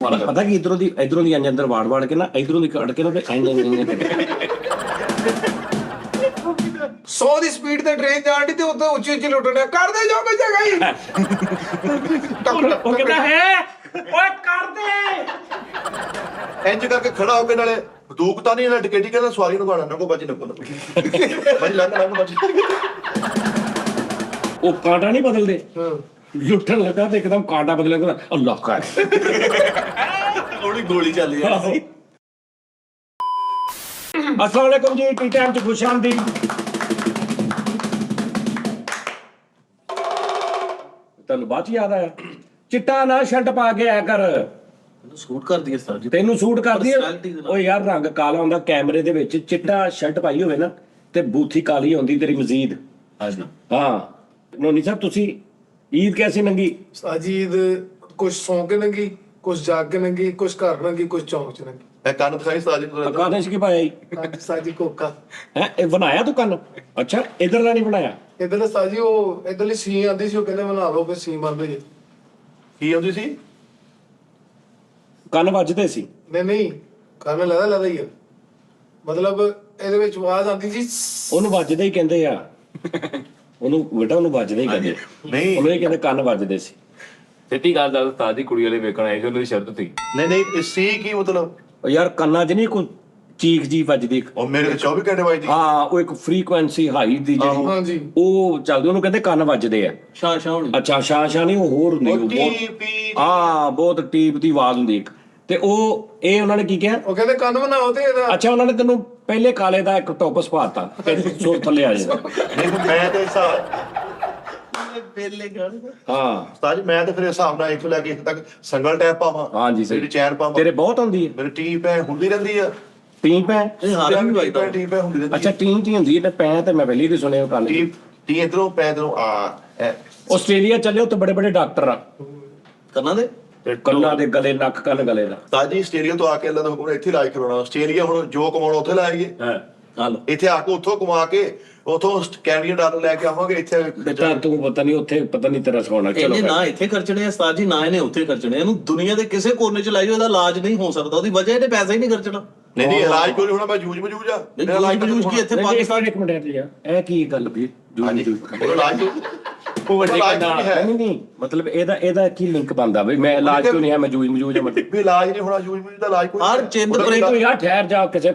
पता कि इधरों दी अंदर वाड़ वाड़ के ना इधरों दी कट के ना ते 100 ਦੀ ਸਪੀਡ ਤੇ ਟ੍ਰੇਨ ਜਾਣ ਦੀ ਤੇ ਉੱਤੇ ਉੱਚੀ ਉੱਚੀ ਲੁੱਟਣੇ ਕਰਦੇ ਜੋ ਕੋਈ ਜਗ੍ਹਾ ਹੀ ਉਹ ਕਹਿੰਦਾ ਹੈ ਓਏ ਕਰ ਦੇ ਇੰਜ ਕਰਕੇ ਖੜਾ ਹੋ ਕੇ ਨਾਲੇ ਬੰਦੂਕ ਤਾਂ ਨਹੀਂ ਇਹਨਾਂ ਟਿਕੇਟੀ ਕਹਿੰਦਾ ਸਵਾਰੀ ਨੂੰ ਗਾਣਾ ਨਕੋ ਬਾਜੀ ਨਕੋ ਬਾਜੀ ਲੰਘ ਬਾਜੀ ਉਹ ਕਾਂਟਾ ਨਹੀਂ ਬਦਲਦੇ ਲੁੱਟਣ ਲੱਗਾ ਤੇ ਇੱਕਦਮ ਕਾਂਟਾ ਬਦਲਿਆ ਕਹਿੰਦਾ ਅੱਲਾਹ ਕਰ ਥੋੜੀ ਗੋਲੀ ਚੱਲੀ ਆ अस्सलाम वालेकुम जी टी टाइम च खुश आमदीद ਤੈਨੂੰ ਬਾਅਦ ਚ ਯਾਦ ਆਇਆ ਚਿੱਟਾ ਨਾ ਸ਼ਰਟ ਪਾ ਕੇ ਆਇਆ ਕਰ ਸੂਟ ਕਰਦੀ ਹੈ ਸਰ ਜੀ ਤੈਨੂੰ ਸੂਟ ਕਰਦੀ ਹੈ ਓ ਯਾਰ ਰੰਗ ਕਾਲਾ ਹੁੰਦਾ ਕੈਮਰੇ ਦੇ ਵਿੱਚ ਚਿੱਟਾ ਸ਼ਰਟ ਪਾਈ ਹੋਵੇ ਨਾ ਤੇ ਬੂਥੀ ਕਾਲੀ ਹੁੰਦੀ ਤੇਰੀ ਮਜ਼ੀਦ ਹਾਂਜੀ ਹਾਂ ਨੋਨੀ ਸਾਹਿਬ ਤੁਸੀਂ ਈਦ ਕੈਸੀ ਲੰਗੀ ਸਾਜੀ ਈਦ ਕੁਝ ਸੌਂ ਕੇ ਲੰਗੀ ਕੁਝ ਜਾਗ ਕੇ ਲੰਗੀ ਕੁਝ ਘਰ ਲੰਗੀ ਕੁਝ ਚੌਂਕ ਚ ਲੰਗੀ ਇਹ ਕੰਨ ਦਿਖਾਈ ਸਾਜੀ ਨੂੰ ਅਕਾਦੇਸ਼ ਕੀ ਪਾਇਆ ਜੀ ਅੱਜ ਸਾਜੀ ਕੋਕਾ ਹੈ ਇਹ ਬਣਾਇਆ ਤੂੰ ਕੰਨ ਅੱਛਾ ਇਧਰ ਦਾ ਨਹੀਂ ਬਣਾਇਆ ਇਧਰਲੇ ਸਾਜੀ ਉਹ ਇਧਰਲੀ ਸੀ ਆਂਦੀ ਸੀ ਉਹ ਕਹਿੰਦੇ ਬਣਾ ਲਓ ਫਿਰ ਸੀ ਬੰਦ ਹੋਈ ਕੀ ਆਉਂਦੀ ਸੀ ਕੰਨ ਵੱਜਦੇ ਸੀ ਨਹੀਂ ਕੰਨ ਲੈਦਾ ਹੀ ਆ ਮਤਲਬ ਇਹਦੇ ਵਿੱਚ ਆਵਾਜ਼ ਆਉਂਦੀ ਸੀ ਉਹਨੂੰ ਵੱਜਦੇ ਹੀ ਕਹਿੰਦੇ ਆ ਉਹਨੂੰ ਬੇਟਾ ਉਹਨੂੰ ਵੱਜਦੇ ਹੀ ਕਹਿੰਦੇ ਨਹੀਂ ਉਹਨੂੰ ਇਹ ਕਹਿੰਦੇ ਕੰਨ ਵੱਜਦੇ ਸੀ ਸਿੱਧੀ ਗੱਲ ਦੱਸ ਉਸਤਾਦ ਜੀ ਕੁੜੀ ਵਾਲੇ ਵੇਖਣ ਆਏ ਸੀ ਉਹਨਾਂ ਦੀ ਸ਼ਰਤ ਸੀ ਨਹੀਂ ਇਹ ਸੀ ਕੀ ਮਤਲਬ ਉਹ ਯਾਰ ਕੰਨਾਂ 'ਚ ਨਹੀਂ ਕੋਈ ਚੀਖ ਜੀ ਵੱਜਦੀ ਉਹ ਮੇਰੇ 24 ਘੰਟੇ ਵੱਜਦੀ ਹਾਂ ਉਹ ਇੱਕ ਫ੍ਰੀਕੁਐਂਸੀ ਹਾਈ ਦੀ ਜਿਹੜੀ ਹਾਂਜੀ ਉਹ ਚੱਲਦੀ ਉਹਨੂੰ ਕਹਿੰਦੇ ਕੰਨ ਵੱਜਦੇ ਆ ਸ਼ਾਹ ਹੋਣੀ ਅੱਛਾ ਸ਼ਾਂ ਨਹੀਂ ਉਹ ਹੋਰ ਹੁੰਦੀ ਉਹ ਬਹੁਤ ਪੀ ਹਾਂ ਬਹੁਤ ਟੀਪ ਦੀ ਆਵਾਜ਼ ਹੁੰਦੀ ਇੱਕ ਤੇ ਉਹ ਇਹ ਉਹਨਾਂ ਨੇ ਕੀ ਕਿਹਾ ਉਹ ਕਹਿੰਦੇ ਕੰਨ ਬਣਾਓ ਤੇ ਇਹਦਾ ਅੱਛਾ ਉਹਨਾਂ ਨੇ ਤੈਨੂੰ ਪਹਿਲੇ ਕਾਲੇ ਦਾ ਇੱਕ ਟੋਪਸ ਪਾਤਾ ਤੇ ਸੁਰ ਥੱਲੇ ਆ ਜਾਂਦਾ ਨਹੀਂ ਮੈਂ ਤੇ ਪਹਿਲੇ ਗਾਣੇ ਹਾਂ ਉਸਤਾਦ ਮੈਂ ਤੇ ਫਿਰ ਇਸ ਹਿਸਾਬ ਨਾਲ ਇੱਥੋਂ ਲੈ ਕੇ ਇੱਥੇ ਤੱਕ ਸੰਗਲ ਟੈਪ ਪਾਵਾਂ ਹਾਂਜੀ ਜਿਹੜੀ ਚੈਨ ਪਾਵਾਂ ਤੇਰੇ ਬਹੁਤ ਹੁੰਦੀ ਹੈ ਮੇਰੀ ਟੀਪ ਹੈ ਹੁੰਦੀ ਰਹਿੰਦੀ ਆ ਟੀਂ ਪੈ ਇਹ ਹਾਰਾ ਵੀ ਵੱਜਦਾ ਟੀਪ ਹੈ ਹੁੰਦੀ ਰਹਿੰਦੀ ਅੱਛਾ ਟੀਂ ਹੁੰਦੀ ਹੈ ਤੇ ਪੈ ਤੇ ਮੈਂ ਪਹਿਲੀ ਵੀ ਸੁਣਿਆ ਉਹ ਕੰਨ ਟੀਪ ਟੀ ਇਧਰੋਂ ਪੈ ਇਧਰੋਂ ਆ ਆਸਟ੍ਰੇਲੀਆ ਚੱਲੇ ਉੱਥੇ ਬੜੇ ਬੜੇ ਡਾਕਟਰ ਆ ਕੰਨਾਂ ਦੇ ਕੰਨਾਂ ਦੇ ਗਲੇ ਨੱਕ ਕੰਨ ਗਲੇ ਦਾ ਤਾਜੀ ਆਸਟ੍ਰੇਲੀਆ ਤੋਂ ਆ ਕੇ ਅੱਲਾ ਦਾ ਹੁਕਮ ਇੱਥੇ ਇਲਾਜ ਕਰਾਉਣਾ ਆਸਟ੍ਰੇਲੀਆ ਹੁਣ ਜੋ ਕਮਾਉਣਾ ਉੱਥੇ ਲਾਏਗੇ ਹਾਂ ਹਾਲ ਇੱਥੇ ਆ ਕੇ ਉੱਥੋਂ ਕਮਾ ਕੇ ਉੱਥੋਂ ਕੈਨੇਡੀਅਨ ਡਾਲਰ ਲੈ ਕੇ ਆਵਾਂਗੇ ਇੱਥੇ ਬੇਟਾ ਤੂੰ ਪਤਾ ਨਹੀਂ ਉੱਥੇ ਪਤਾ ਨਹੀਂ ਤੇਰਾ ਸੋਣਾ ਚਲੋ ਇਹਨੇ ਨਾ ਇੱਥੇ ਖਰਚਣੇ ਆ ਉਸਤਾਦ ਜੀ ਨਾ ਇਹਨੇ ਉੱਥੇ ਖਰਚਣੇ ਇਹਨੂੰ ਦੁਨੀਆ ਦੇ ਕਿਸੇ ਕੋਨੇ ਚ ਲੈ ਜਾਓ ਇਹਦਾ ਇਲਾਜ ਨਹੀਂ ਹੋ ਸਕਦਾ ਉਹਦੀ ਵਜ੍ਹਾ ਇਹਨੇ ਪੈਸਾ ਹੀ ਨਹੀਂ ਖਰਚਣਾ ਨਹੀਂ ਇਲਾਜ ਕੋਈ ਹੋਣਾ ਮੈਂ ਜੂਝ ਮਜੂਜ ਆ ਮੇਰਾ ਇਲਾਜ ਜੂਝ ਕੀ ਇੱਥੇ ਪਾਕਿਸਤਾਨ ਇੱਕ ਮਿੰਟ ਲਿਆ ਇਹ ਕੀ ਗੱਲ ਵੀ ਮੇਰਾ ਇਲਾਜ ਉਹ ਵੱਡੇ ਇਲਾਜ ਕੰਨਾਂ ਨਹੀਂ ਹੈ। ਨਹੀਂ ਮਤਲਬ ਇਹਦਾ ਕੀ ਲਿੰਕ ਬਣਦਾ ਬਈ ਮੈਂ ਇਲਾਜ ਕਿਉਂ ਨਹੀਂ ਹੈ ਮੈਂ ਮਜੂਜ ਮਤਲਬ ਵੀ ਇਲਾਜ ਨਹੀਂ ਹੋਣਾ ਜੂਝ ਮਜੂਜ ਦਾ ਇਲਾਜ ਕੋਈ ਹਰ ਚਿੰਦ ਕੋਈ ਤੂੰ ਯਾਰ ਠਹਿਰ ਜਾ ਕਿਸੇ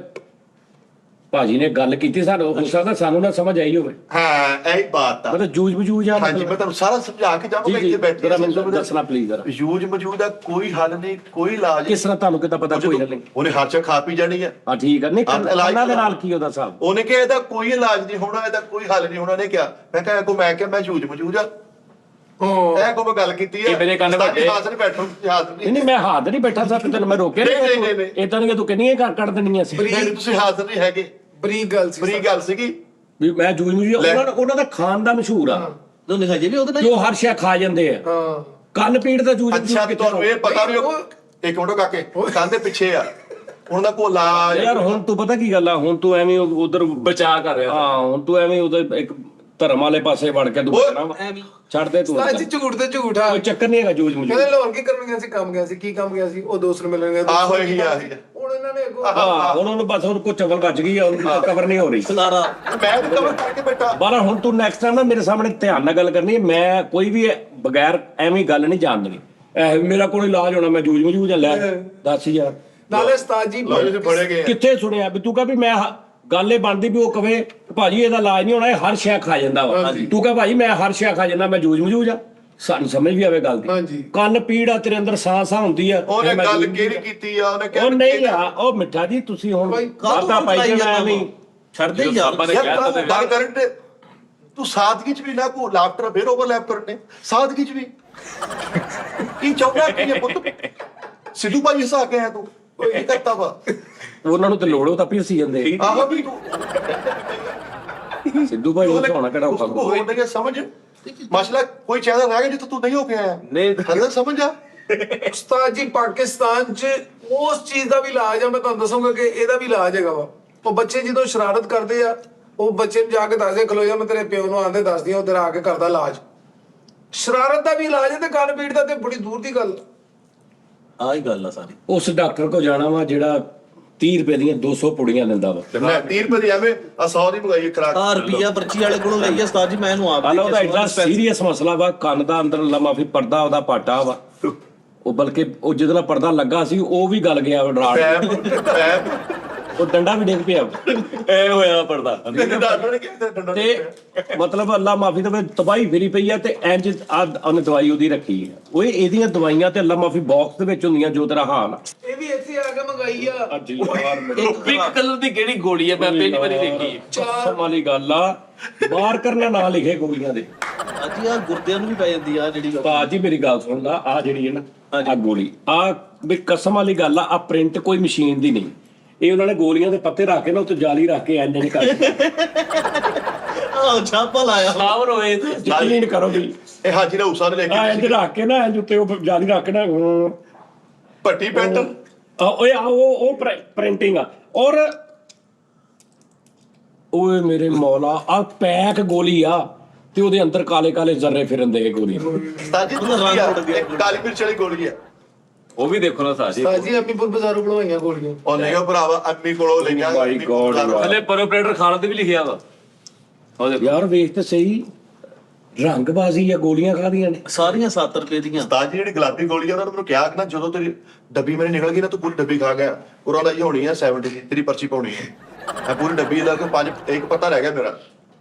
ਭਾਜੀ ਨੇ ਗੱਲ ਕੀਤੀ ਸਾਨੂੰ ਹੋ ਸਕਦਾ ਸਾਨੂੰ ਨਾ ਸਮਝ ਆਈ ਹੋਵੇ ਹਾਂ ਇਹੀ ਬਾਤ ਆ ਮਤਲਬ ਜੂਜ ਮਜੂਜ ਆ ਹਾਂਜੀ ਮੈਂ ਤੁਹਾਨੂੰ ਸਾਰਾ ਸਮਝਾ ਕੇ ਜਾਵਾਂਗਾ ਜੀ ਇੱਥੇ ਬੈਠੇ ਜਰਾ ਮੈਨੂੰ ਦੱਸਣਾ ਪਲੀਜ਼ ਜਰਾ ਯੂਜ ਮਜੂਜ ਦਾ ਕੋਈ ਹੱਲ ਨਹੀਂ ਕੋਈ ਇਲਾਜ ਕਿਸ ਤਰ੍ਹਾਂ ਤੁਹਾਨੂੰ ਕਿਤਾ ਪਤਾ ਕੋਈ ਨਹੀਂ ਉਹਨੇ ਹਰ ਚੀਜ਼ ਖਾ ਪੀ ਜਾਣੀ ਆ ਹਾਂ ਠੀਕ ਹੈ ਨਹੀਂ ਇਲਾਜ ਕੰਨਾਂ ਦੇ ਨਾਲ ਕੀ ਉਹਦਾ ਹਿਸਾਬ ਉਹਨੇ ਕਿਹਾ ਇਹਦਾ ਕੋਈ ਇਲਾਜ ਨਹੀਂ ਹੋਣਾ ਇਹਦਾ ਕੋਈ ਹੱਲ ਨਹੀਂ ਹੋਣਾ ਨੇ ਕਿਹਾ ਮੈਂ ਕਿਹਾ ਮੈਂ ਯੂਜ ਮਜੂਜ ਆ ਇਹ ਕੋ ਮੈਂ ਗੱਲ ਕੀਤੀ ਆ ਇਹ ਮੇਰੇ ਕੰਨ ਸਾਡੀ ਵੱਜੇ। ਹਾਜ਼ਰ ਬੈਠੋ ਹਾਜ਼ਰ ਨਹੀਂ ਮੈਂ ਹਾਜ਼ਰ ਨਹੀਂ ਬੈਠਾ ਸਾਂ ਤੈਨੂੰ ਮੈਂ ਰੋਕਿਆ ਨਹੀਂ। ਇਦਾਂ ਦੀਆਂ ਤੂੰ ਕਿੰਨੀਆਂ ਕੱਢ ਦੇਣੀਆਂ ਸੀ ਨਹੀਂ ਤੁਸੀਂ ਹਾਜ਼ਰ ਨਹੀਂ ਹੈਗੇ ਬਰੀਕ ਗੱਲ ਸੀ ਬਰੀ ਗੱਲ ਸੀਗੀ ਵੀ ਮੈਂ ਜੂਜ ਮਜੂਜ ਉਹਨਾਂ ਦਾ ਖਾਨ ਦਾ ਮਸ਼ਹੂਰ ਆ ਤੂੰ ਲਿਖਾ ਜੀ ਵੀ ਉਹਦੇ ਨਾਲ ਜੋ ਹਰ ਸ਼ੈ ਖਾ ਜਾਂਦੇ ਆ ਹਾਂ ਕੰਨ ਪੀੜ ਦਾ ਜੂਜ ਅੱਛਾ ਵੀ ਤੁਹਾਨੂੰ ਇਹ ਪਤਾ ਵੀ ਇੱਕ ਮਿੰਟ ਕਾਕੇ ਕੰਨ ਦੇ ਪਿੱਛੇ ਆ ਉਹਨਾਂ ਦਾ ਕੋਲਾ ਯਾਰ ਹੁਣ ਤੂੰ ਪਤਾ ਕੀ ਗੱਲ ਆ ਹੁਣ ਤੂੰ ਐਵੇਂ ਉਧਰ ਬਚਾ ਕਰ ਰਿਹਾ ਹਾਂ ਹੁਣ ਤੂੰ ਐਵੇਂ ਉਧਰ ਇੱਕ ਧਰਮ ਵਾਲੇ ਪਾਸੇ ਵੜ ਕੇ ਤੂੰ ਛੱਡ ਦੇ ਤੂੰ ਸਾਜੀ ਝੂਠ ਤੇ ਝੂਠਾ ਕੋਈ ਚੱਕਰ ਨਹੀਂ ਹੈਗਾ ਜੂਜ ਮਜੂਜ ਕਹਿੰਦੇ ਲੋਨ ਕੀ ਕਰਨ ਗਿਆ ਸੀ ਕੰਮ ਗਿਆ ਸੀ ਕੀ ਕੰਮ ਗਿਆ ਸੀ ਉਹ ਦੋਸਤ ਨੂੰ ਮਿਲਣ ਗਿਆ ਆਹੋ ਇਹੀ ਆ ਹੁਣ ਇਹਨਾਂ ਨੇ ਅੱਗੋਂ ਹਾਂ ਉਹਨਾਂ ਨੂੰ ਬਸ ਉਹ ਕੋ ਚਵਲ ਵੱਜ ਗਈ ਆ ਉਹਨੂੰ ਕਵਰ ਨਹੀਂ ਹੋ ਰਹੀ ਖਲਾਰਾ ਮੈਂ ਵੀ ਕਵਰ ਕਰਕੇ ਬੈਠਾ ਬਾਰਾ ਹੁਣ ਤੂੰ ਨੈਕਸਟ ਟਾਈਮ ਨਾ ਮੇਰੇ ਸਾਹਮਣੇ ਧਿਆਨ ਨਾਲ ਗੱਲ ਕਰਨੀ ਹੈ ਮੈਂ ਕੋਈ ਵੀ ਬਗੈਰ ਐਵੇਂ ਗੱਲ ਨਹੀਂ ਜਾਣਦੀ ਮੇਰਾ ਕੋਈ ਇਲਾਜ ਹੋਣਾ ਮੈਂ ਜੂਜ ਮਜੂਜ ਲੈ ਦੱਸ ਯਾਰ ਨਾਲੇ ਉਸਤਾਦ ਜੀ ਲੋਹੇ ਫੜੇ ਗਏ ਕਿੱਥੇ ਸੁਣਿਆ ਵੀ ਤੂੰ ਕਹ ਵੀ ਮੈਂ ਗੱਲ ਇਹ ਬਣਦੀ ਵੀ ਉਹ ਕਵੇ ਭਾਜੀ ਇਹਦਾ ਇਲਾਜ ਨਹੀਂ ਹੋਣਾ ਇਹ ਹਰ ਸ਼ੈ ਖਾ ਜਾਂਦਾ ਵਾ ਤੂੰ ਕਹ ਭਾਜੀ ਮੈਂ ਹਰ ਸ਼ੈ ਖਾ ਜਾਂਦਾ ਮੈਂ ਜੂਜ ਮਜੂਜ ਆ ਸਾਨੂੰ ਸਮਝ ਵੀ ਆਵੇ ਗੱਲ ਦੀ ਹਾਂਜੀ ਕੰਨ ਪੀੜ ਆ ਤੇਰੇ ਅੰਦਰ ਸਾਹ ਹੁੰਦੀ ਆ ਉਹਨੇ ਗੱਲ ਕਿਹੜੀ ਕੀਤੀ ਆ ਉਹਨੇ ਉਹ ਨਹੀਂ ਆ ਉਹ ਮਿੱਠਾ ਜੀ ਤੁਸੀਂ ਹੁਣ ਬਾਤਾਂ ਪਾਈ ਜਾਣਾ ਐਵੇਂ ਛੱਡਦੇ ਹੀ ਯਾਰ ਯਾਰ ਗੱਲ ਕਰਨ ਤੇ ਤੂੰ ਸਾਦਗੀ ਚ ਵੀ ਨਾ ਕੋ ਲਾਫਟਰ ਫੇਰ ਓਵਰਲੈਪ ਕਰਨੇ ਸਾਦਗੀ ਚ ਵੀ ਕੀ ਚਾਹੁੰਦਾ ਕੀ ਇਹ ਪੁੱਤ ਸਿੱਧੂ ਭਾਈ ਹਸਾ ਕੇ ਆਇਆ ਤੂੰ ਕੀ ਕਰਤਾ ਵਾ ਉਹਨਾਂ ਨੂੰ ਤੇ ਲੋੜੋ ਤਾਂ ਪੀਸੀ ਜਾਂਦੇ ਆਹੋ ਵੀ ਤੂੰ ਸਿੱਧੂ ਭਾਈ ਨੂੰ ਹੋਣਾ ਕਿਹੜਾ ਉਸ ਕੋ ਹੋਰ ਨਹੀਂ ਸਮਝ ਮਸਲਾ ਕੋਈ ਚਾਹਦਾ ਰਹਿ ਗਿਆ ਜਿੱਥੇ ਤੂੰ ਨਹੀਂ ਹੋ ਕੇ ਆਇਆ ਨਹੀਂ ਹਰ ਸਮਝ ਆ ਉਸਤਾਦ ਜੀ ਪਾਕਿਸਤਾਨ 'ਚ ਉਸ ਚੀਜ਼ ਦਾ ਵੀ ਇਲਾਜ ਆ ਮੈਂ ਤੁਹਾਨੂੰ ਦੱਸਾਂਗਾ ਕਿ ਇਹਦਾ ਵੀ ਇਲਾਜ ਹੈਗਾ ਵਾ ਉਹ ਬੱਚੇ ਜਦੋਂ ਸ਼ਰਾਰਤ ਕਰਦੇ ਆ ਉਹ ਬੱਚੇ ਨੂੰ ਜਾ ਕੇ ਦੱਸਦੇ ਖਲੋ ਜਾ ਮੈਂ ਤੇਰੇ ਪਿਓ ਨੂੰ ਆਂਦੇ ਦੱਸਦੀ ਆ ਉਧਰ ਆ ਕੇ ਕਰਦਾ ਇਲਾਜ ਸ਼ਰਾਰਤ ਦਾ ਵੀ ਇਲਾਜ ਹੈ ਤੇ ਕੰਨ ਪੀੜ ਦਾ ਤੇ ਬੜੀ ਦੂਰ ਦੀ ਗੱਲ ਆਹ ਹੀ ਗੱਲ ਆ ਸਾਰੀ। ਉਸ ਡਾਕਟਰ ਕੋ ਜਾਣਾ ਵਾ ਜਿਹੜਾ 30 ਰੁਪਏ ਦੀਆਂ 200 ਪੁੜੀਆਂ ਦਿੰਦਾ ਵਾ। ਮੈਂ 30 ਰੁਪਏ ਦੀ ਐਵੇਂ 100 ਦੀ ਮੰਗਾਈ ਖਰਾਕ। ਆ ਰੁਪਿਆ ਪਰਚੀ ਵਾਲੇ ਕੋਲੋਂ ਲਈ ਆ ਉਸਤਾਦ ਜੀ, ਮੈਂ ਇਹਨੂੰ ਆਪ ਹਾਲਾ ਉਹਦਾ ਐਡਾ ਸੀਰੀਅਸ ਮਸਲਾ ਵਾ, ਕੰਨ ਦਾ ਅੰਦਰ ਲੰਮਾ ਪਰਦਾ ਉਹਦਾ ਪਾਟਾ ਵਾ, ਉਹ ਬਲਕਿ ਉਹ ਜਿਹਦੇ ਨਾਲ ਪਰਦਾ ਲੱਗਾ ਸੀ ਉਹ ਵੀ ਗਲ ਗਿਆ ਰਾੜ, ਪੈਪ ਉਹ ਡੰਡਾ ਵੀ ਡਿੱਗ ਪਿਆ ਐ ਹੋਇਆ ਪਰਦਾ। ਡਾਕਟਰ ਨੇ ਕਿਹਾ ਡੰਡਾ ਤੇ ਮਤਲਬ ਅੱਲਾ ਮਾਫੀ ਦੇਵੇ ਤਬਾਹੀ ਫਿਰੀ ਪਈ ਆ। ਤੇ ਇੰਜ ਉਹਨੇ ਦਵਾਈ ਉਹਦੀ ਰੱਖੀ ਆ। ਓਏ ਇਹਦੀਆਂ ਦਵਾਈਆਂ ਤੇ ਅੱਲਾ ਮਾਫੀ ਬਾਕਸ ਦੇ ਵਿੱਚ ਹੁੰਦੀਆਂ ਜੋ ਤੇਰਾ ਹਾਲ ਆ। ਇਹ ਵੀ ਇੱਥੇ ਆ ਕੇ ਮੰਗਾਈ ਆ। ਅੱਜ ਯਾਰ ਪਿੰਕ ਕਲਰ ਦੀ ਕਿਹੜੀ ਗੋਲੀ ਹੈ? ਮੈਂ ਪਹਿਲੀ ਵਾਰੀ ਦੇਖੀ ਹੈ। ਕਸਮ ਵਾਲੀ ਗੱਲ ਆ, ਬਾਹਰ ਕਰਨਾ ਨਾ ਲਿਖੇ ਗੋਲੀਆਂ ਦੇ। ਅੱਜ ਆ ਗੁਰਦਿਆਂ ਨੂੰ ਵੀ ਪੈ ਜਾਂਦੀ ਆ ਜਿਹੜੀ ਭਾਜੀ ਮੇਰੀ ਗੱਲ ਸੁਣ ਲਾ, ਆ ਜਿਹੜੀ ਹੈ ਨਾ ਆ ਗੋਲੀ, ਆ ਵੀ ਕਸਮ ਵਾਲੀ ਗੱਲ ਆ ਪ੍ਰਿੰਟ ਕੋਈ ਮਸ਼ੀਨ ਦੀ ਨਹੀਂ। ਇਹ ਉਹਨਾਂ ਨੇ ਗੋਲੀਆਂ ਦੇ ਪੱਤੇ ਰੱਖ ਕੇ ਨਾ ਉੱਤੇ ਜਾਲੀ ਰੱਖ ਕੇ ਇੰਜ ਕਰ ਆਹ ਛਾਪਾ ਲਾਇਆ। ਸਾਵਰ ਹੋਏ ਯਕੀਨ ਕਰੋ ਵੀ ਇਹ ਹਾਜੀ ਦਾ ਉਸਾ ਨੇ ਲੈ ਆ ਇੰਜ ਕੇ ਰੱਖ ਕੇ ਨਾ ਇੰਜ ਉੱਤੇ ਉਹ ਜਾਲੀ ਰੱਖ ਕੇ ਨਾ ਪੱਟੀ ਪੈਂਟ ਓਏ ਆ ਉਹ ਪ੍ਰਿੰਟਿੰਗ ਆ। ਔਰ ਓਏ ਮੇਰੇ ਮੌਲਾ ਆ ਪੈਕ ਗੋਲੀ ਆ ਤੇ ਉਹਦੇ ਅੰਦਰ ਕਾਲੇ ਕਾਲੇ ਜ਼ਰਰੇ ਫਿਰਨ ਦੇ ਗੋਲੀ। ਸਾਜੀ ਕਾਲੀ ਮਿਰਚ ਵਾਲੀ ਗੋਲੀ ਹੈ। ਉਹ ਵੀ ਦੇਖੋ ਨਾ ਸਾਜੀ, ਸਾਜੀ ਅਮੀਪੁਰ ਬਾਜ਼ਾਰੋਂ ਬਣਵਾਈਆਂ ਗੋਲੀਆਂ। ਉਹ ਨਹੀਂ ਉਹ ਭਰਾਵਾ ਅੰਮੀ ਕੋਲੋਂ ਲਈਆਂ। Oh my God, ਯਾਰ। ਥੱਲੇ ਪਰੋਪਰੇਟਰ ਖਾਣਾ ਤੇ ਵੀ ਲਿਖਿਆ ਵਾ। ਉਹ ਦੇਖੋ ਯਾਰ ਵੇਖ ਤੇ ਸਹੀ, ਰੰਗਬਾਜ਼ੀ ਆ, ਗੋਲੀਆਂ ਕਾਹਦੀਆਂ ਨੇ। ਸਾਰੀਆਂ 7 ਰੁਪਏ ਦੀਆਂ। ਉਸਤਾਦ ਜੀ ਜਿਹੜੀ ਗੁਲਾਬੀ ਗੋਲੀ ਆ ਉਹਨਾਂ ਨੇ ਮੈਨੂੰ ਕਿਹਾ ਕਿ ਨਾ ਜਦੋਂ ਤੇਰੀ ਡੱਬੀ ਮੇਰੀ ਨਿਕਲ ਗਈ ਨਾ ਤੂੰ ਪੂਰੀ ਡੱਬੀ ਖਾ ਗਿਆ, ਉਹਨਾਂ ਦਾ ਇਹ ਹੋਣੀ ਹੈ 70 ਦੀ ਤੇਰੀ ਪਰਚੀ ਪਾਉਣੀ ਹੈ। ਮੈਂ ਪੂਰੀ ਡੱਬੀ ਲਾ ਕੇ 5 ਇੱਕ ਪੱਤਾ ਰਹਿ ਗਿਆ ਮੇਰਾ।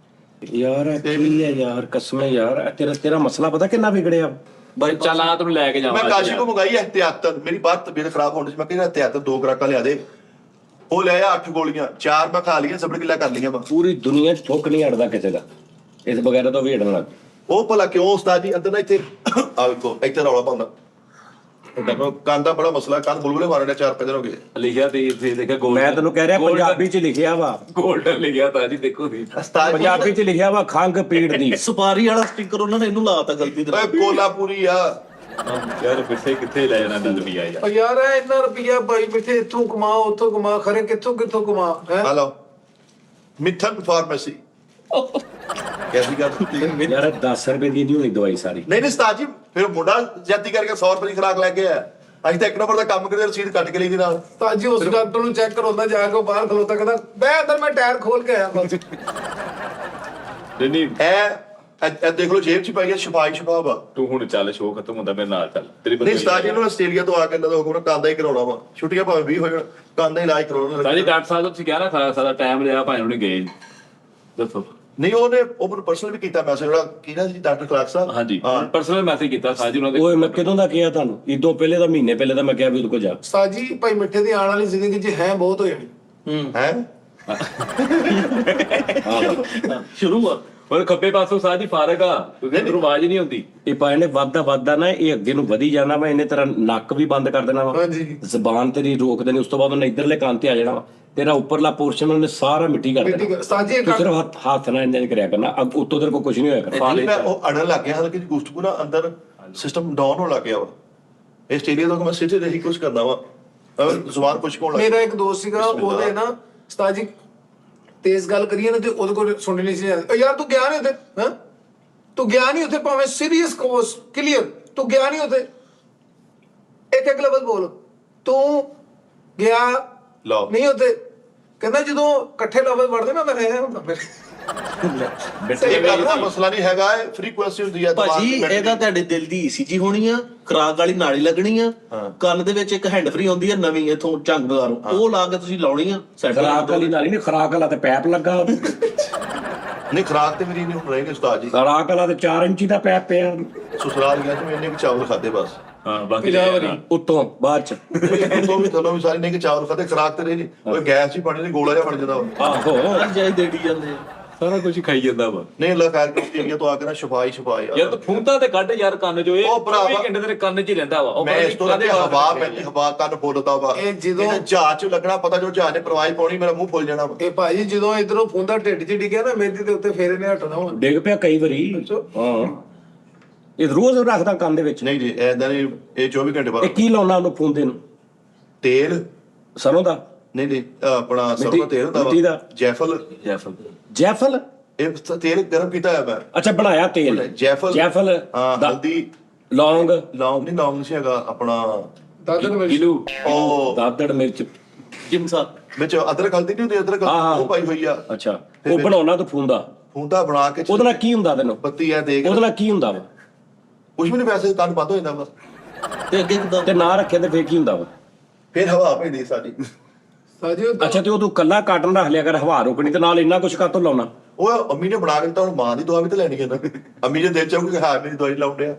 ਯਾਰ ਇਹ ਕੀ ਹੈ ਯਾਰ, ਕਸਮੇ ਯਾਰ ਤੇਰਾ ਮਸਲਾ ਪਤਾ ਕਿੰਨਾ ਵਿਗੜਿਆ। ਬਾਈ ਚੱਲ ਆ ਤੈਨੂੰ ਲੈ ਕੇ ਜਾਵਾਂ। ਮੈਂ ਕਾਸ਼ੀ ਕੋ ਮੰਗਾਈ ਹੈ ਇhtiyatan, ਮੇਰੀ ਬਾਹਰ ਤਬੀਅਤ ਖਰਾਬ ਹੋਣ ਦੀ ਮੈਂ ਕਿਹਾ ਇhtiyatan 2 ਖੁਰਾਕਾਂ ਲਿਆ ਦੇ। ਉਹ ਲੈ ਆ 8 ਗੋਲੀਆਂ, 4 ਮੈਂ ਖਾ ਲਈਆਂ, ਸਬੜ ਕਿੱਲਾ ਕਰ ਲਈਆਂ ਮੈਂ। ਪੂਰੀ ਦੁਨੀਆ 'ਚ ਥੁੱਕ ਨਹੀਂ ਅੜਦਾ ਕਿਸੇ ਦਾ ਇਸ ਬਗੈਰ ਤੋਂ ਵੀ ਅੜਨ ਲੱਗ। ਉਹ ਭਲਾ ਕਿਉਂ ਉਸਤਾਦ ਜੀ ਅੰਦਰ ਨਾ ਇੱਥੇ ਆ ਵੇਖੋ ਇੱਥੇ ਰੌਲਾ ਪਾਉਂਦਾ। ਦੇਖੋ ਕੰਨ ਦਾ ਬੜਾ ਮਸਲਾ, ਕੰਨ ਬੁਲਬੁਲੇ ਮਾਰਨ ਦੇ 4-5 ਦਿਨ ਹੋ ਗਏ। ਲਿਖਿਆ ਤੇ ਇੱਥੇ ਦੇਖਿਆ ਗੋਲਡ। ਮੈਂ ਤੈਨੂੰ ਕਹਿ ਰਿਹਾ ਪੰਜਾਬੀ 'ਚ ਲਿਖਿਆ ਵਾ, ਗੋਲਡਨ ਲਿਖਿਆ ਤਾਂ ਜੀ ਦੇਖੋ ਦੀ। ਉਸਤਾਦ ਜੀ ਪੰਜਾਬੀ 'ਚ ਲਿਖਿਆ ਵਾ ਖੰਗ ਪੀੜ ਦੀ। ਸੁਪਾਰੀ ਵਾਲਾ ਸਟicker ਉਹਨਾਂ ਨੇ ਇਹਨੂੰ ਲਾਤਾ ਗਲਤੀ ਦੇ ਨਾਲ। ਓਏ ਕੋਲਾਪੁਰੀ ਆ। ਯਾਰ ਪਿੱਛੇ ਕਿੱਥੇ ਲੈ ਜਾਣਾ ਦੁਨੀਆ ਯਾਰ। ਉਹ ਯਾਰ ਇਹ ਇੰਨਾ ਰੁਪਈਆ ਬਾਈ ਮਿੱਠੇ ਇੱਥੋਂ ਕਮਾ ਉੱਥੋਂ ਕਮਾ, ਖਰੇ ਕਿੱਥੋਂ ਕਿੱਥੋਂ ਕਮਾ ਹੈ। ਹਲੋ ਮਿੱਠਨ ਫਾਰਮੇਸੀ ਕੈਸੀ ਗੱਲ। ਯਾਰ 10 ਰੁਪਏ ਦੀ ਨਹੀਂ ਹੋਣੀ ਦਵਾਈ ਸਾਰੀ। ਨਹੀਂ ਉਸਤਾਦ ਜੀ ਫਿਰ ਮੁੰਡਾ ਜਾਤੀ ਕਰਕੇ 100 ਰੁਪਏ ਦੀ ਖੁਰਾਕ ਲੈ ਕੇ ਆਇਆ। ਅਸੀਂ ਤਾਂ 1 ਨੰਬਰ ਦਾ ਕੰਮ ਕਰਦੇ, ਰਸੀਦ ਕੱਟ ਕੇ ਲਈ ਦੀ ਨਾਲ। ਤਾਂ ਜੀ ਉਸ ਡਾਕਟਰ ਨੂੰ ਚੈੱਕ ਕਰਾਉਂਦਾ ਜਾ ਕੇ, ਉਹ ਬਾਹਰ ਖਲੋਤਾ ਕਹਿੰਦਾ ਬੈ ਅੰਦਰ ਮੈਂ ਟਾਇਰ ਖੋਲ ਕੇ ਆਇਆ ਬਸ। ਨਹੀਂ ਇਹ ਦੇਖ ਲਓ ਜੇਬ ਚ ਪਾਈ ਹੈ ਸ਼ਫਾਬ ਆ। ਤੂੰ ਹੁਣ ਚੱਲ, ਸ਼ੋਅ ਖਤਮ ਹੁੰਦਾ, ਮੇਰੇ ਨਾਲ ਚੱਲ। ਤੇਰੀ ਨਹੀਂ ਉਸਤਾਦ ਜੀ ਨੂੰ ਆਸਟ੍ਰੇਲੀਆ ਤੋਂ ਆ ਕੇ ਇਹਨਾਂ ਦਾ ਹੁਕਮ ਕੰਨ ਦਾ ਹੀ ਕਰਾਉਣਾ ਵਾ। ਛੁੱਟੀਆਂ ਭਾਵੇਂ 20 ਹੋ ਜਾਣ, ਕੰਨ ਦਾ ਇਲਾਜ ਕਰਾਉਣਾ। ਸਾਡੀ ਡਾਕਟਰ ਸਾਹਿਬ ਤੁਸੀਂ ਕਿਹਾ ਨਾ ਸਾਡਾ ਟਾਈਮ ਲਿਆ, ਭਾਵੇਂ ਉਹਨੇ ਗਏ ਨੀ। ਦੱਸੋ। ਨਹੀਂ ਉਹ ਮੈਨੂੰ ਪਰਸਨਲ ਵੀ ਕੀਤਾ ਮੈਸੇਜ, ਜਿਹੜਾ ਕਿਹਦਾ ਸੀ ਡਾਕਟਰ ਕਲਾਕ ਸਾਹਿਬ। ਹਾਂਜੀ ਹਾਂ ਪਰਸਨਲ ਮੈਸੇਜ ਕੀਤਾ ਸਾਜੀ ਉਹਨਾਂ ਦੇ। ਓਏ ਮੈਂ ਕਦੋਂ ਦਾ ਕਿਹਾ ਤੁਹਾਨੂੰ? ਇਦੋਂ ਪਹਿਲੇ ਦਾ ਮਹੀਨੇ ਪਹਿਲੇ ਦਾ ਮੈਂ ਕਿਹਾ ਵੀ ਉਹਦੇ ਕੋਲ ਜਾ। ਸਾਜੀ ਭਾਈ ਮਿੱਠੇ ਦੀ ਆਉਣ ਵਾਲੀ ਜ਼ਿੰਦਗੀ 'ਚ ਹੈ ਬਹੁਤ ਹੋ ਜਾਣੀ। ਹੈ ਸ਼ੁਰੂ ਆ। ਪਰ ਖੱਬੇ ਪਾਸੋਂ ਸਾਜੀ ਫਾਰਗ ਆ, ਤੁਸੀਂ ਇਧਰੋਂ ਆਵਾਜ਼ ਨਹੀਂ ਹੁੰਦੀ। ਇਹ ਪਾਏ ਨੇ ਵੱਧਦਾ ਨਾ, ਇਹ ਅੱਗੇ ਨੂੰ ਵਧੀ ਜਾਣਾ ਵਾ। ਇਹਨੇ ਤੇਰਾ ਨੱਕ ਵੀ ਬੰਦ ਕਰ ਦੇਣਾ ਵਾ, ਹਾਂਜੀ ਜ਼ਬਾਨ ਤੇਰੀ ਰੋਕ ਦੇਣੀ। ਉਸ ਤੋਂ ਬਾਅਦ ਉਹਨੇ ਇਧਰਲੇ ਕੰਨ ਤੇ ਆ ਜਾਣਾ ਵਾ। ਤੇਰਾ ਉੱਪਰਲਾ ਪੋਰਸ਼ਨ ਉਹਨੇ ਸਾਰਾ ਮਿੱਟੀ ਕਰ ਦੇਣਾ। ਸਾਜੀ ਤੂੰ ਸਿਰਫ ਹੱਥ ਨਾਲ ਇੰਜ ਕਰਿਆ ਕਰਨਾ, ਉੱਤੋਂ ਤੇਰੇ ਕੋਲ ਕੁਝ ਨਹੀਂ ਹੋਇਆ ਕਰਨਾ। ਮੈਂ ਉਹ ਅੜਨ ਲੱਗ ਗਿਆ, ਹਲਕੀ ਜਿਹੀ ਗੁਸਟਕੂ ਨਾ ਅੰਦਰ ਸਿਸਟਮ ਡਾਊਨ ਹੋਣ ਲੱਗ ਗਿਆ ਵਾ। ਆਸਟ੍ਰੇਲੀਆ ਤੋਂ ਮੈਂ ਸਿੱਧੇ ਰਹੀ ਕੁਝ ਕਰਨਾ ਵਾ, ਜ਼ੁਬਾਨ ਕੁਝ ਕੋਣ ਲੱਗ ਮੇਰਾ ਇੱਕ ਦੋਸਤ ਸੀਗਾ, ਉਹਦੇ ਨਾ ਉਸਤਾਦ ਜੀ ਤੇਜ਼ ਗੱਲ ਕਰੀਏ ਨਾ ਤੇ ਉਹਦੇ ਕੋਲ ਸੁਣਨੀ ਨਹੀਂ ਸੀ ਜਾਂਦੀ। ਯਾਰ ਤੂੰ ਗਿਆ ਨਹੀਂ ਉੱਥੇ, ਹਾਂ ਤੂੰ ਗਿਆ ਨਹੀਂ ਉੱਥੇ, ਭਾਵੇਂ ਸੀਰੀਅਸ ਕੋਰਸ ਕਲੀਅਰ, ਤੂੰ ਗਿਆ ਨਹੀਂ ਉੱਥੇ। ਇੱਕ ਲਫ਼ਜ਼ ਬੋਲ, ਤੂੰ ਗਿਆ ਲਓ ਨਹੀਂ ਉੱਥੇ। ਕਹਿੰਦਾ ਜਦੋਂ ਇਕੱਠੇ ਲਫ਼ਜ਼ ਵੜਦੇ ਨਾ ਮੈਂ ਰਹਿ ਹੁੰਦਾ ਫਿਰ। ਸਹੀ ਗੱਲ ਦਾ ਮਸਲਾ ਨਹੀਂ ਹੈਗਾ, ਇਹ ਫ੍ਰੀਕੁਐਂਸੀ ਹੁੰਦੀ ਹੈ ਭਾਜੀ ਇਹਦਾ ਤੁਹਾਡੇ ਦਿਲ ਦੀ ECG ਹੋਣੀ ਆ, ਖਰਾਕ ਵਾਲੀ ਨਾੜੀ ਲੱਗਣੀ ਆ, ਕੰਨ ਦੇ ਵਿੱਚ ਇੱਕ ਹੈਂਡ ਫ੍ਰੀ ਆਉਂਦੀ ਆ ਨਵੀਂ ਇਥੋਂ ਝੰਗਦਾਰੋਂ, ਉਹ ਲਾ ਕੇ ਤੁਸੀਂ ਲਾਉਣੀ ਆ। ਖਰਾਕ ਵਾਲੀ ਨਾਲ ਹੀ ਨਹੀਂ, ਖਰਾਕ ਵਾਲਾ ਤੇ ਪੈਪ ਲੱਗਾ। ਨਹੀਂ ਖਰਾਕ ਤੇ ਮੇਰੀ ਨਹੀਂ ਹੁਣ ਰਹੇਗੀ ਉਸਤਾਦ ਜੀ। ਖਰਾਕ ਵਾਲਾ ਤੇ 4 ਇੰਚੀ ਦਾ ਪੈਪ ਪਿਆ ਸਸੁਰਾਲ ਗਿਆ ਤੇ ਮੈਨੇ ਵੀ ਚਾਵਲ ਖਾਦੇ ਬਸ। ਹਾਂ ਬਾਕੀ ਉੱਤੋਂ ਬਾਅਦ ਚ। ਤੋਂ ਵੀ ਤੁਹਾਨੂੰ ਵੀ ਸਾਰੇ ਨੇ ਕਿ ਚਾਵਲ ਖਾਦੇ, ਖਰਾਕ ਤੇ ਰਹੀ ਨਹੀਂ। ਉਹ ਗੈਸ ਹੀ ਪਾਣੀ ਦੀ ਗੋਲਾ ਜਿਹਾ ਬਣ ਜਾਂਦਾ ਵਾ। ਆਹੋ ਜਾਈ ਦੇੜੀ ਜਾਂਦੇ ਆ। ਸਾਰਾ ਕੁਝ ਖਾਈ ਜਾਂਦਾ ਵਾ। ਨਹੀਂ ਅੱਲਾਹ ਖੈਰ ਕਰੇ, ਆਸਟ੍ਰੇਲੀਆ ਤੋਂ ਆ ਕੇ ਨਾ ਸ਼ਫਾਈ ਯਾਰ ਤੂੰ ਫੂੰਤਾ ਤੇ ਕੱਢ ਯਾਰ ਕੰਨ ਚੋਂ, ਇਹ ਉਹ ਭਰਾਵਾ 24 ਘੰਟੇ ਤੇਰੇ ਕੰਨ 'ਚ ਹੀ ਰਹਿੰਦਾ ਵਾ। ਉਹ ਮੈਂ ਇਸ ਤੋਂ ਲੱਗੇ ਹਵਾ ਪੈਂਦੀ, ਹਵਾ ਕੰਨ ਫੁੱਲਦਾ ਵਾ। ਇਹ ਜਦੋਂ ਜਹਾਜ਼ ਚ ਲੱਗਣਾ ਪਤਾ, ਜੋ ਜਹਾਜ਼ ਨੇ ਪ੍ਰਵਾਹ ਪਾਉਣੀ ਮੇਰਾ ਮੂੰਹ ਫੁੱਲ ਜਾਣਾ ਵਾ। ਇਹ ਭਾਜੀ ਜਦੋਂ ਇਧਰੋਂ ਫੁੰਦਾ ਢਿੱਡ 'ਚ ਡਿੱਗਿਆ ਨਾ, ਮੇਦੀ ਦੇ ਉੱਤੇ ਫੇਰੇ ਨੇ ਹਟਣਾ ਹੁਣ। ਡਿੱਗ ਪਿਆ ਕਈ ਵਾਰੀ। ਹਾਂ ਇਹ ਰੋਜ਼ ਰੱਖਦਾ ਕੰਨ ਦੇ ਵਿੱਚ। ਨਹੀਂ ਜੀ ਐਦਾਂ ਨਹੀਂ, ਇਹ 24 ਘੰਟੇ ਇਹ ਬਾਅਦ ਕੀ ਲਾਉਣਾ ਉਹਨੂੰ ਫੂੰਦੇ ਨੂੰ? ਤੇਲ ਸਰੋਂ ਦਾ? ਨਹੀਂ ਨਹੀਂ ਆਪਣਾ ਸਰੋਂ ਦਾ ਤੇਲ ਹੁੰਦਾ ਮਿੱਟੀ ਦਾ? ਵਾ, ਜੈਫਲ। ਜੈਫਲ? ਇਹ ਤੇਲ ਗਰਮ ਕੀਤਾ ਹੋਇਆ ਮੈਂ। ਅੱਛਾ ਬਣਾਇਆ ਤੇਲ। ਜੈਫਲ ਜੈਫਲ ਹਾਂ, ਦਾ- ਹਲਦੀ, ਲੌਂਗ। ਲੌਂਗ ਨਹੀਂ, ਲੌਂਗ ਨਹੀਂ ਹੈਗਾ ਆਪਣਾ ਦਾਦਰ ਵਿੱਚ ਗਿਲੂ ਉਹ ਦਾਦੜ ਮਿਰਚ ਜਿਮਸਾ ਵਿੱਚ ਅਦਰਕ ਹਲਦੀ ਨਹੀਂ ਹੁੰਦੀ, ਅਦਰਕ ਹਾਂ। ਉਹ ਪਾਈ ਹੋਈ ਆ। ਅੱਛਾ ਉਹ ਬਣਾਉਣਾ ਤੂੰ ਫੂੰਦਾ ਫੂੰਦਾ ਬਣਾ ਕੇ ਉਹਦੇ ਨਾਲ ਕੀ ਹੁੰਦਾ ਤੈਨੂੰ ਬੱਤੀ ਐ ਦੇਖ ਉਹਦੇ ਨਾਲ ਕੀ ਹੁੰਦਾ ਵਾ ਕੁਝ ਵੀ ਨਹੀਂ, ਵੈਸੇ ਕੰਨ ਬੰਦ ਹੋ ਜਾਂਦਾ ਬਸ। ਤੇ ਅੱਗੇ ਕਿਦਾਂ ਤੇ ਨਾ ਰੱਖੇ ਤੇ ਫੇਰ ਕੀ ਹੁੰਦਾ ਵਾ ਫਿਰ ਹਵਾ ਪੈਂਦੀ ਸਾਡੀ। ਸਾਜੀ ਉਹ ਅੱਛਾ ਤੇ ਉਹ ਤੂੰ ਕੱਲਾ ਕਾਟਨ ਰੱਖ ਲਿਆ ਕਰ ਹਵਾ ਰੋਕਣੀ ਤੇ ਨਾਲ ਇੰਨਾ ਕੁਛ ਕਾਤੋਂ ਲਾਉਣਾ ਉਹ ਅੰਮੀ ਨੇ ਬਣਾ ਕੇ ਦਿੱਤਾ, ਹੁਣ ਮਾਂ ਦੀ ਦਵਾ ਵੀ ਤਾਂ ਲੈਣੀ ਹੈ ਨਾ। ਅੰਮੀ ਜੇ ਦੇ ਚਾਹੂਗੀ ਹਾਂ ਮੇਰੀ ਦਵਾਈ ਲਾਉਣ ਡਿਆ,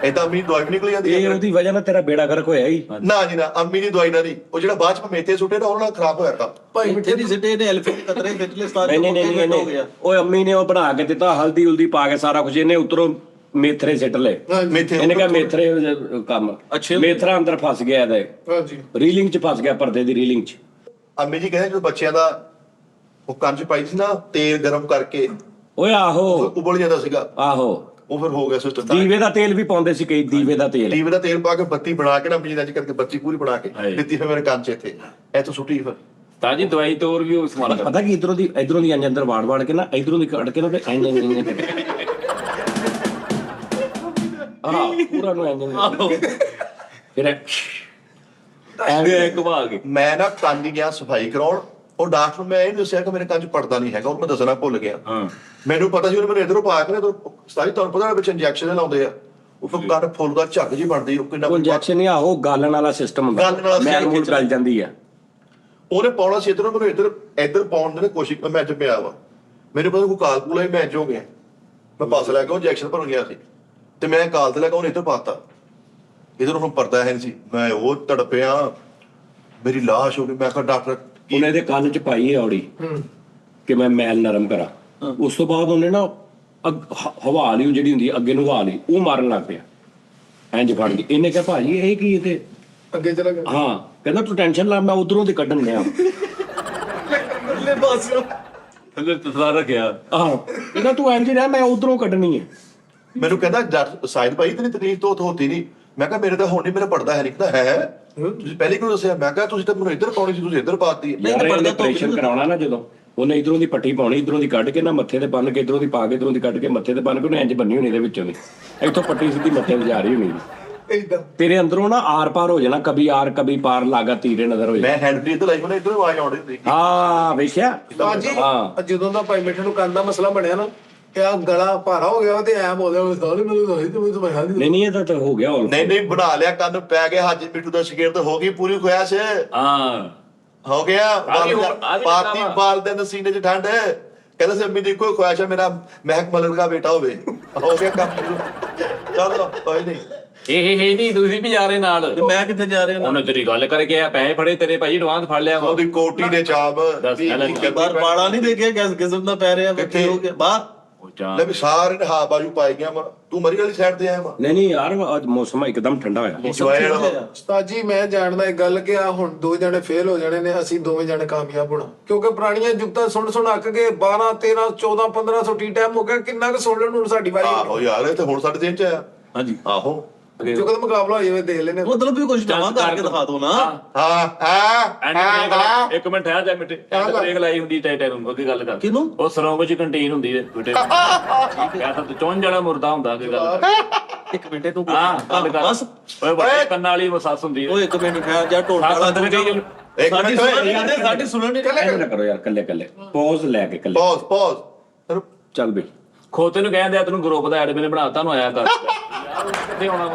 ਏਦਾਂ ਅੰਮੀ ਦੀ ਦਵਾਈ ਵੀ ਨਿਕਲ ਜਾਂਦੀ ਇਹ ਹੈ। ਉਹਦੀ ਵਜ੍ਹਾ ਨਾਲ ਤੇਰਾ ਬੇੜਾ ਗਰਕ ਹੋਇਆ ਹੀ ਨਾ ਜੀ ਨਾ, ਅੰਮੀ ਦੀ ਦਵਾਈ ਨਾਲ ਨਹੀਂ, ਉਹ ਜਿਹੜਾ ਬਾਅਦ ਚ ਮੇਥੇ ਸੁੱਟੇ ਨਾ ਉਹਨਾਂ ਨਾਲ ਖਰਾਬ ਹੋਇਆ ਕੰਮ। ਭਾਈ ਇੱਥੇ ਮਿੱਠੇ ਦੀ ਸਿੱਟੇ ਨੇ ਐਲਫੀ ਕਤਰੇ ਫਿਟਲੇ ਸਾਰੇ ਨਹੀਂ ਹੋ ਗਿਆ ਓਏ ਅੰਮੀ ਨੇ ਉਹ ਬਣਾ ਕੇ ਦਿੱਤਾ ਹਲਦੀ ਉਲਦੀ ਪਾ ਕੇ ਸਾਰਾ ਕੁਝ ਇਹਨੇ ਉਤਰੋਂ ਮੇਥਰੇ ਸਿੱਟ ਲਏ ਮੇਥੇ ਇਹਨੇ ਕਿਹਾ ਮੇਥਰੇ ਕੰਮ ਅੱਛਾ। ਮੇਥਰਾ ਅੰਦਰ ਫਸ ਗਿਆ ਇਹਦੇ ਹਾਂਜੀ ਰੀਲਿੰਗ ਚ ਫਸ ਗਿਆ ਪਰਦੇ ਦੀ ਰੀਲਿੰਗ ਚ ਅੰਮੀ ਜੀ ਕਹਿੰਦੇ ਜਦੋਂ ਬੱਚਿਆਂ ਦਾ ਉਹ ਕੰਨ ਚ ਪਾਈ ਸੀ ਨਾ ਤੇਲ ਗਰਮ ਕਰਕੇ ਓਏ ਆਹੋ ਉਬਲ ਜਾਂਦਾ ਸੀਗਾ, ਆਹੋ ਉਹ ਫਿਰ ਹੋ ਗਿਆ ਸਿਸਟਮ। ਦੀਵੇ ਦਾ ਤੇਲ ਵੀ ਪਾਉਂਦੇ ਸੀ ਕਈ ਦੀਵੇ ਦਾ ਤੇਲ ਟੀਵੀ ਦਾ ਤੇਲ ਪਾ ਕੇ ਬੱਤੀ ਬਣਾ ਕੇ ਨਾ ਅੰਮੀ ਜੀ ਨੇ ਕਰਕੇ ਬੱਤੀ ਪੂਰੀ ਬਣਾ ਕੇ ਹਾਏ। ਦਿੱਤੀ ਫਿਰ ਮੇਰੇ ਕੰਨ ਚ ਇੱਥੇ ਇੱਥੋਂ ਸੁੱਟੀ ਫਿਰ। ਤਾਂ ਜੀ ਦਵਾਈ ਤੋਰ ਵੀ ਉਹ ਇਸਤੇਮਾਲ ਕਰ ਪਤਾ ਕੀ ਇਧਰੋਂ ਦੀ ਇੰਜ ਅੰਦਰ ਵਾੜ ਕੇ ਨਾ ਇਧਰੋਂ ਦੀ ਕੱਢ ਕੇ ਨਾ ਤੇ ਇੰਜ ਹਾਂ ਪੂਰਾ ਨੂੰ ਇੰਜ ਫਿਰ ਐਵੇਂ ਘੁਮਾ ਕੇ ਮੈਂ ਨਾ ਕੰਨ ਦੀ ਗਿਆ ਸਫਾਈ ਕਰਾਉਣ, ਉਹ ਡਾਕਟਰ ਨੂੰ ਮੈਂ ਇਹ ਨੀ ਦੱਸਿਆ ਕਿ ਮੇਰੇ ਕੰਨ ਚ ਪੜਦਾ ਨਹੀਂ ਹੈਗਾ, ਉਹ ਮੈਂ ਦੱਸਣਾ ਭੁੱਲ ਗਿਆ। ਹਾਂ ਮੈਨੂੰ ਪਤਾ ਸੀ ਉਹਨੇ ਮੈਨੂੰ ਇਧਰੋਂ ਪਾ ਕੇ ਨਾ ਸਾਰੀ ਤੁਹਾਨੂੰ ਪਤਾ ਵਿੱਚ ਇੰਜੈਕਸ਼ਨ ਲਾਉਂਦੇ ਆ, ਉਹ ਫਿਰ ਕੰਨ ਫੁੱਲਦਾ ਝੱਗ ਜੀ ਬਣਦੀ, ਉਹ ਕਿੰਨਾ ਉਹ ਇੰਜੈਕਸ਼ਨ ਨਹੀਂ ਆਹੋ ਗਾਲਣ ਵਾਲਾ ਸਿਸਟਮ ਹੁੰਦਾ ਗਾਲਣ ਵਾਲਾ ਮੈਲ ਮੂਲ ਗਲ ਜਾਂਦੀ ਆ ਉਹਨੇ ਪਾਉਣਾ ਸੀ ਇਧਰੋਂ, ਮੈਨੂੰ ਇੱਧਰ ਪਾਉਣ ਦੀ ਕੋਸ਼ਿਸ਼ ਮੈਂ ਅੱਜ ਪਿਆ ਵਾ, ਮੈਨੂੰ ਪਤਾ ਕੋਈ ਕਾਲ ਕੂਲਾ ਹੀ ਮੈਚ ਹੋ ਗਿਆ, ਮੈਂ ਪਾਸ ਲੈ ਕੇ ਉਹ ਇੰਜੈਕਸ਼ਨ ਭਰਨ ਗਿਆ ਸੀ ਤੇ ਮੈਂ ਕਾਲ ਤੇ ਲੈ ਕੇ ਉਹਨੇ ਇੱਧਰ ਪਾਤਾ, ਇਧਰ ਹੁਣ ਪਰਦਾ ਹੈ ਨਹੀਂ ਸੀ, ਮੈਂ ਉਹ ਤੜਪਿਆ, ਮੇਰੀ ਲਾਸ਼ ਹੋ ਗਈ। ਮੈਂ ਕਿਹਾ ਡਾਕਟਰ ਉਹਨੇ ਇਹਦੇ ਕੰਨ ਚ ਪਾਈ ਹੈ ਔੜੀ ਕਿ ਮੈਂ ਮੈਲ ਨਰਮ ਕਰਾਂ, ਉਸ ਤੋਂ ਬਾਅਦ ਉਹਨੇ ਨਾ ਹਵਾ ਲਈ ਜਿਹੜੀ ਹੁੰਦੀ ਹੈ ਅੱਗੇ ਨੂੰ ਹਵਾ ਲਈ ਉਹ ਮਾਰਨ ਲੱਗ ਪਿਆ ਇੰਜ ਫੜ ਕੇ, ਇਹਨੇ ਕਿਹਾ ਭਾਜੀ ਇਹ ਕੀ ਤੇ ਅੱਗੇ ਚਲਾ ਗਿਆ ਹਾਂ ਕਹਿੰਦਾ ਤੂੰ ਟੈਨਸ਼ਨ ਲਾ ਮੈਂ ਉਧਰੋਂ ਦੀ ਕੱਢਣ ਲਿਆ ਲੈ ਬਸ ਥੱਲੇ ਤਸਲਾ ਰੱਖਿਆ ਆਹੋ ਕਹਿੰਦਾ ਤੂੰ ਇੰਜ ਰਿਹਾ ਮੈਂ ਉਧਰੋਂ ਕੱਢਣੀ ਹੈ ਮੈਨੂੰ ਕਹਿੰਦਾ ਡਾਕਟਰ ਸਾਹਿਲ ਭਾਈ ਤੇਰੀ ਤਕਲੀਫ ਤੋਂ ਹੋਤੀ ਨਹੀਂ, ਮੈਂ ਕਿਹਾ ਮੇਰੇ ਤਾਂ ਹੁਣ ਨਹੀਂ, ਮੇਰਾ ਪੜਦਾ ਹੈ ਨਹੀਂ। ਕਹਿੰਦਾ ਹੈ ਤੁਸੀਂ ਪਹਿਲੇ ਕਿਉਂ ਦੱਸਿਆ? ਮੈਂ ਕਿਹਾ ਤੁਸੀਂ ਤਾਂ ਮੈਨੂੰ ਇੱਧਰ ਪਾਉਣੀ ਸੀ, ਤੁਸੀਂ ਇੱਧਰ ਪਾਤੀ। ਯਾਰ ਇਹਨੇ ਆਪਰੇਸ਼ਨ ਕਰਾਉਣਾ ਨਾ ਜਦੋਂ ਉਹਨੇ ਇਧਰੋਂ ਦੀ ਪੱਟੀ ਪਾਉਣੀ ਇਧਰੋਂ ਦੀ ਕੱਢ ਕੇ ਨਾ ਮੱਥੇ ਤੇ ਬੰਨ ਕੇ ਇਧਰੋਂ ਦੀ ਪਾ ਕੇ ਇਧਰੋਂ ਦੀ ਕੱਢ ਕੇ ਮੱਥੇ ਤੇ ਬੰਨ ਕੇ ਉਹਨੇ ਇੰਜ ਬੰਨੀ ਹੋਣੀ ਇਹਦੇ ਵਿੱਚੋਂ ਦੀ ਇੱਥੋਂ ਪੱਟੀ ਸਿੱਧੀ ਮੱਥੇ ਤੇ ਜਾ ਰਹੀ ਹੋਣੀ ਇਦਾਂ ਤੇਰੇ ਅੰਦਰੋਂ ਨਾ ਆਰ ਪਾਰ ਹੋ ਜਾਣਾ ਕभी ਆਰ ਕभी ਪਾਰ ਲਾਗਾ ਤੀਰੇ ਨਜ਼ਰ ਹੋ ਜਾਣਾ ਮੈਂ ਹੈਂਡ ਫ੍ਰੀ ਇੱਧਰ ਲਾਈ ਉਹਨੇ ਇੱਧਰੋਂ ਆਵਾਜ਼ ਆਉਂਦੀ ਹੁੰਦੀ। ਹਾਂ ਵੇਖਿਆ ਸਾਜੀ ਹਾਂ। ਜਦੋਂ ਦਾ ਭਾਈ ਮਿੱਠੇ ਨੂੰ ਕੰਨ ਦਾ ਮਸਲਾ ਬਣਿਆ ਨਾ ਕਿ ਆ ਗਲਾ ਭਾਰਾ ਹੋ ਗਿਆ ਤੇ ਐ ਬੋਲਿਆ ਸਾਰੇ ਮੈਨੂੰ ਦੱਸੀ ਤੇ ਮੈਨੂੰ ਸਮਝਾ ਨਹੀਂ ਨਹੀਂ ਇਹ ਤਾਂ ਹੋ ਗਿਆ ਹੁਣ ਨਹੀਂ ਬਣਾ ਲਿਆ, ਕੰਨ ਪੈ ਗਿਆ, ਹਾਜੀ ਮਿੱਠੂ ਦਾ ਸ਼ਗਿਰਦ ਹੋ ਗਈ ਪੂਰੀ ਖੁਆਇਸ਼ ਹਾਂ ਹੋ ਗਿਆ। ਆ ਗਈ ਪਾਤੀ ਬਾਲ ਦੇ ਸੀਨੇ 'ਚ ਠੰਡ ਕਹਿੰਦਾ ਸੀ ਅੰਮੀ ਦੀ ਕੋਈ ਖੁਆਇਸ਼ ਹੈ ਮੇਰਾ ਮਹਿਕ ਮਲਕ ਦਾ ਬੇਟਾ ਹੋਵੇ, ਹੋ ਗਿਆ ਕੰਮ ਸ਼ੁਰੂ। ਚਲੋ ਕੋਈ ਨਹੀਂ। ਇਹ ਨਹੀਂ ਤੁਸੀਂ ਵੀ ਜਾ ਰਹੇ ਨਾਲ ਤੇ ਮੈਂ ਕਿੱਥੇ ਜਾ ਰਿਹਾ ਉਹਨੇ ਤੇਰੀ ਗੱਲ ਕਰਕੇ ਆ ਪੈਸੇ ਫੜੇ ਤੇਰੇ ਭਾਈ ਐਡਵਾਂਸ ਫੜ ਲਿਆ ਉਹਦੀ ਕੋਟੀ ਨੇ ਚਾਬ ਦੱਸ ਪਹਿਲਾਂ ਬਾਹਰ ਬਾੜਾ ਨਹੀਂ ਦੇਖਿਆ ਕਿਸ ਕਿਸਮ ਦਾ ਪੈ ਰਿਹਾ ਕਿੱਥੇ? ਹੋ ਗਿਆ ਬਾਹਰ ਉਹ ਚਾਹ ਲੈ ਵੀ ਸਾਰੇ ਨੇ ਹਾਂ ਬਾਜੂ ਪਾਈ ਗਿਆ, ਤੂੰ ਮਰੀ ਵਾਲੀ ਸਾਈਡ ਤੇ ਆਇਆ ਵਾ ਨਹੀਂ ਯਾਰ ਅੱਜ ਮੌਸਮ ਇੱਕਦਮ ਠੰਡਾ ਹੋਇਆ ਇੰਜੋਏ ਵਾਲਾ। ਉਸਤਾਦ ਜੀ ਮੈਂ ਜਾਣਦਾ ਇੱਕ ਗੱਲ ਕਿ ਆ ਹੁਣ ਦੋ ਜਣੇ ਫੇਲ ਹੋ ਜਾਣੇ ਨੇ, ਅਸੀਂ ਦੋਵੇਂ ਜਣੇ ਕਾਮਯਾਬ ਹੋਣਾ, ਕਿਉਂਕਿ ਪੁਰਾਣੀਆਂ ਜੁਗਤਾਂ ਸੁਣ ਅੱਕ ਕੇ 12 13 14 1500 ਟੀ ਟਾਈਮ ਹੋ ਗਿਆ, ਕਿੰਨਾ ਕੁ ਸੁਣ ਲੈਣ ਨੂੰ ਸਾਡੀ ਵਾਰੀ ਆਹੋ ਯਾਰ ਇਹ ਤੇ ਹੁਣ ਸਾਡੇ ਦਿਨ 'ਚ ਆਇਆ। ਹਾਂਜੀ ਆਹੋ ਜੁਗਤ ਮੁਕਾਬਲਾ ਹੋ ਜਾਵੇ ਦੇਖ ਲੈਨੇ ਮਤਲਬ ਵੀ ਕੁਝ ਨਵਾਂ ਕਰਕੇ ਦਿਖਾ ਦੋ ਨਾ। ਇੱਕ ਮਿੰਟ ਠਹਿਰ ਜਾ ਮਿੱਟੇ ਬ੍ਰੇਕ ਲਾਈ ਹੁੰਦੀ ਟਾਈਟਰ ਨੂੰ ਉਹਦੀ ਗੱਲ ਕਰ ਕਿਹਨੂੰ? ਉਹ ਸਰੋਂ ਵਿੱਚ ਕੰਟੀਨ ਹੁੰਦੀ ਹੈ ਬੇਟੇ ਕਿਆ ਤਾਂ ਚੌਂ ਜਣਾ ਮੁਰਦਾ ਹੁੰਦਾ ਕੀ ਗੱਲ ਇੱਕ ਮਿੰਟ ਤੂੰ ਹਾਂ ਗੱਲ ਕਰ ਬਸ ਓਏ ਵੱਡੇ ਕੰਨਾਂ ਵਾਲੀ ਸੱਸ ਹੁੰਦੀ ਹੈ ਉਹ ਇੱਕ ਮਿੰਟ ਠਹਿਰ ਜਾ ਢੋਲ ਸੱਸ ਵਾਲਾ ਅੰਦਰ ਗਈ ਸਾਡੀ ਸੁਣਨ ਨਹੀਂ ਦਿੰਦੇ, ਸਾਡੀ ਸੁਣਨ ਨਹੀਂ ਦਿੰਦੇ। ਐਂ ਨਾ ਕਰੋ ਯਾਰ ਕੱਲੇ ਕੱਲੇ ਪੌਜ਼ ਲੈ ਕੇ ਕੱਲੇ ਪੌਜ਼ ਚੱਲ ਬਈ ਖੋਤੇ ਨੂੰ ਕਹਿੰਦੇ ਆ ਤੈਨੂੰ ਗਰੁੱਪ ਦਾ ਐਡਮਿਨ ਬਣਾ ਤੁਹਾਨੂੰ ਆਇਆ ਕਰ ਯਾਰ ਕਿੱਥੇ ਆਉਣਾ ਵਾ?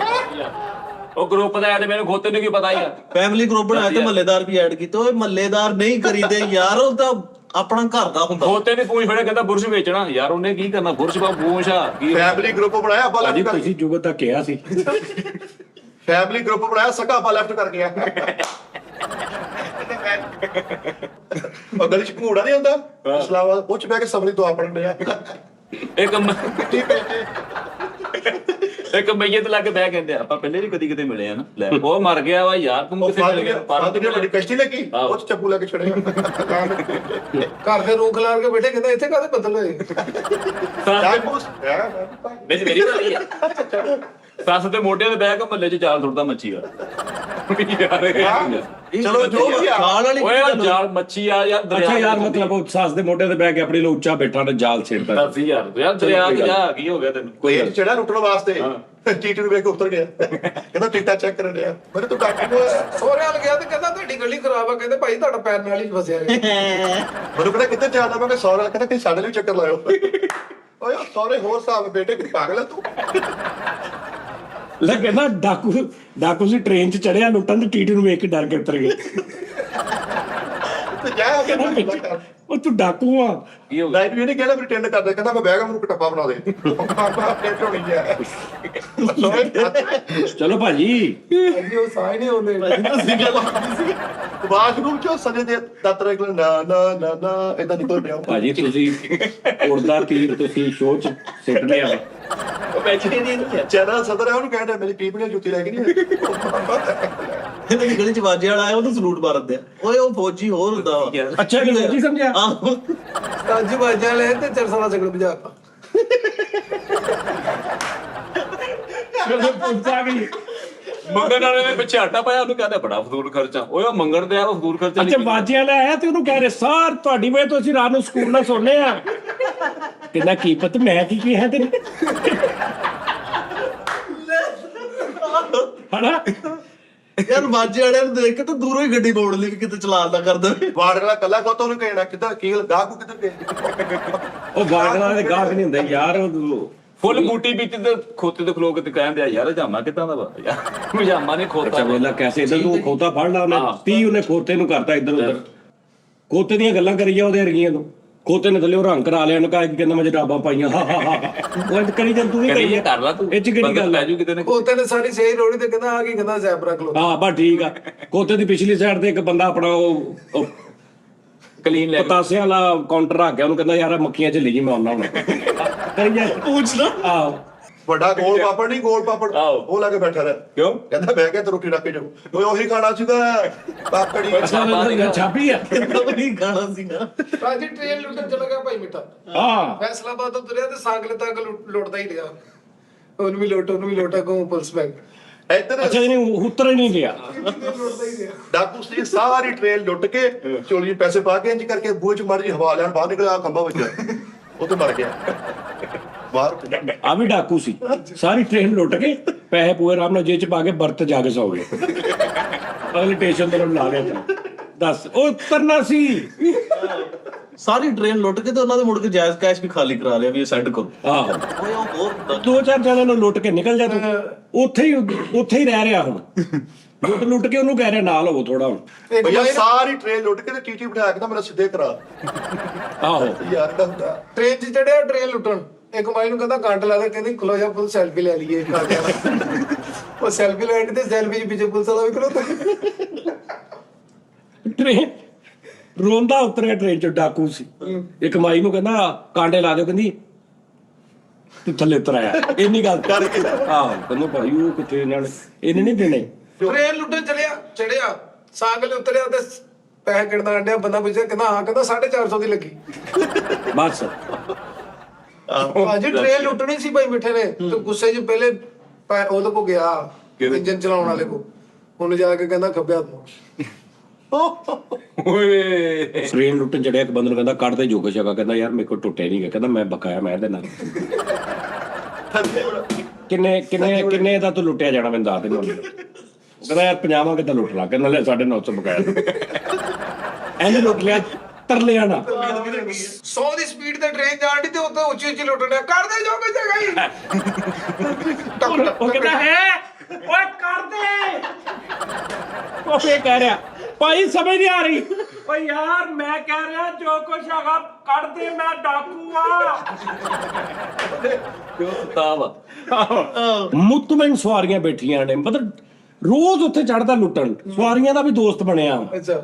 ਉਹ ਗਰੁੱਪ ਦਾ ਐਡਮਿਨ ਖੋਤੇ ਨੂੰ ਕੀ ਪਤਾ ਯਾਰ ਫੈਮਿਲੀ ਗਰੁੱਪ ਬਣਾਇਆ ਤੇ ਮਹੱਲੇਦਾਰ ਵੀ ਐਡ ਕੀਤੇ। ਓਏ ਮਹੱਲੇਦਾਰ ਨਹੀਂ ਕਰੀਦੇ ਯਾਰ, ਉਹ ਤਾਂ ਆਪਣਾ ਘਰ ਦਾ ਹੁੰਦਾ। ਖੋਤੇ ਨੇ ਪੂੰਛ ਫੜਿਆ ਕਹਿੰਦਾ ਬੁਰਸ਼ ਵੇਚਣਾ ਯਾਰ ਉਹਨੇ ਕੀ ਕਰਨਾ ਬੁਰਸ਼ ਬਾ ਪੂੰਛ ਆ ਕੀ ਫੈਮਿਲੀ ਗਰੁੱਪ ਬਣਾਇਆ ਆਪਾਂ ਭਾਜੀ ਲੈਫਟ ਤੁਸੀਂ ਜੁਗਤ ਦਾ ਕਿਹਾ ਸੀ ਫੈਮਿਲੀ ਗਰੁੱਪ ਬਣਾਇਆ ਸਕਾ ਆਪਾਂ ਲੈਫਟ ਕਰ ਗਿਆ। ਉਹ ਗਲੀ 'ਚ ਘੂੜਾ ਨਹੀਂ ਹੁੰਦਾ ਇਸਲਾਮਾਬਾਦ, ਉਹ 'ਚ ਬਹਿ ਕੇ ਸਬਰੀ ਦੁਆ ਪੜਨ ਡਿਆ। ਇੱਕ ਮਈਏ ਤੇ ਲੱਗ ਬਹਿ ਕਹਿੰਦੇ ਆਪਾਂ ਪਹਿਲੇ ਵੀ ਕਦੀ ਕਿਤੇ ਮਿਲੇ ਆ ਨਾ ਲੈ ਉਹ ਮਰ ਗਿਆ ਵਾ ਯਾਰ ਤੂੰ ਉਹ ਕਿੱਥੇ ਫਾਦ ਮਿਲ ਗਿਆ ਗਿਆ ਵੱਡੀ ਕਸ਼ਤੀ ਲੱਗੀ, ਉਹ 'ਚ ਚੱਪੂ ਲੈ ਕੇ ਛੜਿਆ। ਘਰ ਦੇ ਰੂਖ ਲਾਰ ਕੇ ਬੈਠੇ, ਕਹਿੰਦਾ ਇੱਥੇ ਕਾਹਦੇ ਬੱਦਲ ਹੋਏ ਵਿੱਚ ਮੇਰੀ ਵਾਲੀ ਆ ਸੱਸ ਤੇ ਮੋਢਿਆਂ ਤੇ ਬਹਿ ਕੇ ਮੱਲੇ 'ਚ ਚਾਲ ਸੁੱਟਦਾ ਮੱਛੀ ਆ ਯਾਰ ਚਲੋ ਜੋ ਵੀ ਆ। ਖਾਣ ਵਾਲੀ ਓਏ ਉਹ ਜਾਲ ਮੱਛੀ ਆ ਯਾਰ ਦਰਿਆ ਅੱਛਾ ਯਾਰ ਮਤਲਬ ਉਹ ਸੱਸ ਦੇ ਮੋਢੇ ਤੇ ਬਹਿ ਕੇ ਆਪਣੇ ਲਈ ਉੱਚਾ ਬੈਠਾ ਤੇ ਜਾਲ ਛੇੜਦਾ। ਦੱਸ ਯਾਰ ਦਰਿਆ ਦੀ ਜਾ ਕੀ ਹੋ ਗਿਆ ਤੈਨੂੰ ਕੋਈ ਇਹ ਚੜਾ ਲੁੱਟਣ ਵਾਸਤੇ ਟੀਟੀ ਨੂੰ ਵੇਖ ਕੇ ਉਤਰ ਗਿਆ, ਕਹਿੰਦਾ ਟਿਕਟਾਂ ਚੈੱਕ ਕਰਨ ਡਿਆ। ਮੈਂ ਤੂੰ ਡਾਕਟਰ ਨੂੰ ਸੋਹਰਿਆਂ ਗਿਆ ਤੇ ਕਹਿੰਦਾ ਤੁਹਾਡੀ ਗੱਡੀ ਖਰਾਬ ਆ, ਕਹਿੰਦੇ ਭਾਈ ਤੁਹਾਡਾ ਪੈਰ ਨਾਲ ਹੀ ਫਸਿਆ ਗਿਆ। ਮੈਨੂੰ ਕਹਿੰਦਾ ਕਿੱਥੇ ਚੱਲਦਾ, ਮੈਂ ਕਿਹਾ ਸੌਰਾ, ਕਹਿੰਦਾ ਕਿ ਸਾਡੇ ਲਈ ਚੱਕਰ ਲਾਇਓ। ਓਏ ਸੌਰੇ ਹੋਰ ਹਿਸਾਬ ਬੇਟੇ, ਕਿ ਪਾਗਲ ਆ ਤੂੰ। ਲੈ ਕਹਿੰਦਾ ਡਾਕੂ ਸੀ ਟ੍ਰੇਨ 'ਚ ਚੜਿਆ ਲੁੱਟਣ ਤੇ ਟੀਟੀ ਨੂੰ ਵੇਖ ਕੇ ਡਰ ਕੇ ਉਤਰ ਗਏ। ਤੇ ਜਾ ਕੇ ਨਾ ਉਹ ਤੂੰ ਡਾਕੂ ਆ। ਕੀ ਹੋ ਗਿਆ ਲਾਈਟ ਵੀ ਨਹੀਂ ਕਹਿੰਦਾ ਪ੍ਰੀਟੈਂਡ ਕਰਦੇ, ਕਹਿੰਦਾ ਮੈਂ ਬੈਗ ਮੈਨੂੰ ਟੱਪਾ ਬਣਾ ਦੇ। ਪਲੇਟ ਹੋਣੀ ਹੈ। ਚਲੋ ਭਾਜੀ ਭਾਜੀ ਉਹ ਸਾਹ ਹੀ ਨਹੀਂ ਆਉਂਦੇ। ਬਾਥਰੂਮ ਚੋਂ ਸਜੇ ਦੇ ਦਾਤਰੇ ਕੋਲ ਨਾ ਨਾ ਨਾ ਨਾ ਇਦਾਂ ਨਿਕਲ ਰਿਹਾ। ਭਾਜੀ ਤੁਸੀਂ ਉੜਦਾ ਤੀਰ ਤੁਸੀਂ ਸ਼ੋਅ 'ਚ ਸਿੱਟ ਲਿਆ। ਉਹ ਬੈਠੇ ਨਹੀਂ ਹੈ ਚੈਨਲ ਸਦਰ ਹੈ, ਉਹਨੂੰ ਕਹਿੰਦਾ ਮੇਰੀ ਪੀਪ ਨੇ ਜੁੱਤੀ ਲੈ ਕੇ ਨਹੀਂ। ਇਹਦੀ ਗਲੀ ਚ ਵਾਜੇ ਵਾਲਾ ਆਇਆ ਉਹਨੂੰ ਸਲੂਟ ਮਾਰਦੇ ਆ। ਓਏ ਉਹ ਫੌਜੀ ਹੋਰ ਹੁੰਦਾ ਵਾ। ਅੱਛਾ ਜੀ ਸਮਝਿਆ। ਆਹੋ ਸਾਂਝੀ ਬਾਜਾਂ ਲੈ ਤੇ ਚਰਸਲਾ ਸਗੜ ਭਜਾਤਾ। ਜਦੋਂ ਪੁੱਛਾ ਗਈ ਮੰਗਣ ਵਾਲੇ ਨੇ ਪਿੱਛੇ ਆਟਾ ਪਾਇਆ, ਉਹਨੂੰ ਕਹਿੰਦਾ ਬੜਾ ਫਜ਼ੂਲ ਖਰਚਾ। ਓਏ ਉਹ ਮੰਗਣ ਤੇ ਆ ਉਹ ਫਜ਼ੂਲ ਖਰਚਾ ਅੱਛਾ ਬਾਜਿਆਂ ਲੈ ਆਇਆ ਤੇ ਉਹਨੂੰ ਕਹਿ ਰਹੇ ਸਰ ਤੁਹਾਡੀ ਵਜ੍ਹਾ ਤੋਂ ਅਸੀਂ ਰਾਤ ਨੂੰ ਸਕੂਲ ਨਾਲ ਸੌਂਦੇ ਆ। ਕਹਿੰਦਾ ਕੀ ਪਤਾ ਮੈਂ ਕੀ ਕਿਹਾ ਤੈਨੂੰ ਹਨਾ। ਯਾਰ ਵਾਜੇ ਵਾਲਿਆਂ ਨੂੰ ਦੇਖ ਕੇ ਤਾਂ ਦੂਰੋਂ ਹੀ ਗੱਡੀ ਮੋੜ ਲਈ ਵੀ ਕਿਤੇ ਚਲਾਨ ਨਾ ਕਰ ਦੇਵੇ। ਬਾਰਡਰ ਵਾਲਾ ਕੱਲਾ ਖੋਤਾ ਉਹਨੂੰ ਕਹਿਣਾ ਕਿੱਦਾਂ ਕੀ ਗਾਹਕ ਕਿੱਧਰ ਗਏ। ਉਹ ਬਾਗਲਾਂ ਦੇ ਗਾਹਕ ਨਹੀਂ ਹੁੰਦੇ ਯਾਰ। ਉਹ ਫੁੱਲ ਬੂਟੀ ਬੀਤੀ ਤੇ ਖੋਤੇ ਤੇ ਖਲੋ ਕੇ ਤੇ ਕਹਿੰਦੇ ਆ ਯਾਰ ਜਾਮਾ ਕਿੱਦਾਂ ਦਾ ਵਾ ਯਾਰ ਜਾਮਾ ਨੇ ਖੋਤਾ ਅੱਛਾ ਵੇਲਾ ਕੈਸੇ ਇਧਰ ਤੂੰ ਖੋਤਾ ਫੜ ਲਾ ਉਹਨੇ 30 ਉਹਨੇ ਖੋਤੇ ਨੂੰ ਕਰਤਾ ਇੱਧਰ ਉੱਧਰ। ਖੋਤੇ ਦੀਆਂ ਗੱਲਾਂ ਕਰੀ ਜਾ ਉਹਦੇ ਵਰਗੀਆਂ ਤੋਂ। ਖੋਤੇ ਨੇ ਥੱਲੇ ਉਹ ਰੰਗ ਕਰਾ ਲਿਆ, ਉਹਨੂੰ ਕਹਾ ਕਿ ਕਹਿੰਦਾ ਮੈਂ ਜਰਾਬਾਂ ਪਾਈਆਂ। ਹਾ ਹਾ ਹਾ ਉਹ ਕਰੀ ਜਾਂ ਤੂੰ ਵੀ ਕਰੀ ਕਰੀਏ ਕਰ ਲਾ ਤੂੰ ਇਹ ਚ ਕਿਹੜੀ ਗੱਲ ਲੈ ਜੂ ਕਿਤੇ ਨੇ ਉਹ ਤੈਨੂੰ ਸਾਰੀ ਸਹੀ ਰੋੜੀ ਤੇ ਕਹਿੰਦਾ ਆ ਕੀ ਕਹਿੰਦਾ ਜ਼ੈਬਰਾ ਖਲੋ। ਹਾਂ ਬਸ ਠੀਕ ਆ। ਖੋਤੇ ਦੀ ਪਿਛਲੀ ਸਾਈਡ ਤੇ ਇੱਕ ਬੰਦਾ ਆਪਣਾ ਉਹ ਕਲੀਨ ਲੈ ਪਤਾਸੇ ਵਾਲਾ ਕਾਊਂਟਰ ਰੱਖ ਗਿਆ, ਉਹਨੂੰ ਕਹਿੰਦਾ ਯਾਰ ਮੱਖੀਆਂ ਝੱਲੀ ਜੀ ਮੈਂ ਆਉਣਾ ਹੁਣ ਕਰੀ ਜਾ ਪੁੱਛਣਾ ਆਹੋ। ਵੱਡਾ ਗੋਲ ਪਾਪੜ ਨਹੀਂ, ਗੋਲ ਪਾਪੜ ਆਹੋ। ਉਹ ਲਾ ਕੇ ਬੈਠਾ ਰਿਹਾ। ਕਿਉਂ ਕਹਿੰਦਾ ਬਹਿ ਕੇ ਤੇ ਰੋਟੀ ਰੱਖ ਕੇ ਜਾਓ। ਓਏ ਉਹੀ ਖਾਣਾ ਸੀਗਾ ਪਾਪੜੀ। ਅੱਛਾ ਛਾਪੀ ਆ। ਨਹੀਂ ਖਾਣਾ ਸੀ ਨਾ। ਰਾਜੀ ਟ੍ਰੇਨ ਲੁੱਟਣ ਚਲਾ ਗਿਆ ਭਾਈ ਮਿੱਠਾ। ਹਾਂ ਫੈਸਲਾਬਾਦ ਤੋਂ ਤੁਰਿਆ ਤੇ ਸਾਂਗਲੇ ਤੱਕ ਲੁੱਟਦਾ ਹੀ ਰਿਹਾ। ਉਹਨੂੰ ਵੀ ਲੋਟਾ ਕੋ ਪੁਲਿਸ ਬੈਗ ਇੱਧਰ ਅੱਛਾ ਇਹਨੇ ਉਤਰ ਹੀ ਨਹੀਂ ਗਿਆ। ਲੁੱਟਦਾ ਹੀ ਰਿਹਾ। ਡਾਕੂ ਸੀ ਸਾਰੀ ਟ੍ਰੇਨ ਲੁੱਟ ਕੇ ਚੋਲੀ ਪੈਸੇ ਪਾ ਕੇ ਇੰਜ ਕਰਕੇ ਬੂਹੇ ਚ ਮਾਰ ਜੀ ਹਵਾ ਲੈਣ ਬਾਹਰ ਨਿਕਲਿਆ, ਖੰਭਾ ਵੱਜਿਆ, ਉਹ ਤੇ ਮਰ ਗਿਆ ਬਾਹਰ। ਆ ਵੀ ਡਾਕੂ ਸੀ। ਸਾਰੀ ਟ੍ਰੇਨ ਲੁੱਟ ਕੇ ਪੈਸੇ ਪੂਰੇ ਆਰਾਮ ਨਾਲ ਜੇਬ ਚ ਪਾ ਕੇ ਬਰਤ ਜਾ ਕੇ ਸੌ ਗਏ। ਅਗਲੇ ਸਟੇਸ਼ਨ ਤੇ ਲਾ ਲਿਆ ਤਾਂ ਦੱਸ ਉਹ ਉਤਰਨਾ ਸੀ। ਸਾਰੀ ਟ੍ਰੇਨ ਲੁੱਟ ਕੇ ਤੇ ਉਹਨਾਂ ਦੇ ਮੁੜ ਕੇ ਜਾਇਜ਼ ਕੈਸ਼ ਵੀ ਖਾਲੀ ਕਰਾ ਲਿਆ ਵੀ ਇਹ ਸੈੱਡ ਕਰੋ। ਆਹੋ ਓਏ ਉਹ ਹੋਰ ਹੁੰਦਾ। ਦੋ ਚਾਰ ਜਣਿਆਂ ਨੂੰ ਲੁੱਟ ਕੇ ਨਿਕਲ ਜਾ ਤੂੰ। ਉੱਥੇ ਹੀ ਰਹਿ ਰਿਹਾ ਹੁਣ। ਲੁੱਟ ਕੇ ਉਹਨੂੰ ਕਹਿ ਰਿਹਾ ਨਾਲ ਹੋਵੋ ਥੋੜਾ ਹੁਣ। ਭਈਆ ਸਾਰੀ ਟ੍ਰੇਨ ਲੁੱਟ ਕੇ ਤੇ ਟੀਟੀ ਬਿਠਾ ਕੇ ਤਾਂ ਮੇਰਾ ਸਿੱਧੇ ਕਰਾ। ਆਹੋ ਯਾਰ ਦਾ ਹੁੰਦਾ ਟ੍ਰੇਨ 'ਚ ਚੜਿਆ ਟ੍ਰੇਨ ਲੁੱਟਣ। ਇੱਕ ਮਾਈ ਨੂੰ ਕਹਿੰਦਾ ਕੰਟ ਲਾ ਦੇ, ਕਹਿੰਦੀ ਖਲੋ ਜਾ ਪੁਲਿਸ ਸੈਲਫੀ ਲੈ ਲਈਏ। ਉਹ ਸੈਲਫੀ ਲੈਣ ਤੇ ਸੈਲਫੀ 'ਚ ਪਿੱਛੇ ਪੁਲਿਸ ਵਾਲਾ ਵੀ ਖਲੋਤਾ। ਟ੍ਰੇਨ ਰੋਂਦਾ ਉਤਰਿਆ ਟ੍ਰੇਨ ਚ ਡਾਕੂ ਸੀ। ਇੱਕ ਮਾਈ ਨੂੰ ਕਹਿੰਦਾ ਕਾਂਡੇ ਲਾ ਦਿਓ, ਕਹਿੰਦੀ ਤੂੰ ਥੱਲੇ ਉਤਰ ਆਇਆ। ਇੰਨੀ ਗੱਲ ਕਰਕੇ ਆਹੋ ਕਹਿੰਦਾ ਭਾਈ ਉਹ ਕਿੱਥੇ ਇਹਨੇ ਨਹੀਂ ਦੇਣੇ। ਟ੍ਰੇਨ ਲੁੱਟਣ ਚੜਿਆ ਸਾਂਗਲੇ ਉਤਰਿਆ ਤੇ ਪੈਸੇ ਗਿਣਦਾ ਆਂਡਿਆ। ਬੰਦਾ ਪੁੱਛਿਆ ਕਹਿੰਦਾ ਹਾਂ, ਕਹਿੰਦਾ 450 ਦੀ ਲੱਗੀ। ਬਸ ਭਾਜੀ ਟ੍ਰੇਨ ਲੁੱਟਣੀ ਸੀ ਭਾਈ ਮਿੱਠੇ ਨੇ ਤੇ ਗੁੱਸੇ 'ਚ ਪਹਿਲੇ ਉਹਦੇ ਕੋ ਗਿਆ ਇੰਜਨ ਚਲਾਉਣ ਵਾਲੇ ਕੋ। ਉਹਨੂੰ ਜਾ ਕੇ ਕਹਿੰਦਾ ਖੱਬੇ ਹੱਥ ਨੂੰ। ਓਏ ਟ੍ਰੇਨ ਲੁੱਟਣ ਚੜਿਆ ਇੱਕ ਬੰਦੇ ਨੂੰ ਕਹਿੰਦਾ ਕੱਢ ਦੇ ਜੋਗ ਸ਼ਗਾ। ਕਹਿੰਦਾ ਯਾਰ ਮੇਰੇ ਕੋਲ ਟੁੱਟੇ ਨਹੀਂ ਗਏ। ਕਹਿੰਦਾ ਮੈਂ ਬਕਾਇਆ ਮੈਂ ਇਹਦੇ ਨਾਲ। ਕਿੰਨੇ ਦਾ ਤੂੰ ਲੁੱਟਿਆ ਜਾਣਾ ਮੈਨੂੰ ਦੱਸ ਦੇ ਮੈਨੂੰ। ਕਹਿੰਦਾ ਯਾਰ 50 ਕਿੱਦਾਂ ਲੁੱਟ ਲਾ। ਕਹਿੰਦਾ ਲੈ 950 ਬਕਾਇਆ। ਇੰਜ ਲੁੱਟ ਲਿਆ ਤਰਲਿਆ ਨਾ। 100 ਦੀ ਸਪੀਡ ਤੇ ਟ੍ਰੇਨ ਜਾਣ ਦੀ ਤੇ ਉੱਤੇ ਉੱਚੀ ਲੁੱਟਣਾ ਕਰਦੇ ਜੋ ਕੋਈ ਜਗ੍ਹਾ ਹੀ। ਉਹ ਕਹਿੰਦਾ ਹੈ ਓਏ ਕਰ ਦੇ। ਉਹ ਫੇਰ ਕਹਿ ਰਿਹਾ ਭਾਈ ਸਮਝ ਨਹੀਂ ਆ ਰਹੀ। ਓ ਯਾਰ ਮੈਂ ਕਹਿ ਰਿਹਾ ਜੋ ਕੁਛ ਹੈਗਾ ਕੱਢ ਦੇ, ਮੈਂ ਡਾਕੂ ਆ। ਕਿਉਂ ਸੁੱਤਾ ਵਾ ਮੁਤਮੈਨ ਸਵਾਰੀਆਂ ਬੈਠੀਆਂ ਨੇ, ਮਤਲਬ ਰੋਜ਼ ਉੱਥੇ ਚੜਦਾ ਲੁੱਟਣ। ਸਵਾਰੀਆਂ ਦਾ ਵੀ ਦੋਸਤ ਬਣਿਆ, ਅੱਛਾ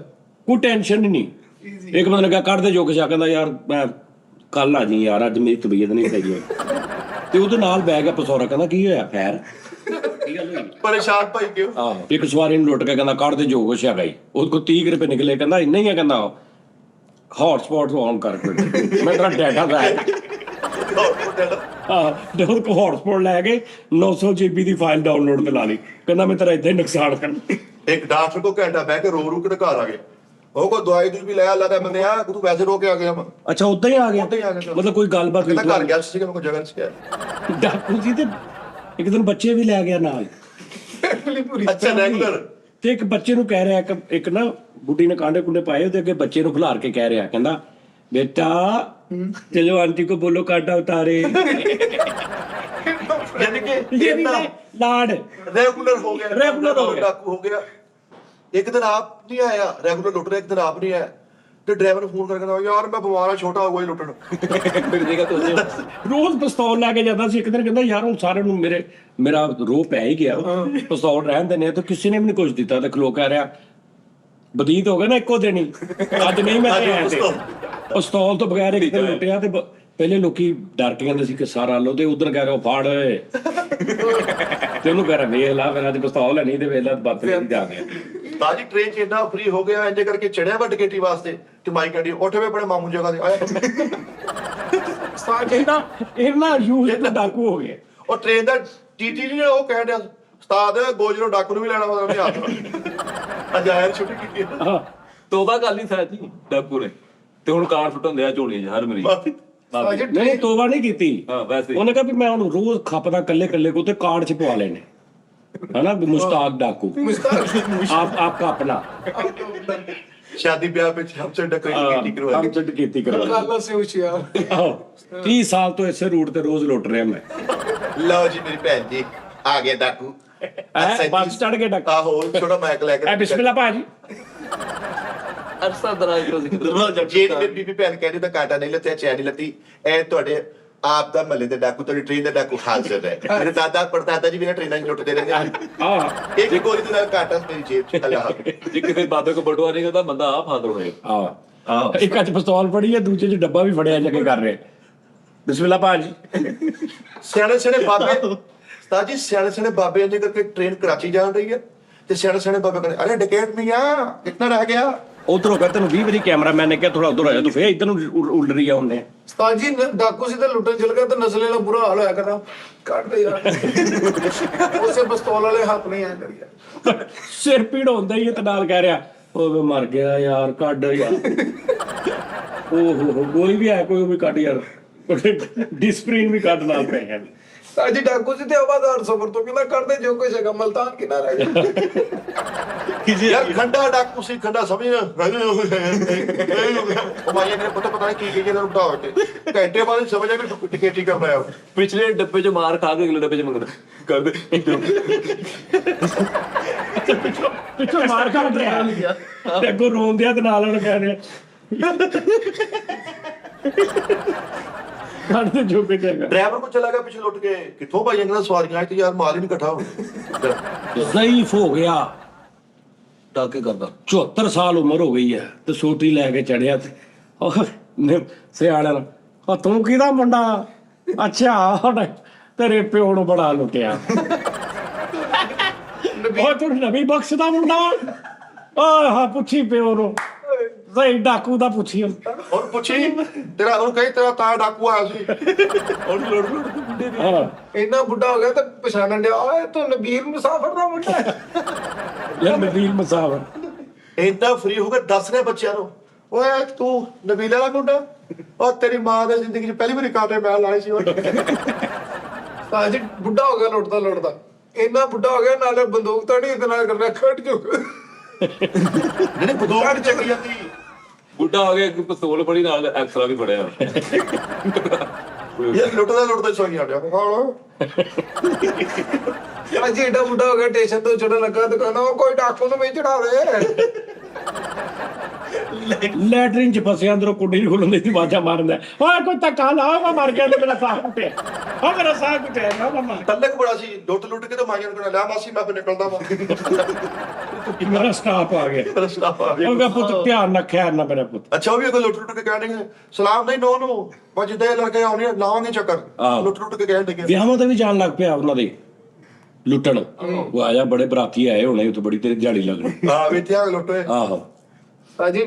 ਕੋਈ ਟੈਨਸ਼ਨ ਨਹੀਂ। ਇੱਕ ਬੰਦੇ ਨੇ ਕਿਹਾ ਕੱਢ ਦੇ ਜੋ ਕੁਛ ਆ। ਕਹਿੰਦਾ ਯਾਰ ਮੈਂ ਕੱਲ ਆ ਜੀ ਯਾਰ, ਅੱਜ ਮੇਰੀ ਤਬੀਅਤ ਨਹੀਂ ਸਹੀ ਹੈ। ਤੇ ਉਹਦੇ ਨਾਲ ਬਹਿ ਗਿਆ ਪਸੌਰਾ। ਕਹਿੰਦਾ ਕੀ ਹੋਇਆ ਖੈਰ ਕੀ ਗੱਲ ਹੋਈ? ਪਰੇਸ਼ਾਨ ਭਾਈ ਕਿਉਂ? ਆਹੋ ਇੱਕ ਸਵਾਰੀ ਨੂੰ ਲੁੱਟ ਕੇ ਕਹਿੰਦਾ ਕੱਢ ਦੇ ਜੋ ਕੁਛ ਹੈਗਾ ਹੀ। ਉਹਦੇ ਕੋਲ 30 ਰੁਪਏ ਨਿਕਲੇ। ਕਹਿੰਦਾ ਇੰਨਾ ਹੀ ਆ। ਕਹਿੰਦਾ ਹੌਟਸਪੌਟ ਆਨ ਕਰ ਮੈਂ ਤੇਰਾ ਡਾਟਾ ਦਾ ਜਦੋਂ ਕੋ ਹੌਟਸਪੌਟ ਲੈ ਕੇ 900 GB ਦੀ ਫਾਈਲ ਡਾਊਨਲੋਡ ਤੇ ਲਾ ਲਈ। ਕਹਿੰਦਾ ਮੈਂ ਤੇਰਾ ਇੱਥੇ ਨੁਕਸਾਨ ਕਰਨਾ। ਇੱਕ ਡਾਕਟਰ ਕੋ ਘੰਟਾ ਬਹਿ ਕੇ ਰੋ ਕੇ ਤੇ ਘਰ ਆ ਗਿਆ। ਉਹ ਕੋਈ ਦਵਾਈ ਵੀ ਲੈ ਆ ਲੱਗਾ ਬੰਦੇ ਆ ਤੂੰ ਵੈਸੇ ਰੋ ਕੇ ਆ ਗਿਆ ਵਾ। ਅੱਛਾ ਉਦਾਂ ਹੀ ਆ ਗਿਆ ਉੱਦਾਂ ਹੀ ਆ ਗਿਆ। ਮਤਲਬ ਕੋਈ ਗੱਲਬਾਤ ਕਹਿੰਦਾ ਘਰ ਨਹੀਂ ਗਿਆ ਸੀ ਕਿ ਮੈਂ ਕੋਈ ਜਗ੍ਹਾ ਨਹੀਂ ਸੀ। ਡਾਕੂ ਜੀ ਤੇ ਇੱਕ ਦਿਨ ਬੱਚੇ ਵੀ ਲੈ ਗਿਆ ਨਾਲ ਅੱਛਾ ਰੈਗੂਲਰ ਤੇ ਇੱਕ ਬੱਚੇ ਨੂੰ ਕਹਿ ਰਿਹਾ ਇੱਕ ਨਾ ਬੁੱਢੀ ਨੇ ਕਾਂਡੇ ਕੁੰਡੇ ਪਾਏ ਉਹਦੇ ਅੱਗੇ ਬੱਚੇ ਨੂੰ ਖਿਲਾਰ ਕੇ ਕਹਿ ਰਿਹਾ ਕਹਿੰਦਾ ਬੇਟਾ ਚਲੋ ਆਂਟੀ ਕੋ ਬੋਲੋ ਕਾਂਟਾ ਉਤਾਰੇ ਯਾਨੀ ਕਿ ਇਹ ਵੀ ਲਾਡ ਰੈਗੂਲਰ ਹੋ ਗਿਆ Regular ਹੋ ਗਿਆ। ਡਾਕੂ ਹੋ ਗਿਆ। ਇੱਕ ਦਿਨ ਆਪ ਨਹੀਂ ਆਇਆ ਰੈਗੂਲਰ ਲੁੱਟ ਰਿਹਾ, ਇੱਕ ਦਿਨ ਆਪ ਨਹੀਂ ਆਇਆ ਤੇ ਡਰਾਈਵਰ ਨੂੰ ਫੋਨ ਕਰਕੇ ਕਹਿੰਦਾ ਯਾਰ ਮੈਂ ਬਿਮਾਰ ਆ ਛੋਟਾ ਹੋਊਗਾ ਹੀ ਲੁੱਟਣ। ਰੋਜ਼ ਪਿਸਤੌਲ ਲੈ ਕੇ ਜਾਂਦਾ ਸੀ। ਇੱਕ ਦਿਨ ਕਹਿੰਦਾ ਯਾਰ ਹੁਣ ਸਾਰਿਆਂ ਨੂੰ ਮੇਰਾ ਰੋਹ ਪੈ ਹੀ ਗਿਆ ਪਿਸਤੌਲ ਰਹਿਣ ਦਿੰਦੇ ਆ ਤੇ ਕਿਸੇ ਨੇ ਵੀ ਨਹੀਂ ਕੁਝ ਦਿੱਤਾ ਤੇ ਖਲੋ ਕਹਿ ਰਿਹਾ ਬਦੀਤ ਹੋ ਗਿਆ ਨਾ ਇੱਕੋ ਦਿਨ ਹੀ ਅੱਜ ਨਹੀਂ ਮੈਂ ਆਇਆ ਤੇ ਪਿਸਤੌਲ ਤੋਂ ਬਗੈਰ ਇੱਕ ਦਿਨ ਲੁੱਟਿਆ ਤੇ ਪਹਿਲੇ ਲੋਕੀ ਡਰ ਕੇ ਕਹਿੰਦੇ ਸੀ ਕਿ ਸਾਰਾ ਲੋ ਤੇ ਉਧਰ ਕਹਿ ਰਿਹਾ ਫੜ ਓਏ ਤੇ ਉਹਨੂੰ ਕਹਿ ਰਿਹਾ ਵੇਖ ਲਾ ਮੇਰਾ ਅੱਜ ਪਿਸਤੌਲ ਹੈ ਨਹੀਂ ਤੇ ਵੇਖ ਲਾ ਬੱਤ ਜਾ ਗਿਆ। ਬਾਜੀ ਟ੍ਰੇਨ ਚ ਇੰਨਾ ਫ੍ਰੀ ਹੋ ਗਿਆ ਇੰਜ ਕਰਕੇ ਚੜਿਆ ਵਾ ਟਿਕਟੀ ਵਾਸਤੇ ਕਿ ਮਾਈ ਗੱਡੀ ਉੱਠ ਵੇ ਆਪਣੇ ਮਾਮੂ ਜਗ੍ਹਾ ਤੇ ਆਇਆ। ਇਹਨਾਂ ਯੂਜ਼ ਤੋਂ ਡਾਕੂ ਹੋ ਗਏ। ਉਹ ਟ੍ਰੇਨ ਦਾ ਟੀਟੀ ਨੇ ਉਹ ਕਹਿ ਰਿਹਾ ਉਸਤਾਦ ਗੋਜਰੋਂ ਡਾਕੂ ਨੂੰ ਵੀ ਲੈਣਾ ਮਤਲਬ ਨਹੀਂ ਹੱਥ ਅੱਜ ਆਇਆ ਛੁੱਟੀ ਕੀਤੀ ਹੈ। ਹਾਂ ਤੋਬਾ ਕਰ ਲਈ ਸਾਜੀ ਡਾਕੂ ਨੇ ਤੇ ਹੁਣ ਕਾਰ ਫੁੱਟਣ ਦਿਆ ਝੋਲੀ 'ਚ ਹਰ ਮਰੀਜ਼ ਮਾਫੀ ਨਹੀਂ ਤੋਬਾ ਨਹੀਂ ਕੀਤੀ। ਹਾਂ ਵੈਸੇ ਉਹਨੇ ਕਿਹਾ ਵੀ ਮੈਂ ਹੁਣ ਰੋਜ਼ ਖਪਦਾ ਕੱਲੇ ਕੋ ਤੇ ਕਾਰਡ ਚ ਪਵਾ ਲੈਣੇ है ना मुश्ताक डाकू आपका अपना शादी ब्याह पे हमसे डकैती करवा हम चट ਕੀਤੀ ਕਰਵਾ ਗੱਲ ਸੇ ਹੁਸ਼ਿਆਰ 30 ਸਾਲ ਤੋਂ ਇਸੇ ਰੂਟ ਤੇ ਰੋਜ਼ ਲੁੱਟ ਰਿਹਾ ਮੈਂ लो जी मेरी बहन जी आ गया डाकू ਬੱਸ ਚੜ ਕੇ ਡਾਕਾ आहो छोटा माइक ਐ लेकर ਬਿਸਮਿਲ੍ਲਾ ਭਾਜੀ ਅਰਸਾ ਦਰਾਜ ਤੋਂ ਸੀ ਜੇ ਮੇਰੀ ਬੀਬੀ ਭੈਣ ਕਹਿੰਦੀ ਤਾਂ ਕਾਟਾ ਨਹੀਂ ਲੱਤਿਆ ਚੈਨ ਨਹੀਂ ਲੱਤੀ ਇਹ ਤੁਹਾਡੇ ਆਪ ਦਾ ਮਹੱਲੇ ਦੇ ਡਾਕੂ ਤੁਹਾਡੀ ਟ੍ਰੇਨ ਦੇ ਡਾਕੂ ਹਾਜ਼ਰ ਹੈ ਮੇਰੇ ਦਾਦਾ ਪੜਦਾਦਾ ਜੀ ਵੀ ਟ੍ਰੇਨਾਂ 'ਚ ਲੁੱਟਦੇ ਰਹਿੰਦੇ ਹਨ ਆ ਇੱਕ ਗੋਲੀ ਦੇ ਨਾਲ ਕਾਟਾ ਮੇਰੀ ਜੇਬ 'ਚ ਅੱਲਾ ਜੇ ਕਿਸੇ ਬਾਬੇ ਕੋ ਬਟੂਆ ਨਹੀਂ ਕਰਦਾ ਬੰਦਾ ਆ ਫਾਦਰ ਹੋਏ ਆ ਇੱਕ ਅੱਜ ਪਿਸਤੌਲ ਫੜੀ ਹੈ ਦੂਜੇ 'ਚ ਡੱਬਾ ਵੀ ਫੜਿਆ ਜਾ ਕੇ ਕਰ ਰਹੇ ਬਿਸਮਿਲ੍ਲਾ ਭਾਜੀ ਸਿਆਣੇ ਸਿਆਣੇ ਬਾਬੇ ਉਸਤਾਦ ਜੀ ਸਿਆਣੇ ਸਿਆਣੇ ਬਾਬੇ ਇੰਜ ਕਰਕੇ ਟ੍ਰੇਨ ਕਰਾਚੀ ਜਾਣ ਰਹੀ ਹੈ ਤੇ ਸਿਆਣੇ ਸਿਆਣੇ ਬਾਬੇ ਕਹਿੰਦੇ ਅਰੇ ਡਕੈਟ ਨਹੀਂ ਆ ਕਿੰਨਾ ਰਹਿ ਗਿਆ ਉਧਰ ਹੋ ਗਿਆ ਤੈਨੂੰ 20 ਵਾਰੀ ਕੈਮਰਾਮੈਨ ਨੇ ਕਿਹਾ ਥੋੜਾ ਉਧਰ ਆ ਜਾ ਤੂੰ ਫੇਰ ਇੱਧਰ ਨੂੰ ਉਲਟ ਰਹੀ ਆ ਹੁੰਦੇ ਉਸਤਾਦ ਜੀ ਡਾਕੂ ਸੀ ਤੇ ਲੁੱਟਣ ਚਲ ਗਿਆ ਤੇ ਨਸਲੇ ਦਾ ਬੁਰਾ ਹਾਲ ਹੋਇਆ ਕਰਦਾ ਕੱਢ ਦੇ ਯਾਰ ਉਸੇ ਪਿਸਤੌਲ ਵਾਲੇ ਹੱਥ ਨਹੀਂ ਆਇਆ ਕਰੀਆ ਸਿਰ ਪੀੜ ਹੁੰਦਾ ਹੀ ਇਹ ਤੇ ਨਾਲ ਕਹਿ ਰਿਹਾ ਉਹ ਮੈਂ ਮਰ ਗਿਆ ਯਾਰ ਕੱਢ ਯਾਰ ਓਹ ਕੋਈ ਵੀ ਹੈ ਕੋਈ ਉਹ ਵੀ ਕੱਢ ਯਾਰ ਡਿਸਪ੍ਰਿਨ ਵੀ ਕੱਢ ਨਾਲ ਪੈ ਗਿਆ ਉਸਤਾਦ ਜੀ ਡਾਕੂ ਸੀ ਤੇ ਆਵਾਜ਼ਾਰ ਸਫਰ ਤੋਂ ਕਹਿੰਦਾ ਕਰਦੇ ਜੋ ਕੁਛ ਹੈਗਾ ਮਲਤਾਨ ਕਿਨਾ ਰਹਿ ਗਿਆ ਯਾਰ ਖੰਡਾ ਡਾਕੂ ਸੀ ਖੰਡਾ ਸਮਝ ਉਹ ਮਾਇਆ ਨੇ ਪਤਾ ਨਹੀਂ ਕੀ ਇਹਨਾਂ ਨੂੰ ਬਿਠਾ ਕੇ ਘੰਟੇ ਬਾਅਦ ਸਮਝ ਆ ਵੀ ਟਿਕਟ ਹੀ ਕਰਨਾ ਆ ਪਿਛਲੇ ਡੱਬੇ 'ਚ ਮਾਰ ਖਾ ਕੇ ਅਗਲੇ ਡੱਬੇ 'ਚ ਮੰਗਦਾ ਕਰਦੇ ਪਿੱਛੋਂ ਮਾਰ ਖਾ ਰਿਹਾ ਤੇ ਅੱਗੋਂ ਰੋਂਦਿਆ ਤੇ ਨਾਲ ਉਹਨੂੰ ਕਹਿ ਰਿਹਾ ਕੱਢਦੇ ਜੋ ਕੇ ਜਾਏਗਾ ਡਰਾਈਵਰ ਕੋ ਚਲਾ ਗਿਆ ਪਿੱਛੇ ਲੁੱਟ ਕੇ ਕਿੱਥੋਂ ਭਾਈ ਇਹਨਾਂ ਸਵਾਰੀਆਂ ਆਈ ਤੇ ਯਾਰ ਮਾਲ ਹੀ ਨਹੀਂ ਇਕੱਠਾ ਹੋਣਾ ਜ਼ਈਫ ਹੋ ਗਿਆ ਟਾਕੇ ਕਰਦਾ 74 ਸਾਲ ਉਮਰ ਹੋ ਗਈ ਹੈ ਤੇ ਸੋਟੀ ਲੈ ਕੇ ਚੜਿਆ ਤੇ ਸਿਆਣਾ ਉਹ ਤੂੰ ਕਿਹਦਾ ਮੁੰਡਾ ਅੱਛਾ ਹੁਣ ਤੇਰੇ ਪਿਓ ਨੂੰ ਬੜਾ ਲੁੱਟਿਆ ਉਹ ਤੂੰ ਨਬੀ ਬਖਸ਼ ਦਾ ਮੁੰਡਾ ਓਏ ਹਾਂ ਪੁੱਛੀ ਪਿਓ ਨੂੰ ਜ਼ਈ ਡਾਕੂ ਦਾ ਪੁੱਛੀ ਹੁਣ ਪੁੱਛੀ ਤੇਰਾ ਉਹਨੂੰ ਕਹੀ ਤੇਰਾ ਤਾਂ ਡਾਕੂ ਆਇਆ ਸੀ ਹੁਣ ਲੋੜ ਮੁੰਡੇ ਦੀ ਹਾਂ ਇੰਨਾ ਬੁੱਢਾ ਹੋ ਗਿਆ ਤੇ ਪਛਾਣਨ ਡਿਆ ਓਏ ਤੂੰ ਨਬੀਰ ਮੁਸਾਫਰ ਦਾ ਮੁੰਡਾ ਹੈ ਯਾਰ ਨਬੀਲ ਮਸਾਵਰ ਇੰਨਾ ਫ੍ਰੀ ਹੋ ਕੇ ਦੱਸ ਰਿਹਾ ਬੱਚਿਆਂ ਨੂੰ ਓਏ ਤੂੰ ਨਬੀਲਾ ਦਾ ਮੁੰਡਾ ਉਹ ਤੇਰੀ ਮਾਂ ਦੇ ਜ਼ਿੰਦਗੀ 'ਚ ਪਹਿਲੀ ਵਾਰੀ ਕਾਟੇ ਮੈਂ ਲਾਏ ਸੀ ਉਸਤਾਦ ਜੀ ਬੁੱਢਾ ਹੋ ਗਿਆ ਲੁੱਟਦਾ ਇੰਨਾ ਬੁੱਢਾ ਹੋ ਗਿਆ ਨਾਲੇ ਬੰਦੂਕ ਤਾਂ ਨਹੀਂ ਇਹਦੇ ਨਾਲ ਕਰਨਾ ਖੜ ਜੋ ਜਿਹੜੇ ਬਦੂਕ ਚੱਕੀ ਜਾਂਦੀ ਬੁੱਢਾ ਹੋ ਗਿਆ ਪਿਸਤੌਲ ਫੜੀ ਨਾਲ ਐਕਸਰਾ ਵੀ ਫੜਿਆ ਯਾਰ ਲੁੱਟਦਾ ਸੋਈ ਆ ਗਿਆ ਅੱਜ ਏਡਾ ਬੁੱਢਾ ਹੋ ਗਿਆ ਸਟੇਸ਼ਨ ਤੋਂ ਚੜਨ ਲੱਗਾ ਤੇ ਕਹਿੰਦਾ ਉਹ ਕੋਈ ਡਾਕੂ ਨੂੰ ਵੀ ਚੜਾ ਦੇ ਲੈਟਰਿਨ ਚ ਫਸਿਆ ਅੰਦਰੋਂ ਕੁੰਡੀ ਨਹੀਂ ਖੁੱਲਦੀ ਸੀ ਆਵਾਜ਼ਾਂ ਮਾਰਦਾ ਓਏ ਕੋਈ ਧੱਕਾ ਲਾ ਮੈਂ ਮਰ ਗਿਆ ਤੇ ਮੇਰਾ ਸਾਹ ਕੁੱਟਿਆ ਉਹ ਮੇਰਾ ਸਾਹ ਕੁੱਟਿਆ ਨਾ ਮਮਾ ਤੱਲਕ ਬੜਾ ਸੀ ਲੁੱਟ ਕੇ ਤੇ ਮਾਈਆਂ ਨੂੰ ਲਿਆ ਮਾਸੀ ਮੈਂ ਫਿਰ ਨਿਕਲਦਾ ਵਾ ਮੇਰਾ ਸਟਾਪ ਆ ਗਿਆ ਉਹ ਕਹਿੰਦਾ ਪੁੱਤ ਧਿਆਨ ਨਾਲ ਖੈਰ ਨਾ ਮੇਰਾ ਪੁੱਤ ਅੱਛਾ ਉਹ ਵੀ ਅਗਰ ਲੁੱਟ ਕੇ ਕਹਿਣਗੇ ਸਲਾਮ ਨਹੀਂ ਨੋ ਨੂੰ ਬਸ ਜਿੱਦਾਂ ਲੜਕੇ ਆਉਣੇ ਲਾਵਾਂਗੇ ਚੱਕਰ ਲੁੱਟ ਕੇ ਕਹਿਣਗੇ ਵਿਆਹਾਂ ਤੇ ਵੀ ਜਾਣ ਲੱਗ ਪਿਆ ਉਹਨਾਂ ਦੇ ਲੁੱਟਣ ਉਹ ਆਇਆ ਬੜੇ ਬਰਾਤੀ ਆਏ ਹੋਣੇ ਉੱਥੇ ਬੜੀ ਤੇਰੀ ਦਿਹਾੜੀ ਲੱਗਣੀ ਹਾਂ ਵੀ ਇੱਥੇ ਆ ਲੁੱਟੇ ਆਹੋ ਅਜੀ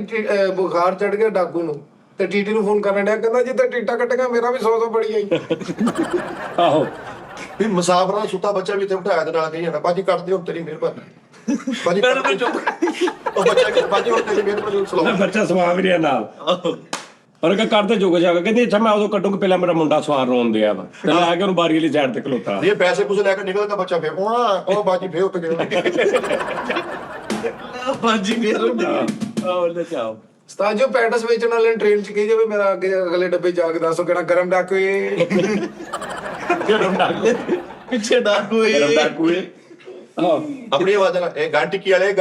ਬੁਖਾਰ ਚੜ ਗਿਆ ਡਾਕੂ ਨੂੰ ਤੇ ਟੀਟੀ ਨੂੰ ਫੋਨ ਕਰਨ ਡਿਆ ਕਹਿੰਦਾ ਜਿੱਦਾਂ ਟੀਟਾ ਕੱਟੇਗਾ ਮੇਰਾ ਵੀ 100 ਬੜੀ ਆਈ ਆਹੋ ਵੀ ਮੁਸਾਫਰਾਂ ਦਾ ਸੁੱਤਾ ਬੱਚਾ ਵੀ ਇੱਥੇ ਬਿਠਾਇਆ ਤੇ ਨਾਲ ਕਹੀ ਜਾਣਾ ਬਾਜੀ ਕੱਟ ਦਿਓ ਤੇਰੀ ਮਿਹਰਬਾਨੀ ਬਾਜੀ ਮੈਡਮ ਨੂੰ ਚੁੱਪ ਉਹ ਬੱਚਾ ਕਿ ਬਾਜੀ ਹੁਣ ਤੇਰੇ ਮੇਰੇ ਕੋਲ ਸਲਾਹ ਬੱਚਾ ਸਵਾ ਵੀ ਰਿਹਾ ਨਾਲ ਔਰ ਕਿ ਕਰਦੇ ਜੁਗ ਜਾਗਾ ਕਹਿੰਦੇ ਅੱਛਾ ਮੈਂ ਉਦੋਂ ਕੱਢੂੰਗਾ ਪਹਿਲਾਂ ਮੇਰਾ ਮੁੰਡਾ ਸਵਾਰ ਰੋਣ ਦਿਆ ਵਾ ਤੇ ਲੈ ਕੇ ਉਹਨੂੰ ਬਾਰੀ ਵਾਲੀ ਸਾਈਡ ਤੇ ਖਲੋਤਾ ਇਹ ਪੈਸੇ ਪੂਸੇ ਲੈ ਕੇ ਨਿਕਲਦਾ ਬੱਚਾ ਫੇਰ ਉਹ ਬਾਜੀ ਫੇਰ ਉੱਤੇ ਗਿਆ ਬਾਜੀ ਫੇਰ ਉਹਨੇ ਚਾਹ ਉਸਤਾਦ ਜੀ ਪੈਟਸ ਵੇਚਣ ਵਾਲੇ ਟ੍ਰੇਨ ਚ ਕਹੀ ਜਾਵੇ ਮੇਰਾ ਅੱਗੇ ਅਗਲੇ ਡੱਬੇ ਜਾ ਕੇ ਦੱਸੋ ਕਿਹੜਾ ਗਰਮ ਡਾਕੂਏ ਪਿੱਛੇ ਡਾਕੂ ਗਰਮ ਡਾਕੂਏ ਆਪਣੀ ਆਵਾਜ਼ ਨਾਲ ਇਹ ਗੰਟਕੀ ਵਾਲੇ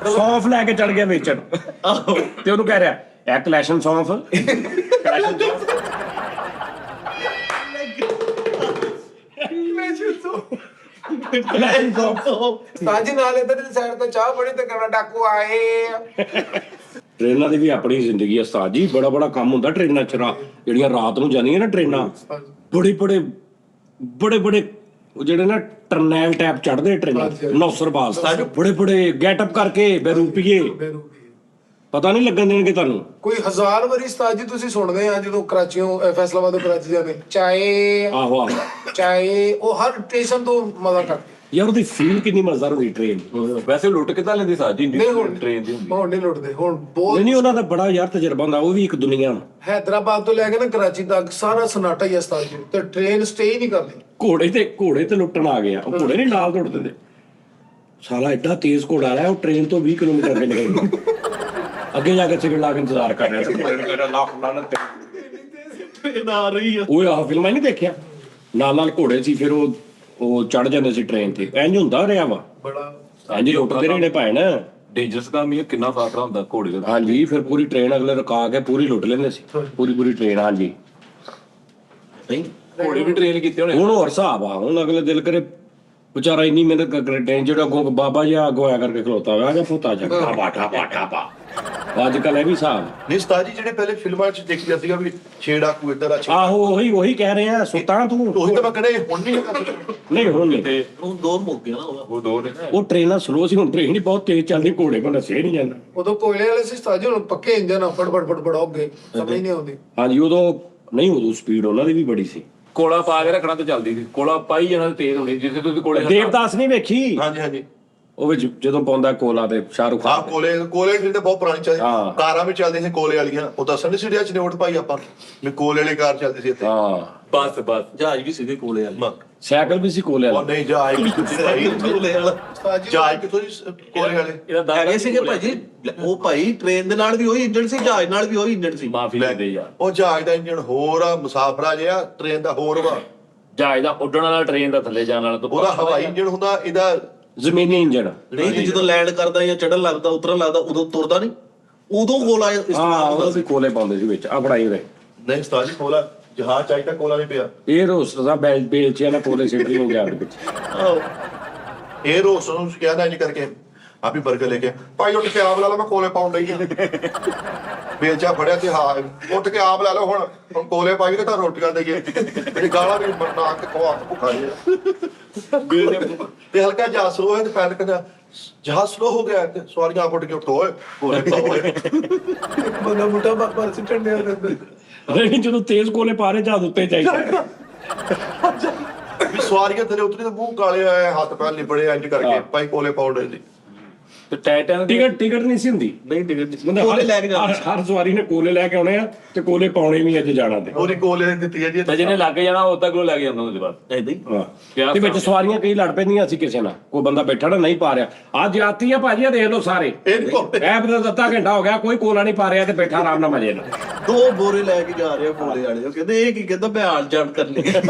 ਸੌਂਫ ਲੈ ਕੇ ਚੜ ਗਿਆ ਵੇਚਣ ਤੇ ਉਹਨੂੰ ਕਹਿ ਰਿਹਾ ਇਹ ਕਲੈਸ਼ਨ ਸੌਂਫ ਕਲੈਸ਼ਨ ਸੌਂਫ ਕਲੈਸ਼ਨ ਸੌਂਫ ਉਸਤਾਦ ਜੀ ਨਾਲ ਇੱਧਰ ਦੀ ਸਾਈਡ ਤੇ ਚਾਹ ਬਣੀ ਤੇ ਕਿਹੜਾ ਡਾਕੂ ਆਏ ਟ੍ਰੇਨਾਂ ਦੀ ਵੀ ਆਪਣੀ ਜ਼ਿੰਦਗੀ ਹੈ ਉਸਤਾਦ ਜੀ ਬੜਾ ਬੜਾ ਕੰਮ ਹੁੰਦਾ ਟ੍ਰੇਨਾਂ ਚ ਜਿਹੜੀਆਂ ਰਾਤ ਨੂੰ ਜਾਂਦੀਆਂ ਨਾ ਟ੍ਰੇਨਾਂ ਬੜੇ ਉਹ ਜਿਹੜੇ ਨਾ ਟਰਨੈਲ ਟੈਪ ਚੜਦੇ ਟ੍ਰੇਨਾਂ ਨੌਸਰਬਾਜ਼ ਬੜੇ ਗੈਟਅਪ ਕਰਕੇ ਬੇਰੂਪੀਏ ਪਤਾ ਨਹੀਂ ਲੱਗਣ ਦੇਣਗੇ ਤੁਹਾਨੂੰ ਕੋਈ 1000 ਵਾਰੀ ਉਸਤਾਦ ਜੀ ਤੁਸੀਂ ਸੁਣਦੇ ਆ ਜਦੋਂ ਕਰਾਚੀੋਂ ਫੈਸਲਾਬਾਦ ਤੋਂ ਕਰਾਚੀ ਜਾਂਦੇ ਚਾਏ ਆਹੋ ਚਾਏ ਉਹ ਹਰ ਸਟੇਸ਼ਨ ਤੋਂ ਮਜ਼ਾ ਕਰਦੇ ਯਾਰ ਉਹਦੀ ਫੀਲ ਕਿੰਨੀ ਮਜ਼ੇਦਾਰ ਹੁੰਦੀ ਟ੍ਰੇਨ ਵੈਸੇ ਲੁੱਟ ਕਿੱਦਾਂ ਲੈਂਦੀ ਸਾਜੀ ਨਹੀਂ ਹੁਣ ਟ੍ਰੇਨ ਦੀ ਹੁੰਦੀ ਹੁਣ ਨਹੀਂ ਲੁੱਟਦੇ ਹੁਣ ਬਹੁਤ ਨਹੀਂ ਉਹਨਾਂ ਦਾ ਬੜਾ ਯਾਰ ਤਜਰਬਾ ਹੁੰਦਾ ਉਹ ਵੀ ਇੱਕ ਦੁਨੀਆ ਹੈਦਰਾਬਾਦ ਤੋਂ ਲੈ ਕੇ ਨਾ ਕਰਾਚੀ ਤੱਕ ਸਾਰਾ ਸਨਾਟਾ ਹੀ ਹੈ ਉਸਤਾਦ ਜੀ ਤੇ ਟ੍ਰੇਨ ਸਟੇ ਹੀ ਨਹੀਂ ਕਰਦੀ ਘੋੜੇ ਤੇ ਲੁੱਟਣ ਆ ਗਿਆ ਉਹ ਘੋੜੇ ਨਹੀਂ ਨਾਲ ਦੌੜ ਦਿੰਦੇ ਸਾਲਾ ਐਡਾ ਤੇਜ਼ ਘੋੜਾ ਆਇਆ ਉਹ ਟ੍ਰੇਨ ਤੋਂ 20 ਕਿਲੋਮੀਟਰ ਅੱਗੇ ਨਿਕਲ ਗਿਆ ਅੱਗੇ ਜਾ ਕੇ ਸਿਗਨਲ ਲਾ ਕੇ ਇੰਤਜ਼ਾਰ ਕਰ ਰਿਹਾ ਸੀ ਘੋੜੇ ਨੂੰ ਕਹਿੰਦਾ ਲੱਖ ਲਾਨਤ ਤੇ ਟ੍ਰੇਨ ਆ ਰਹੀ ਆ ਉਹ ਆਹ ਫਿਲਮਾਂ ਨਹੀਂ ਦੇਖਿਆ ਨਾਲ ਘੋੜੇ ਸੀ ਫਿਰ ਉਹ ਚੜ ਜਾਂਦੇ ਸੀ ਟ੍ਰੇਨ ਤੇ ਇੰਜ ਹੁੰਦਾ ਰਿਹਾ ਵਾ ਬੜਾ ਹਾਂਜੀ ਲੁੱਟਦੇ ਰਹੇ ਨੇ ਭੈਣ ਡੇਂਜਰਸ ਕੰਮ ਹੀ ਕਿੰਨਾ ਫਾਕਰਾ ਹੁੰਦਾ ਘੋੜੇ ਦਾ ਹਾਂਜੀ ਫਿਰ ਪੂਰੀ ਟ੍ਰੇਨ ਅਗਲੇ ਰੁਕਾ ਕੇ ਪੂਰੀ ਲੁੱਟ ਲੈਂਦੇ ਸੀ ਪੂਰੀ ਟ੍ਰੇਨ ਹਾਂਜੀ ਨਹੀਂ ਘੋੜੇ ਵੀ ਟ੍ਰੇਨ ਕੀਤੇ ਹੋਣੇ ਹੁਣ ਹੋਰ ਹਿਸਾਬ ਆ ਹੁਣ ਅਗਲੇ ਦਿਲ ਕਰੇ ਵਿਚਾਰਾ ਇੰਨੀ ਮਿਹਨਤ ਕਰ ਟ੍ਰੇਨ ਜਿਹੜਾ ਅੱਗੋਂ ਬਾਬਾ ਜੀ ਅੱਗੋਂ ਆਇਆ ਕਰਕੇ ਖਲੋਤਾ ਹੋਇਆ ਜਾਂ ਪੁੱਤਾ ਜਾ ਠਾਪਾ ਅੱਜ ਕੱਲ ਇਹ ਵੀ ਹਿਸਾਬ ਨਹੀਂ ਉਸਤਾਦ ਜੀ ਜਿਹੜੇ ਪਹਿਲੇ ਫਿਲਮਾਂ 'ਚ ਦੇਖੀ ਜਾਂਦੀ ਆ ਵੀ ਛੇੜਾ ਕੋ ਇੱਧਰ ਆ ਆਹੋ ਉਹੀ ਕਹਿ ਰਹੇ ਆ ਸੁੱਤਾ ਤੂੰ ਉਹੀ ਤਾਂ ਮੈਂ ਕਹਿੰਦਾ ਹੁਣ ਨਹੀਂ ਹੈਗਾ ਨਹੀਂ ਹੁਣ ਨਹੀਂ ਤੇ ਉਹ ਦੋ ਮੁੱਕ ਗਿਆ ਨਾ ਉਹ ਦੋ ਨੇ ਉਹ ਟ੍ਰੇਨਾਂ ਸਲੋ ਸੀ ਹੁਣ ਟ੍ਰੇਨ ਹੀ ਬਹੁਤ ਤੇਜ਼ ਚੱਲਦੀ ਘੋੜੇ ਕੋਲ ਨਸੇ ਨਹੀਂ ਜਾਂਦਾ ਉਦੋਂ ਕੋਇਲੇ ਵਾਲੇ ਸੀ ਉਸਤਾਦ ਜੀ ਹੁਣ ਪੱਕੇ ਇੰਜਨ ਆ ਫੜ ਹੋ ਗਏ ਸਮਝ ਨਹੀਂ ਆਉਂਦੀ ਹਾਂਜੀ ਉਦੋਂ ਸਪੀਡ ਉਹਨਾਂ ਦੀ ਵੀ ਬੜੀ ਸੀ ਕੋਲਾ ਪਾ ਕੇ ਰੱਖਣਾ ਤੇ ਚੱਲਦੀ ਸੀ ਕੋਲਾ ਪਾਈ ਜਾਣਾ ਤੇ ਤੇਜ਼ ਹੋਣੀ ਜਿੱਥੇ ਤੁਸੀਂ ਕੋਲੇ ਦੇਵਦਾਸ ਨਹੀਂ ਵੇਖੀ ਹਾਂਜੀ ਉਹ ਵਿੱਚ ਜਦੋਂ ਪਾਉਂਦਾ ਕੋਲਾ ਤੇ ਸ਼ਾਹਰੁਖ ਆਹ ਖਾਨ ਕੋਲੇ ਜਿਹੜੇ ਬਹੁਤ ਪੁਰਾਣੀ ਚੱਲਦੀ ਹਾਂ। ਕਾਰਾਂ ਵੀ ਚੱਲਦੀਆਂ ਸੀ ਕੋਲੇ ਵਾਲੀਆਂ ਉਹ ਦੱਸਣ ਨਹੀਂ ਸਿੜਿਆ ਚ ਨੋਟ ਪਾਈ ਆਪਾਂ ਵੀ ਕੋਲੇ ਵਾਲੀ ਕਾਰ ਚੱਲਦੀ ਸੀ ਇੱਥੇ ਹਾਂ ਬਸ ਜਹਾਜ਼ ਵੀ ਸੀਗੇ ਕੋਲੇ ਵਾਲੇ ਸਾਈਕਲ ਵੀ ਸੀ ਕੋਲੇ ਉਹ ਵਾਲਾ ਨਹੀਂ ਜਹਾਜ਼ ਕਿੱਥੇ ਭਾਈ ਕੋਲੇ ਵਾਲਾ ਉਸਤਾਦ ਜੀ ਜਹਾਜ਼ ਕਿੱਥੋਂ ਜੀ ਕੋਲੇ ਵਾਲੇ ਇਹਦਾ ਦਾਦਾ ਹੈਗੇ ਸੀਗੇ ਭਾਜੀ ਉਹ ਭਾਈ ਟ੍ਰੇਨ ਦੇ ਨਾਲ ਵੀ ਉਹੀ ਇੰਜਣ ਸੀ ਜਹਾਜ਼ ਨਾਲ ਵੀ ਉਹੀ ਇੰਜਣ ਸੀ ਮਾਫੀ ਦੇ ਯਾਰ ਉਹ ਜਹਾਜ਼ ਦਾ ਇੰਜਣ ਹੋਰ ਆ ਮੁਸਾਫਰਾ ਜਿਹਾ ਟ੍ਰੇਨ ਦਾ ਹੋਰ ਵਾ ਜਹਾਜ਼ ਦਾ ਉੱਡਣ ਵਾਲਾ ਟ੍ਰੇਨ ਦਾ ਥੱਲੇ ਜਾਣ ਵਾਲਾ ਤੋਂ ਉਹਦਾ ਹਵਾਈ ਇੰਜਣ ਹੁੰਦਾ ਇਹਦਾ ਜ਼ਮੀਨੀ ਇੰਜਣ ਨਹੀਂ ਤੇ ਜਦੋਂ ਲੈਂਡ ਕਰਦਾ ਜਾਂ ਚੜਨ ਲੱਗਦਾ ਉਤਰਨ ਲੱਗਦਾ ਉਦੋਂ ਤੁਰਦਾ ਨਹੀਂ ਉਦੋਂ ਕੋਲਾ ਹਾਂ ਇਸਤੇਮਾਲ ਉਹ ਹੁੰਦਾ ਵੀ ਕੋਲੇ ਪਾਉਂਦੇ ਸੀ ਵਿੱਚ ਆ ਫੜਾਈ ਉਰੇ ਨਹੀਂ ਉਸਤਾਦ ਜੀ ਕੋਲਾ ਜਹਾਜ਼ ਚਾਹੀਦਾ ਕੋਲਾ ਨਹੀਂ ਪਿਆ ਇਹ ਰੋਸ ਦਾ ਬੇਲਚਿਆ ਨਾ ਕੋਲੇ ਸਿੱਟੀ ਹੋ ਗਿਆ ਉਹਦੇ ਵਿੱਚ ਇਹ ਰੋਸ ਨੂੰ ਕਹਿੰਦਾ ਇੰਜ ਕਰਕੇ ਆਪੀ 버ਗਰ ਲੈ ਕੇ ਭਾਈ ਉੱਠ ਕੇ ਆਪ ਲਾ ਲਾ ਮੈਂ ਕੋਲੇ ਪਾਉਣ ਲਈ ਬੇਲਚਾ ਫੜਿਆ ਤੇ ਹਾਂ ਉੱਠ ਕੇ ਆਪ ਲਾ ਲਓ ਹੁਣ ਕੋਲੇ ਪਾਈ ਤੇ ਤਾਂ ਰੋਟੀਆਂ ਦੇਈਏ ਇਹ ਗਾਲਾਂ ਵੀ ਬਣਾ ਕੇ ਖਵਾ ਕੇ ਭੁੱਖਾ ਜਿਹਾ ਤੇ ਹਲਕਾ ਜਿਹਾ ਸਲੋ ਹੈ ਤੇ ਪੈਰ ਕਹਿੰਦਾ ਜਹਾਜ਼ ਸਲੋ ਹੋ ਗਿਆ ਤੇ ਸਵਾਰੀਆਂ ਆਪ ਉੱਠ ਕੇ ਉੱਠੋ ਓਏ ਕੋਲੇ ਪਾਓ ਬੰਦਾ ਮੁੱਟਾ ਬਾਬਾ ਸਿੱਟਣ ਦੇ ਅੰਦਰ ਨਹੀਂ ਜਦੋਂ ਤੇਜ਼ ਕੋਲੇ ਪਾ ਰਹੇ ਜਹਾਜ਼ ਉੱਤੇ ਚਾਹੀਦਾ ਵੀ ਸਵਾਰੀਆਂ ਥੱਲੇ ਉਤਰੀ ਤੇ ਮੂੰਹ ਕਾਲੇ ਆਏ ਹੱਥ ਪੈਰ ਲਿਬੜੇ ਇੰਜ ਕਰਕੇ ਭਾਈ ਕੋਲੇ ਪਾਉਂਦੇ ਸੀ ਤੇ ਟਾਈਟਨ ਦੀ ਟਿਕਟ ਨਹੀਂ ਸੀ ਹੁੰਦੀ ਨਹੀਂ ਟਿਕਟ ਬੰਦਾ ਕੋਲੇ ਲੈ ਕੇ ਜਾਂਦੇ ਹਰ ਸਵਾਰੀ ਨੇ ਕੋਲੇ ਲੈ ਕੇ ਆਉਣੇ ਆ ਤੇ ਕੋਲੇ ਪਾਉਣੇ ਵੀ ਅੱਜ ਜਾਣਾ ਤੇ ਉਹਨੇ ਕੋਲੇ ਦਿੱਤੀ ਹੈ ਜੀ ਤੇ ਜਿਹਨੇ ਲੱਗ ਜਾਣਾ ਉਹ ਤੱਕ ਲੈ ਕੇ ਜਾਂਦਾ ਉਹਦੇ ਬਾਅਦ ਐਦਾਂ ਹੀ ਹਾਂ ਤੇ ਵਿੱਚ ਸਵਾਰੀਆਂ ਕਈ ਲੜ ਪੈਂਦੀਆਂ ਸੀ ਕਿਸੇ ਨਾਲ ਕੋਈ ਬੰਦਾ ਬੈਠਾ ਨਾ ਨਹੀਂ ਪਾ ਰਿਹਾ ਆ ਜਾਤੀ ਆ ਭਾਜੀ ਆ ਦੇਖ ਲਓ ਸਾਰੇ ਇਹ ਨੀ ਕੋਲੇ ਐ ਬਦਾ ਅੱਧਾ ਘੰਟਾ ਹੋ ਗਿਆ ਕੋਈ ਕੋਲਾ ਨਹੀਂ ਪਾ ਰਿਹਾ ਤੇ ਬੈਠਾ ਆਰਾਮ ਨਾਲ ਮਜੇ ਨਾਲ ਦੋ ਬੋਰੇ ਲੈ ਕੇ ਜਾ ਰਹੇ ਆ ਕੋਲੇ ਵਾਲੇ ਉਹ ਕਹਿੰਦੇ ਇਹ ਕੀ ਕਹਿੰਦਾ ਮੈਂ ਹਾਲ ਚਾਲ ਕਰ ਲਿਆ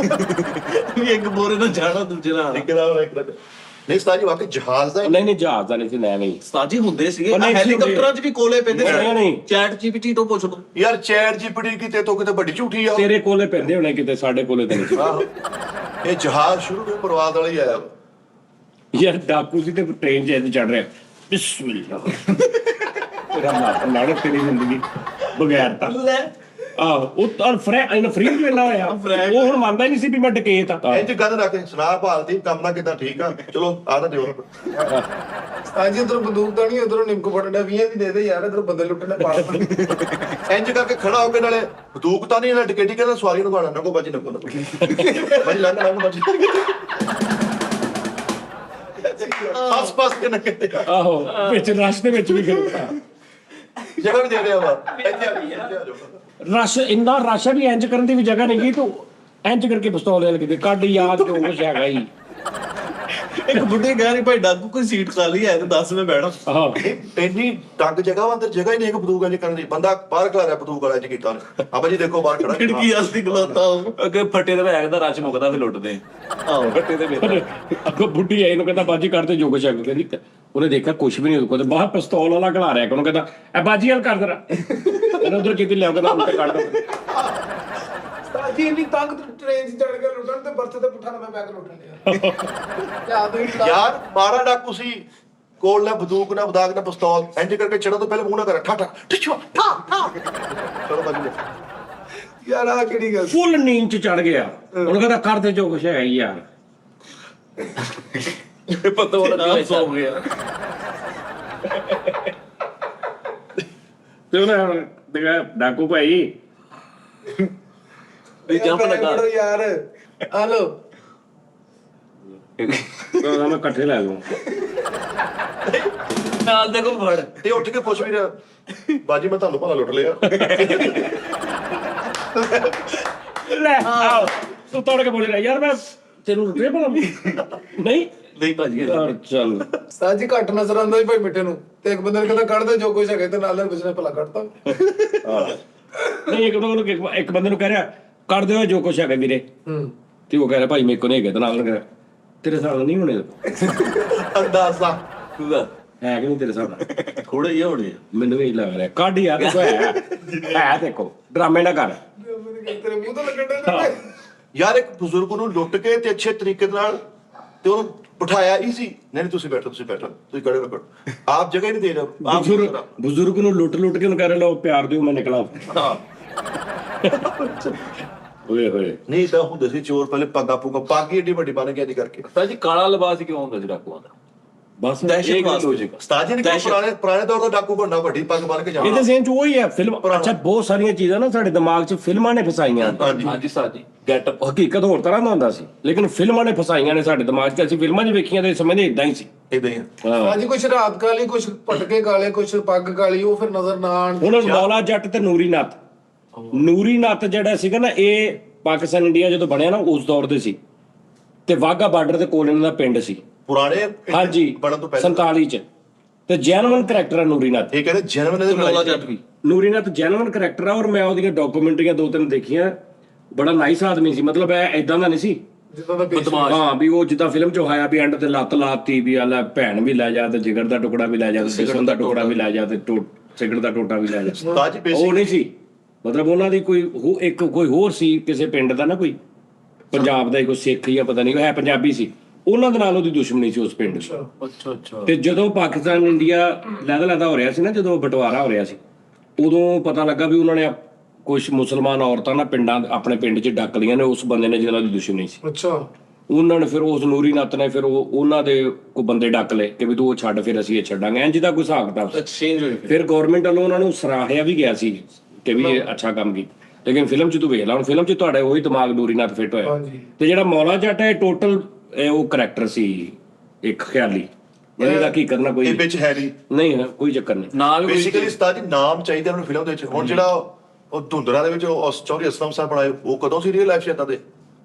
ਵੀ ਇੱਕ ਬੋਰੇ ਨਾਲ ਜਾਣਾ ਦੂਜੇ ਨਾਲ ਨਹੀਂ ਉਸਤਾਦ ਜੀ ਵਾਕਈ ਜਹਾਜ਼ ਦਾ ਨਹੀਂ ਜਹਾਜ਼ ਦਾ ਨਹੀਂ ਸੀ ਲੈ ਨਹੀਂ ਸਾਜੀ ਹੁੰਦੇ ਸੀਗੇ ਉਹ ਨਹੀਂ ਸੀ ਹੈਲੀਕਾਪਟਰਾਂ 'ਚ ਵੀ ਕੋਲੇ ਪੈਂਦੇ ਨਹੀਂ। ਚੈਟ ਜੀਪੀਟੀ ਤੋਂ ਪੁੱਛ ਲਓ ਯਾਰ ਚੈਟ ਜੀਪੀਟੀ ਕਿਤੇ ਤੋਂ ਕਿਤੇ ਵੱਡੀ ਝੂਠੀ ਆ ਤੇਰੇ ਕੋਲੇ ਪੈਂਦੇ ਹੋਣੇ ਕਿਤੇ ਸਾਡੇ ਕੋਲੇ ਤੇ ਨਹੀਂ ਆਹੋ ਇਹ ਜਹਾਜ਼ ਸ਼ੁਰੂ ਤੋਂ ਪਰਵਾਜ਼ ਵਾਲਾ ਹੀ ਆਇਆ ਵਾ। ਯਾਰ ਡਾਕੂ ਸੀ ਤੇ ਟ੍ਰੇਨ 'ਚ ਇੰਜ ਚੜ ਰਿਹਾ ਬਿਸਮਿਲ੍ਲਾ ਤੇਰਾ ਨਾਨਕ ਤੇਰੀ ਜ਼ਿੰਦਗੀ ਬਗੈਰ ਤਾਂ ਆਹ ਉਹ ਤਾਂ ਫਰੀ ਵੇਲਾ ਹੋਇਆ ਉਹ ਹੁਣ ਮੰਨਦਾ ਹੀ ਨਹੀਂ ਸੀ ਵੀ ਮੈਂ ਡਕੇਤ ਆ ਇੰਜ ਗੱਲ ਰੱਖ ਸੁਣਾ ਭਾਲਦੀ ਕੰਮ ਨਾ ਕਿਦਾਂ ਠੀਕ ਆ ਚਲੋ ਆ ਤਾਂ ਦਿਓ ਉਸਤਾਦ ਜੀ ਉਧਰ ਬੰਦੂਕ ਤਾਂ ਨਹੀਂ ਉਧਰੋਂ ਨਿੰਮਕੂ ਫੜਨਾ 20 ਦੀ ਦੇ ਦੇ ਯਾਰ ਇਧਰ ਬੰਦੇ ਲੁੱਟਣਾ ਪਾ ਇੰਜ ਕਰਕੇ ਖੜਾ ਹੋ ਕੇ ਨਾਲੇ ਬੰਦੂਕ ਤਾਂ ਨਹੀਂ ਇਹਨਾਂ ਟਿਕਟੀ ਕਹਿੰਦਾ ਸਵਾਰੀ ਨੂੰ ਗਾਣਾ ਨਕੋ ਬਾਜੀ ਨਕੋ ਬਾਜੀ ਲੰਘ ਬਾਜੀ ਹੱਸ ਕੇ ਨਾ ਕਿਤੇ ਆਹੋ ਵਿੱਚ ਰਸ਼ ਦੇ ਵਿੱਚ ਵੀ ਖਲੋਤਾ ਜਗ੍ਹਾ ਵੀ ਦੇ ਰਿਹਾ ਵਾ ਇੱਥੇ ਆ ਜਾਓ ਰਸ਼ ਇੰਨਾ ਰਸ਼ ਹੈ ਵੀ ਇੰਜ ਕਰਨ ਦੀ ਵੀ ਜਗ੍ਹਾ ਨਹੀਂ ਗਈ ਤੂੰ ਇੰਜ ਕਰਕੇ ਪਿਸਤੌਲ ਲੈ ਕੇ ਕੱਢ ਯਾਦ ਜੋ ਕੁਛ ਹੈਗਾ ਹੀ ਇੱਕ ਬੁੱਢੇ ਕਹਿ ਰਹੀ ਭਾਈ ਡਾਕੂ ਕੋਈ ਸੀਟ ਖਾਲੀ ਹੈ ਤੇ ਦੱਸ ਮੈਂ ਬੈਠਾ ਆਹੋ ਇੰਨੀ ਟੰਗ ਜਗ੍ਹਾ ਵਾ ਅੰਦਰ ਜਗ੍ਹਾ ਹੀ ਨਹੀਂ ਇੱਕ ਬੰਦੂਕ ਇੰਜ ਕਰਨ ਦੀ ਬੰਦਾ ਬਾਹਰ ਖਲਾ ਰਿਹਾ ਬੰਦੂਕ ਵਾਲਾ ਇੰਜ ਕੀਤਾ ਉਹਨੇ ਆ ਭਾਜੀ ਦੇਖੋ ਬਾਹਰ ਖੜਾ ਖਿੜਕੀ ਆਸਤੀ ਖਲੋਤਾ ਉਹ ਅੱਗੇ ਫੱਟੇ ਦੇ ਬੈਗ ਦਾ ਰਸ਼ ਮੁੱਕਦਾ ਫਿਰ ਲੁੱਟਦੇ ਆਹੋ ਫੱਟੇ ਦੇ ਵਿੱਚ ਅੱਗੋਂ ਬੁੱਢੀ ਆਈ ਨੂੰ ਕਹਿੰਦਾ ਬਾਜੀ ਕਰਦੇ ਜੋ ਕੁਛ ਹੈਗਾ ਕਹਿੰਦੀ ਉਹਨੇ ਦੇਖਿਆ ਕੁਛ ਵੀ ਨਹੀਂ ਉਹਦੇ ਕੋਲ ਤੇ ਬਾਹਰ ਪਿਸਤੌਲ ਵਾਲਾ ਖਲਾ ਰਿਹਾ ਉਹਨੂੰ ਕਹਿੰਦਾ ਐ ਬਾਜੀ ਹਾਲ ਕਰ ਦੇਣਾ ਕਹਿੰਦਾ ਉਧਰ ਕਿਤੇ ਲਿਆਓ ਕਹਿੰਦਾ ਉੱਤੇ ਕੱਢ ਦੋ ਸਾਜੀ ਇੰਨੀ ਤੰਗ ਟ੍ਰੇਨ 'ਚ ਚੜ ਕੇ ਲੁੱਟਣ ਤੇ ਬਰਥ ਤੇ ਪੁੱਠਾ ਮੈਂ ਬੈਗ ਲੁੱਟਣ ਲਿਆ ਯਾਦ ਹੋਈ ਯਾਰ ਮਾਰਾ ਡਾਕੂ ਸੀ ਕੋਲ ਨਾ ਬੰਦੂਕ ਨਾ ਬਦਾਗ ਨਾ ਪਿਸਤੌਲ ਇੰਜ ਕਰਕੇ ਚੜਨ ਤੋਂ ਪਹਿਲੇ ਮੂੰਹ ਨਾ ਕਰ ਠਾ ਠਾ ਠਿਚਵਾ ਠਾ ਠਾ ਚਲੋ ਬਾਜੀ ਯਾਰ ਆ ਕਿਹੜੀ ਗੱਲ ਫੁੱਲ ਨੀਂਦ ਚ ਚੜ ਗਿਆ ਉਹਨੂੰ ਕਹਿੰਦਾ ਕਰਦੇ ਜੋ ਕੁਛ ਹੈਗਾ ਹੀ ਯਾਰ ਪਤਾ ਉਹ ਲੱਗਾ ਸੌ ਗਿਆ ਤੇ ਉਹਨੇ ਦੇਖਿਆ ਡਾਕੂ ਭਾਈ ਵੀ ਜੰਪ ਲਗਾ ਕਰੋ ਯਾਰ ਹਲੋ ਕਹਿੰਦਾ ਮੈਂ ਇਕੱਠੇ ਲੈ ਲਵਾਂ ਨਾਲ ਦੇ ਕੋਲ ਫੜ ਤੇ ਉੱਠ ਕੇ ਪੁੱਛ ਵੀ ਰਿਹਾ ਬਾਜੀ ਮੈਂ ਤੁਹਾਨੂੰ ਭਲਾ ਲੁੱਟ ਲਿਆ ਲੈ ਆਓ ਤੂੰ ਤੋੜ ਕੇ ਬੋਲ ਰਿਹਾ ਯਾਰ ਮੈਂ ਤੈਨੂੰ ਰੁਪਏ ਭਲਾ ਨਹੀਂ ਨਹੀਂ ਭਾਜੀ ਯਾਰ ਚੱਲ ਸਾਜੀ ਘੱਟ ਨਜ਼ਰ ਆਉਂਦਾ ਸੀ ਭਾਈ ਮਿੱਠੇ ਨੂੰ ਤੇ ਇੱਕ ਬੰਦੇ ਨੇ ਕਹਿੰਦਾ ਕੱਢ ਦੇ ਜੋ ਕੁਛ ਹੈਗਾ ਤੇ ਨਾਲ ਕੁਝ ਨੇ ਭਲਾ ਕੱਢਤਾ ਨਹੀਂ ਇੱਕ ਬੰਦੇ ਨੂੰ ਕਹਿ ਰਿਹਾ ਕਰ ਦਿਓ ਜੋ ਕੁਛ ਹੈਗਾ ਵੀਰੇ ਤੇ ਉਹ ਕਹਿ ਰਿਹਾ ਭਾਈ ਮੇਰੇ ਕੋ ਨਹੀਂ ਹੈਗਾ ਤੇ ਨਾਲ ਕਹਿ ਰਿਹਾ ਤੇਰੇ ਸਾਲ ਨਹੀਂ ਹੋਣੇ ਅੰਦਾਜ਼ਾ ਤੂੰ ਹੈ ਕਿ ਨਹੀਂ ਤੇਰੇ ਸਾਲ ਥੋੜੇ ਹੀ ਹੋਣੇ ਮੈਨੂੰ ਵੀ ਲੱਗ ਰਿਹਾ ਕੱਢ ਯਾਰ ਦੇਖੋ ਹੈ ਦੇਖੋ ਡਰਾਮੇ ਨਾ ਕਰ ਤੇਰੇ ਮੂੰਹ ਤੋਂ ਲੱਗਣ ਦੇ ਯਾਰ ਇੱਕ ਬਜ਼ੁਰਗ ਨੂੰ ਲੁੱਟ ਕੇ ਤੇ ਅੱਛੇ ਤਰੀਕੇ ਨਾਲ ਤੇ ਉਹਨੂੰ ਬਿਠਾਇਆ ਈਜ਼ੀ ਨਹੀਂ ਤੁਸੀਂ ਬੈਠੋ ਤੁਸੀਂ ਖੜੇ ਰਹੋ ਆਪ ਜਗ੍ਹਾ ਹੀ ਨਹੀਂ ਦੇ ਰਹੇ ਬਜ਼ੁਰਗ ਨੂੰ ਲੁੱਟ ਕੇ ਉਹਨੂੰ ਕਹਿ ਰਿਹਾ ਲਓ ਪਿਆਰ ਦਿਓ ਮੈਂ ਨਿਕਲਾਂ ਓਏ ਹੋਏ ਨਹੀਂ ਤਾਂ ਹੁੰਦੇ ਸੀ ਚੋਰ ਪਹਿਲੇ ਪੱਗਾਂ ਪੱਗ ਹੀ ਏਡੀ ਵੱਡੀ ਬਣ ਗਿਆ ਨਹੀਂ ਕਰਕੇ ਭਾਜੀ ਕਾਲਾ ਲਿਬਾਸ ਕਿਉਂ ਹੁੰਦਾ ਸੀ ਡਾਕੂਆਂ ਦਾ ਬਸ ਦਹਿਸ਼ਤ ਵਾਸਤੇ ਉਸਤਾਦ ਜੀ ਨੇ ਪੁਰਾਣੇ ਦੌਰ ਦਾ ਡਾਕੂ ਬੰਦਾ ਵੱਡੀ ਪੱਗ ਬੰਨ ਕੇ ਇਹਦੇ ਜਾਣਾ ਜ਼ੇਨ ਚ ਉਹੀ ਹੈ ਫਿਲਮ ਅੱਛਾ ਬਹੁਤ ਸਾਰੀਆਂ ਚੀਜ਼ਾਂ ਨਾ ਸਾਡੇ ਦਿਮਾਗ 'ਚ ਫਿਲਮਾਂ ਨੇ ਫਸਾਈਆਂ ਹਾਂਜੀ ਸਾਜੀ ਗੈਟ ਅਪ ਹਕੀਕਤ ਹੋਰ ਤਰ੍ਹਾਂ ਦਾ ਹੁੰਦਾ ਸੀ ਲੇਕਿਨ ਫਿਲਮਾਂ ਨੇ ਫਸਾਈਆਂ ਨੇ ਸਾਡੇ ਦਿਮਾਗ 'ਚ ਅਸੀਂ ਫਿਲਮਾਂ 'ਚ ਵੇਖੀਆਂ ਤੇ ਸਮਝਦੇ ਇਦਾਂ ਹੀ ਸੀ ਇਦਾਂ ਹੀ ਸਾਜੀ ਕੁਛ ਰਾਤ ਕਾਲੀ ਕੁਛ ਪਟਕੇ ਕਾਲੇ ਕੁਛ ਪੱਗ ਕਾਲੀ ਉਹ ਫਿਰ ਨਜ਼ਰ ਨਾ ਆਣ ਹੁਣ ਮੌਲਾ ਜੱਟ ਤੇ ਨੂਰੀ ਨੱਥ ਜਿਹੜਾ ਸੀਗਾ ਨਾ ਇਹ ਪਾਕਿਸਤਾਨ ਇੰਡੀਆ ਜਦੋਂ ਬਣਿਆ ਨਾ ਉਸ ਦੌਰ ਦੇ ਸੀ ਤੇ ਵਾਘਾ ਬਾਰਡਰ ਦੇ ਕੋਲ ਇਹਨਾਂ ਦਾ ਪਿੰਡ ਸੀ ਪੁਰਾਣੇ ਹਾਂਜੀ ਬਣਨ ਤੋਂ ਪਹਿਲਾਂ 47 ਚ ਤੇ ਜੈਨੂਇਨ ਕਰੈਕਟਰ ਆ ਨੂਰੀ ਨੱਥ ਇਹ ਕਹਿੰਦੇ ਜਨਮ ਦੇ ਮੌਲਾ ਜੱਟ ਵੀ ਨੂਰੀ ਨੱਥ ਜੈਨੂਇਨ ਕਰੈਕਟਰ ਆ ਔਰ ਮੈਂ ਉਹਦੀਆਂ ਡਾਕੂਮੈਂਟਰੀਆਂ 2-3 ਦੇਖੀਆਂ ਬੜਾ ਨਾਈਸ ਆਦਮੀ ਸੀ ਮਤਲਬ ਐਦਾਂ ਦਾ ਨਹੀਂ ਸੀ ਜਿੱਦਾਂ ਦਾ ਪੇਸ਼ ਹਾਂ ਵੀ ਉਹ ਜਿੱਦਾਂ ਫਿਲਮ ਚ ਹੋਇਆ ਵੀ ਐਂਡ ਤੇ ਲੱਤ ਲਾਤੀ ਵੀ ਆ ਲੈ ਭੈਣ ਵੀ ਲੈ ਜਾ ਤੇ ਜਿਗਰ ਦਾ ਟੁਕੜਾ ਵੀ ਲੈ ਜਾ ਤੇ ਜਿਸਮ ਦਾ ਟੁਕੜਾ ਵੀ ਲੈ ਜਾ ਤੇ ਸਿਗਰਟ ਦਾ ਟੋਟਾ ਵੀ ਲੈ ਜਾ ਉਸਤਾਦ ਜੀ ਉਹ ਨਹੀਂ ਸੀ ਮਤਲਬ ਉਹਨਾਂ ਦੀ ਕੋਈ ਹੋਰ ਸੀ ਕਿਸੇ ਪਿੰਡ ਦਾ ਨਾ ਕੋਈ ਪੰਜਾਬ ਦਾ ਹੀ ਕੋਈ ਸਿੱਖ ਜਾਂ ਪਤਾ ਨਹੀਂ ਹੈ ਪੰਜਾਬੀ ਸੀ ਉਹਨਾਂ ਦੇ ਨਾਲ ਉਹਦੀ ਦੁਸ਼ਮਣੀ ਸੀ ਉਸ ਪਿੰਡ 'ਚ ਅੱਛਾ ਤੇ ਜਦੋਂ ਪਾਕਿਸਤਾਨ ਇੰਡੀਆ ਲਹਿਦਾ ਹੋ ਰਿਹਾ ਸੀ ਨਾ ਜਦੋਂ ਬਟਵਾਰਾ ਹੋ ਰਿਹਾ ਸੀ ਉਦੋਂ ਪਤਾ ਲੱਗਾ ਵੀ ਉਹਨਾਂ ਨੇ ਕੁਝ ਮੁਸਲਮਾਨ ਔਰਤਾਂ ਨਾ ਪਿੰਡਾਂ ਆਪਣੇ ਪਿੰਡ 'ਚ ਡੱਕ ਲਈਆਂ ਨੇ ਉਸ ਬੰਦੇ ਨੇ ਜਿਹਨਾਂ ਦੀ ਦੁਸ਼ਮਣੀ ਸੀ ਅੱਛਾ ਉਹਨਾਂ ਨੇ ਫਿਰ ਉਸ ਨੂਰੀ ਨੱਤ ਨੇ ਫਿਰ ਉਹਨਾਂ ਦੇ ਕੋਈ ਬੰਦੇ ਡੱਕ ਲਏ ਕਿ ਵੀ ਤੂੰ ਉਹ ਛੱਡ ਫਿਰ ਅਸੀਂ ਇਹ ਛੱਡਾਂਗੇ ਇੰਜ ਦਾ ਕੋਈ ਹਿਸਾਬ ਕਿਤਾਬ ਸੀ ਐਕਸਚੇਂਜ ਹੋਏ ਫਿਰ ਗਵਰਨਮੈਂਟ ਵੱਲੋਂ ਉਹਨਾਂ ਨੂੰ ਸਰਾਹਿਆ ਵੀ ਗਿਆ ਸੀ ਕਿ ਵੀ ਇਹ ਅੱਛਾ ਕੰਮ ਕੀਤਾ ਲੇਕਿਨ ਫਿਲਮ 'ਚ ਤੂੰ ਵੇਖ ਲਾ ਹੁਣ ਫਿਲਮ 'ਚ ਤੁਹਾਡੇ ਉਹੀ ਦਿਮਾਗ ਨੂਰੀ ਨੱਤ ਫਿੱਟ ਹੋਇਆ ਹਾਂਜੀ ਤੇ ਜਿਹੜਾ ਮੌਲਾ ਜੱਟ ਹੈ ਟੋਟਲ ਉਹ ਕਰੈਕਟਰ ਸੀ ਇੱਕ ਖਿਆਲੀ ਇਹਦੀ ਤਾਂ ਹਕੀਕਤ ਨਾ ਕੋਈ ਇਹ ਵਿੱਚ ਹੈ ਨਹੀਂ ਹੈ ਕੋਈ ਚੱਕਰ ਨਹੀਂ ਨਾ ਵੀ ਬੇਸਿਕਲੀ ਉਸਤਾਦ ਜੀ ਨਾਮ ਚਾਹੀਦਾ ਉਹਨੂੰ ਫਿਲਮ ਦੇ ਵਿੱਚ ਹੁਣ ਜਿਹੜਾ ਉਹ ਧੁੰਦਰਾ ਦੇ ਵਿੱਚ ਉਹ ਚੌਧਰੀ ਅਸਲਮ ਸਾਹਿਬ ਬਣਾਏ ਉਹ ਕਦੋਂ ਸੀ ਰੀਅਲ ਲਾਈਫ 'ਚ ਏਦਾਂ ਦੇ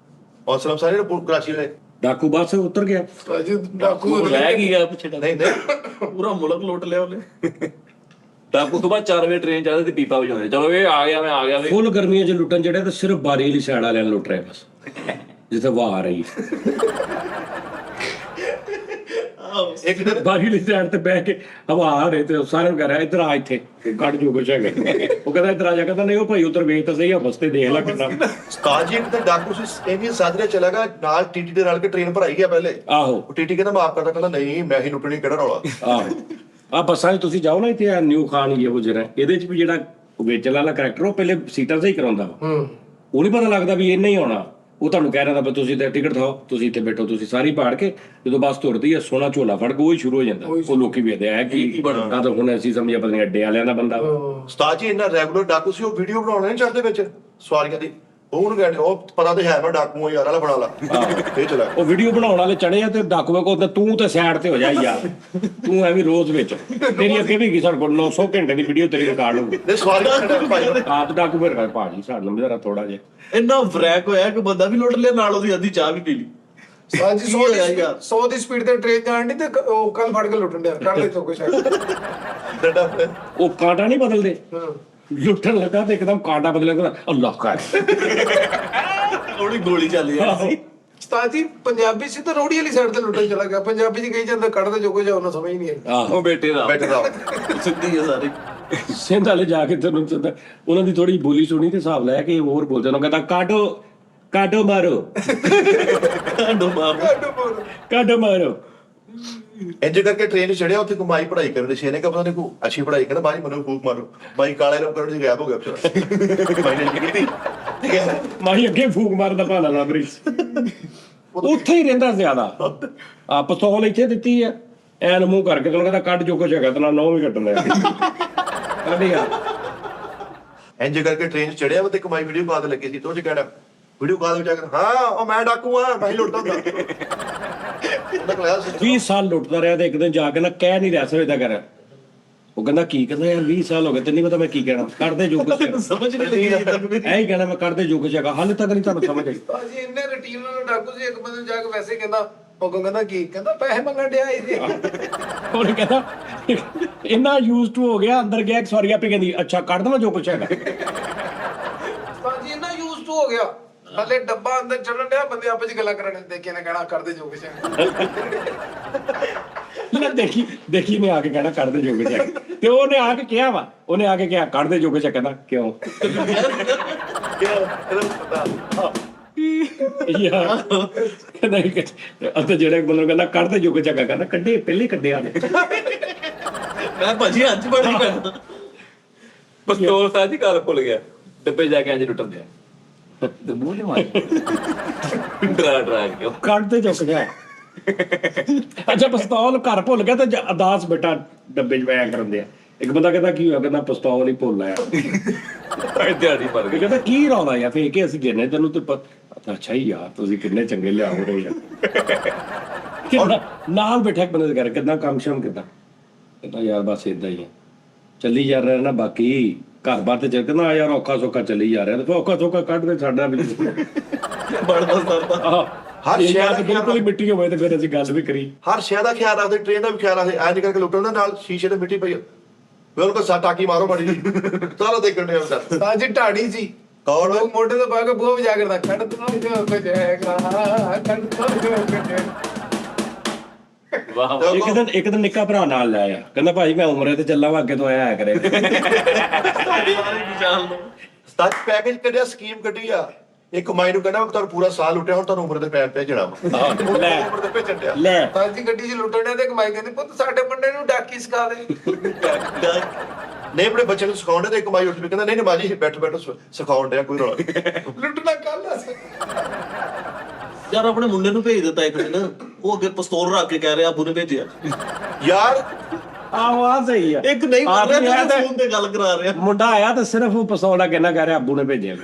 ਅਸਲਮ ਸਾਹਿਬ ਨੇ ਕਰਾਚੀ ਵਾਲੇ ਡਾਕੂ ਬੱਸ ਉਤਰ ਗਿਆ ਸਾਜੀ ਡਾਕੂ ਰਹਿ ਗਿਆ ਪਿੱਛੇ ਨਹੀਂ ਪੂਰਾ ਮੁਲਕ ਲੁੱਟ ਲਿਆ ਉਹਨੇ ਡਾਕੂ ਤੋਂ ਬਾਅਦ 4 ਵਜੇ ਟ੍ਰੇਨ ਚੱਲਦੀ ਤੇ ਪੀਪਾ ਵਜਾਉਂਦੇ ਚਲੋ ਇਹ ਆ ਗਿਆ ਮੈਂ ਆ ਗਿਆ ਵੇ ਫੁੱਲ ਗਰਮੀਆਂ 'ਚ ਲੁੱਟਣ ਜਿਹੜੇ ਤਾਂ ਸਿਰਫ ਬਾਰੀ ਵਾਲੀ ਸਾਈਡ ਵਾਲਿਆਂ ਨੂੰ ਲੁੱਟ ਰਹੇ ਬਸ ਜਿੱਥੇ ਵਾਹ ਆ ਰਹੀ ਇੱਕ ਦਿਨ ਬਾਰੀ ਵਾਲੀ ਸਾਈਡ ਤੇ ਬਹਿ ਕੇ ਹਵਾ ਆ ਰਹੀ ਤੇ ਸਾਰਿਆਂ ਨੂੰ ਕਹਿ ਰਿਹਾ ਇੱਧਰ ਆ ਇੱਥੇ ਕੱਢ ਜੋ ਕੁਛ ਹੈਗਾ ਉਹ ਕਹਿੰਦਾ ਇੱਧਰ ਆ ਜਾ ਕਹਿੰਦਾ ਨਹੀਂ ਉਹ ਭਾਈ ਉਧਰ ਵੇਖ ਤਾਂ ਸਹੀ ਆ ਬਸਤੇ ਦੇਖ ਲੈ ਕਿੰਨਾ ਉਸਤਾਦ ਜੀ ਇੱਕ ਦਿਨ ਡਾਕੂ ਸੀ ਇੰਡੀਅਨ ਸਾਜਰੇ ਚਲਾ ਗਿਆ ਨਾਲ ਟੀਟੀ ਦੇ ਨਾਲ ਕੇ ਟ੍ਰੇਨ ਭਰਾਈ ਗਿਆ ਪਹਿਲੇ ਆਹੋ ਉਹ ਟੀਟੀ ਕਹਿੰਦਾ ਮਾਫ ਕਰਦਾ ਕਹਿੰਦਾ ਨਹੀਂ ਮੈਂ ਹੀ ਲੁੱਟਣੀ ਕਿਹੜਾ ਰੌਲਾ ਆਹੋ ਆ ਬੱਸਾਂ 'ਚ ਤੁਸੀਂ ਜਾਓ ਨਾ ਇੱਥੇ ਨਿਊ ਖਾਨ ਇਹ ਉਹ ਜਿਹੜਾ ਇਹਦੇ 'ਚ ਵੀ ਜਿਹੜਾ ਵੇਚਣ ਵਾਲਾ ਕਰੈਕਟਰ ਉਹ ਪਹਿਲੇ ਸੀਟਾਂ ਸਹੀ ਕਰਾਉਂਦਾ ਵਾ ਉਹ ਨਹੀਂ ਪਤਾ ਲੱਗਦਾ ਵੀ ਇਹਨੇ ਹੀ ਆਉਣਾ ਉਹ ਤੁਹਾਨੂੰ ਕਹਿ ਰਿਹਾ ਤਾਂ ਤੁਸੀਂ ਤੇ ਟਿਕਟ ਦਿਓ ਤੁਸੀਂ ਇੱਥੇ ਬੈਠੋ ਤੁਸੀਂ ਸਾਰੀ ਪਾੜ ਕੇ ਜਦੋਂ ਬੱਸ ਤੁਰਦੀ ਹੈ ਸੋਨਾ ਝੋਲਾ ਫੜ ਕੇ ਉਹ ਹੀ ਸ਼ੁਰੂ ਹੋ ਜਾਂਦਾ ਉਹ ਲੋਕੀ ਵੇਖਦੇ ਆ ਕੀ ਬਣਦਾ ਤਾਂ ਹੁਣ ਅਸੀਂ ਸਮਝਿਆ ਪਤਾ ਨਹੀਂ ਅੱਡੇ ਵਾਲਿਆਂ ਦਾ ਬੰਦਾ ਉਸਤਾਦ ਜੀ ਇੰਨਾ ਰੈਗੂਲਰ ਡਾਕੂ ਸੀ ਉਹ ਵੀਡੀਓ ਬਣਾਉਣਾ ਨਹੀਂ ਚਾਹਦੇ ਵਿੱਚ ਸਵਾਰੀਆਂ ਦੀ ਉਹਨੂੰ ਕਹਿੰਦੇ ਉਹ ਪਤਾ ਤੇ ਹੈ ਮੈਂ ਡਾਕੂ ਆ ਯਾਰ ਵਾਲਾ ਬਣਾ ਲਾ ਇਹ ਚਲਾ ਉਹ ਵੀਡੀਓ ਬਣਾਉਣ ਵਾਲੇ ਚੜੇ ਆ ਤੇ ਡਾਕੂਏ ਕੋ ਤੂੰ ਤੇ ਸਾਈਡ ਤੇ ਹੋ ਜਾ ਯਾਰ, ਤੂੰ ਐਵੇਂ ਰੋਜ਼ ਵਿੱਚ ਤੇਰੀ ਅੱਗੇ ਵੀ ਕੀ ਸਾਡੇ ਕੋਲ 900 ਘੰਟੇ ਦੀ ਵੀਡੀਓ ਤੇਰੀ ਰਿਕਾਰਡ ਹੋਊਗੀ। ਨੇ ਸਵਾਰੀ ਭਾਈ ਆਪ ਡਾਕੂ ਫਿਰ ਕਰ ਭਾਜੀ ਸਾਡੇ ਨਾਲ ਜਰਾ ਥੋੜਾ ਜਿਹਾ ਇੰਨਾ ਫਰੈਕ ਹੋਇਆ ਕਿ ਬੰਦਾ ਵੀ ਲੁੱਟ ਲਿਆ, ਨਾਲ ਉਹਦੀ ਅੱਧੀ ਚਾਹ ਵੀ ਪੀ ਲਈ। ਹਾਂਜੀ ਕੀ ਹੋਇਆ ਯਾਰ? 100 ਦੀ ਸਪੀਡ ਤੇ ਟ੍ਰੇਨ ਜਾਣ ਦੀ ਤੇ ਉਹ ਕੱਲ ਫੜ ਕੇ ਲੁੱਟਣ ਡਿਆ ਕੱਢ ਦੇ ਚੋਕੇ ਸ਼ਾਇਦ। ਡੱਡਾ ਉਹ ਕਾਂਟਾ ਨਹੀਂ ਬਦਲਦੇ, ਲੁੱਟਣ ਲੱਗਾ ਤੇ ਇੱਕਦਮ ਕਾਂਟਾ ਬਦਲਿਆ ਕਹਿੰਦਾ ਅੱਲਾਹ ਕਰ ਉਹਦੀ ਗੋਲੀ ਚੱਲ ਜਾਂਦੀ ਸੀ। ਉਸਤਾਦ ਜੀ ਪੰਜਾਬੀ ਸੀ ਤਾਂ ਰੋੜੀ ਵਾਲੀ ਸਾਈਡ ਤੇ ਲੁੱਟਣ ਚਲਾ ਗਿਆ, ਪੰਜਾਬੀ ਚ ਕਹੀ ਜਾਂਦਾ ਕੱਢ ਦੇ ਚੋਕੇ ਜਾ, ਉਹਨਾਂ ਸਮਝ ਨਹੀਂ ਆਈ। ਆਹੋ ਉਹ ਬੇਟੇ ਦਾ ਬੈਠੇ ਦਾ ਸਿੱਧੀ ਹੈ ਸਾਰੀ। ਸਿੰਧ ਵਾਲੇ ਜਾ ਕੇ ਤੈਨੂੰ ਉਹਨਾਂ ਦੀ ਥੋੜੀ ਬੋਲੀ ਸੁਣੀ ਤੇ ਹਿਸਾਬ ਲਾਇਆ ਕਿ ਹੋਰ ਬੋਲਦੇ ਉਹਨਾਂ ਕਹਿੰਦਾ ਕਾਟੋ ਕਾਟੋ ਮਾਰੋ ਕਾਂਡੋ ਮਾਰ ਕਾਟੋ ਮਾਰੋ। ਇੰਜ ਕਰਕੇ ਟ੍ਰੇਨ 'ਚ ਚੜਿਆ, ਉੱਥੇ ਕਮਾਈ ਪੜਾਈ ਕਰਦੇ ਸੀ, ਇਹਨੇ ਕहा ਪਤਾ ਨਹੀਂ ਕੋ ਅੱਛੀ ਪੜਾਈ ਕਰਦਾ ਬਾਈ ਮੈਨੂੰ ਫੂਕ ਮਾਰੋ ਬਾਈ ਕਾਲੇ ਲੋਕ ਕਰਨ ਦੀ ਗਾਇਬ ਹੋ ਗਿਆ ਵਿਚਾਰਾ ਬਾਈ ਨੇ ਕੀਤੀ ਠੀਕ ਹੈ। ਮਾਹੀ ਅੱਗੇ ਫੂਕ ਮਾਰਨ ਦਾ ਬਹਾਨਾ ਲੱਭ ਰਹੀ ਸੀ, ਉੱਥੇ ਹੀ ਰਹਿੰਦਾ ਜ਼ਿਆਦਾ। ਆ ਪਿਸਤੌਲ ਇੱਥੇ ਦਿੱਤੀ ਆ ਐਨ ਮੂੰਹ ਕਰਕੇ ਤੈਨੂੰ ਕਹਿੰਦਾ ਕੱਢ ਜੋ ਕੁਛ ਹੈਗਾ ਤੇ ਨਾਲ ਨੌ ਵੀ ਕੱਟਣ ਲਿਆ ਕੱਢ ਯਾਰ। ਇੰਜ ਕਰਕੇ ਟ੍ਰੇਨ 'ਚ ਚੜਿਆ ਤੇ ਕਮਾਈ ਵੀਡੀਓ ਕਾਲ ਤੇ ਲੱਗੀ ਸੀ, ਤੋਂ ਚ ਕਹਿਣਾ ਵੀਡੀਓ ਕਾਲ ਵਿੱਚ ਆ ਕੇ ਹਾਂ ਉਹ ਮੈਂ ਡਾਕੂ ਆ ਮੈਂ ਹੀ ਲੁੱਟਦਾ ਹੁੰਦਾ ਉਹਨਾਂ ਕੋਲ ਆਇਆ ਸੀ 20 ਸਾਲ ਲੁੱਟਦਾ ਰਿਹਾ ਤੇ ਇੱਕ ਦਿਨ ਜਾ ਕੇ ਨਾ ਕਹਿ ਨਹੀਂ ਰਿਹਾ ਸਵੇਦਾ ਕਰ। ਉਹ ਕਹਿੰਦਾ ਕੀ ਕਹਿੰਦਾ ਯਾਰ 20 ਸਾਲ ਹੋ ਗਏ ਤੇ ਨਹੀਂ ਪਤਾ ਮੈਂ ਕੀ ਕਹਿਣਾ, ਕਰਦੇ ਜੋ ਕੁਛ ਹੈਗਾ। ਸਮਝ ਨਹੀਂ ਲੱਗੀ ਅਜੇ ਤੱਕ ਵੀ। ਐ ਹੀ ਕਹਿਣਾ ਮੈਂ ਕਰਦੇ ਜੋ ਕੁਛ ਹੈਗਾ, ਹਾਲੇ ਤੱਕ ਨਹੀਂ ਤੁਹਾਨੂੰ ਸਮਝ ਆਈ। ਭਾਜੀ ਇੰਨੇ ਰੁਟੀਨ ਨਾਲ ਡਾਕੂ ਸੀ, ਇੱਕ ਬੰਦੇ ਜਾ ਕੇ ਵੈਸੇ ਕਹਿੰਦਾ ਉਹ ਕਹਿੰਦਾ ਕੀ ਕਹਿੰਦਾ ਪੈਸੇ ਮੰਗਣ ਡਿਆ ਇਹਦੇ। ਉਹਨੇ ਕਹਿੰਦਾ ਇੰਨਾ ਯੂਜ਼ ਟੂ ਹੋ ਗਿਆ, ਅੰਦਰ ਗਿਆ ਸੌਰੀ ਆਪੇ ਕਹਿੰਦੀ ਅੱਛਾ ਕੱਢ ਦਵਾਂ ਜੋ ਕੁਛ ਹੈਗਾ। ਭਾਜੀ ਇੰਨਾ ਯੂਜ਼ ਟੂ ਹੋ ਗਿਆ, ਹਲੇ ਡੱਬਾ ਅੰਦਰ ਚੜਨ ਡਿਆ, ਬੰਦੇ ਆਪਸ ਚ ਗੱਲਾਂ ਕਰਨ ਦੇਖੇ ਨੇ ਕਹਿਣਾ ਕਰਦੇ ਜੋ ਕੁਛ ਹੈ। ਲੈ ਦੇਖੀ ਦੇਖੀ ਨੇ ਆ ਕੇ ਕਹਿਣਾ ਕੱਢ ਦੇ ਜੋ ਕੁਛ ਹੈਗਾ, ਤੇ ਉਹਨੇ ਆ ਕੇ ਕਿਹਾ ਵਾ, ਉਹਨੇ ਆ ਕੇ ਕਿਹਾ ਕੱਢ ਦੇ ਜੋ ਕੁਛ ਹੈ, ਕਹਿੰਦਾ ਕਿਉਂ ਇਹਦਾ ਪਤਾ ਯਾਰ ਕਹਿੰਦਾ ਅੱਧਾ ਜਿਹੜੇ ਬੰਦੇ ਨੂੰ ਕਹਿੰਦਾ ਕੱਢ ਦੇ ਜੋ ਕੁਛ ਹੈਗਾ, ਕਹਿੰਦਾ ਕੱਢੇ ਪਹਿਲੇ ਕੱਢਿਆ ਨੇ। ਮੈਂ ਭਾਜੀ ਅੱਜ ਬੜੀ ਕਰਦਾ ਪਿਸਤੌਲ ਸਾਜੀ ਘਰ ਭੁੱਲ ਗਿਆ, ਡੱਬੇ ਜਾ ਕੇ ਅੰਜ ਲੁੱਟਣ ਦਿਆ ਤੇ ਮੂੰਹ ਨਹੀਂ ਮਾਰ ਡਰਾ ਕੇ ਉਹ ਕੱਢ ਦੇ ਜੋ ਕੁਛ ਹੈ। ਅੱਛਾ ਪਿਸਤੌਲ ਘਰ ਭੁੱਲ ਗਿਆ ਤੇ ਅਦਾਸ ਬੇਟਾ ਡੱਬੇ 'ਚ ਪਿਆ ਕਰਨ ਦਿਆ। ਇੱਕ ਬੰਦਾ ਕਹਿੰਦਾ ਕੀ ਹੋਇਆ, ਕਹਿੰਦਾ ਪਿਸਤੌਲ ਹੀ ਭੁੱਲ ਆਇਆ। ਦਿਹਾੜੀ ਮਰ ਗਈ। ਕਹਿੰਦਾ ਕੀ ਰੌਲਾ ਆ ਫੇਰ ਕੇ ਅਸੀਂ ਗਿਰਨੇ ਤੈਨੂੰ ਤੇ ਅੱਛਾ ਹੀ ਯਾਰ ਤੁਸੀਂ ਕਿੰਨੇ ਚੰਗੇ ਲਿਆ ਹੋ ਰਹੇ ਆ। ਨਾਲ ਬੈਠਾ ਇੱਕ ਬੰਦੇ ਦੇ ਘਰ ਕਿੱਦਾਂ ਕੰਮ ਸ਼ਮ ਕਿੱਦਾਂ, ਕਹਿੰਦਾ ਯਾਰ ਬਸ ਇਦਾਂ ਹੀ ਆ ਚੱਲੀ ਜਾ ਰਿਹਾ ਨਾ, ਬਾਕੀ ਘਰ ਬਾਰ ਤੇ ਚੱਲ ਕਹਿੰਦਾ ਯਾਰ ਔਖਾ ਸੌਖਾ ਚੱਲੀ ਜਾ ਰਿਹਾ, ਤੇ ਔਖਾ ਸੌਖਾ ਕੱਢ ਦੇ ਸਾਡਾ ਵੀ ਬੜਦਾ ਸਰਦਾ। ਹਰ ਸ਼ਹਿਰ ਦਾ ਬਿਲਕੁਲ ਹੀ ਮਿੱਟੀ ਹੋਵੇ ਤੇ ਫਿਰ ਅਸੀਂ ਗੱਲ ਵੀ ਕਰੀ। ਹਰ ਸ਼ਹਿਰ ਦਾ ਖਿਆਲ ਰੱਖਦੇ, ਟ੍ਰੇਨ ਦਾ ਵੀ ਖਿਆਲ ਰੱਖਦੇ, ਐਂ ਕਰਕੇ ਲੁੱਟਣ ਦਾ ਨਾਲ ਸ਼ੀਸ਼ੇ ਤੇ ਮਿੱਟੀ ਪਈ ਵੇ ਉਹਨੂੰ ਕੋ ਟਾਕੀ ਮਾਰੋ ਮਾੜੀ ਜੀ ਸਾਰਾ ਦੇਖਣ ਨੇ ਹੁੰਦਾ। ਤਾਂ ਜੀ ਢਾੜੀ ਸੀ, ਕੌਣ ਲੋਕ ਮੋਢੇ ਤੋਂ ਪਾ ਕੇ ਬੂਹਾ ਵਜਾ ਕੇ ਰੱਖਦਾ ਕੱਢ ਦੋ ਜੋ ਕੁਛ ਹੈਗਾ, ਕੱਢ ਦੋ ਜੋ ਕੁਛ ਹੈ। ਵਾਹ ਇੱਕ ਦਿਨ ਨਿੱਕਾ ਭਰਾ ਨਾਲ ਲੈ ਆਇਆ, ਕਹਿੰਦਾ ਭਾਈ ਮੈਂ ਉਮਰੇ ਤੇ ਚੱਲਾਂ ਵਾ ਅੱਗੇ ਤੋਂ ਆਇਆ ਕਰੇ। ਸੱਚ ਪੈਕੇਜ ਕੱਢਿਆ, ਸਕੀਮ ਕੱਢੀ ਆ, ਇੱਕ ਕਮਾਈ ਨੂੰ ਕਹਿੰਦਾ ਤੁਹਾਨੂੰ ਪੂਰਾ ਸਾਲ ਲੁੱਟਿਆ, ਹੁਣ ਤੁਹਾਨੂੰ ਉਮਰ ਦੇ ਪੈਰ ਭੇਜਣਾ ਵਾ। ਲੈ ਉਮਰ ਦੇ ਭੇਜਣ ਡਿਆ। ਲੈ ਤਾਂ ਜੀ ਗੱਡੀ 'ਚ ਲੁੱਟਣ ਡਿਆ ਤੇ ਕਮਾਈ ਕਹਿੰਦੀ ਪੁੱਤ ਸਾਡੇ ਮੁੰਡੇ ਨੂੰ ਡਾਕੀ ਸਿਖਾ ਦੇ। ਨਹੀਂ ਆਪਣੇ ਬੱਚੇ ਨੂੰ ਸਿਖਾਉਣ ਦੇ, ਕਮਾਈ ਉੱਠ ਵੀ ਕਹਿੰਦਾ ਨਹੀਂ ਨਹੀਂ ਬਾਜੀ ਬੈਠੋ ਬੈਠੋ ਸਿਖਾਉਣ ਡਿਆ ਕੋਈ ਰੌਲਾ ਨਹੀਂ। ਲੁੱਟਣਾ ਕੱਲ ਅਸੀਂ ਯਾਰ ਆਪਣੇ ਮੁੰਡੇ ਨੂੰ ਭੇਜ ਦਿੱਤਾ ਇੱਕ ਦਿਨ, ਉਹ ਅੱਗੇ ਪਿਸਤੌਲ ਰੱਖ ਕੇ ਕਹਿ ਰਿਹਾ ਆਬੂ ਨੇ ਭੇਜਿਆ। ਯਾਰ ਆਹੋ ਆ ਸਹੀ ਆ। ਇੱਕ ਨਹੀਂ ਆਪ ਕਰ ਨਹੀਂ ਰਿਹਾ ਆਇਆ ਤੇ ਤੇ ਫੋਨ ਤੇ ਗੱਲ ਕਰਾ ਰਿਹਾ। ਮੁੰਡਾ ਆਇਆ ਤੇ ਸਿਰਫ ਉਹ ਪਿਸਤੌਲ ਕਹਿਣਾ ਕਹਿ ਰਿਹਾ ਆਬੂ ਨੇ ਭੇਜਿਆ।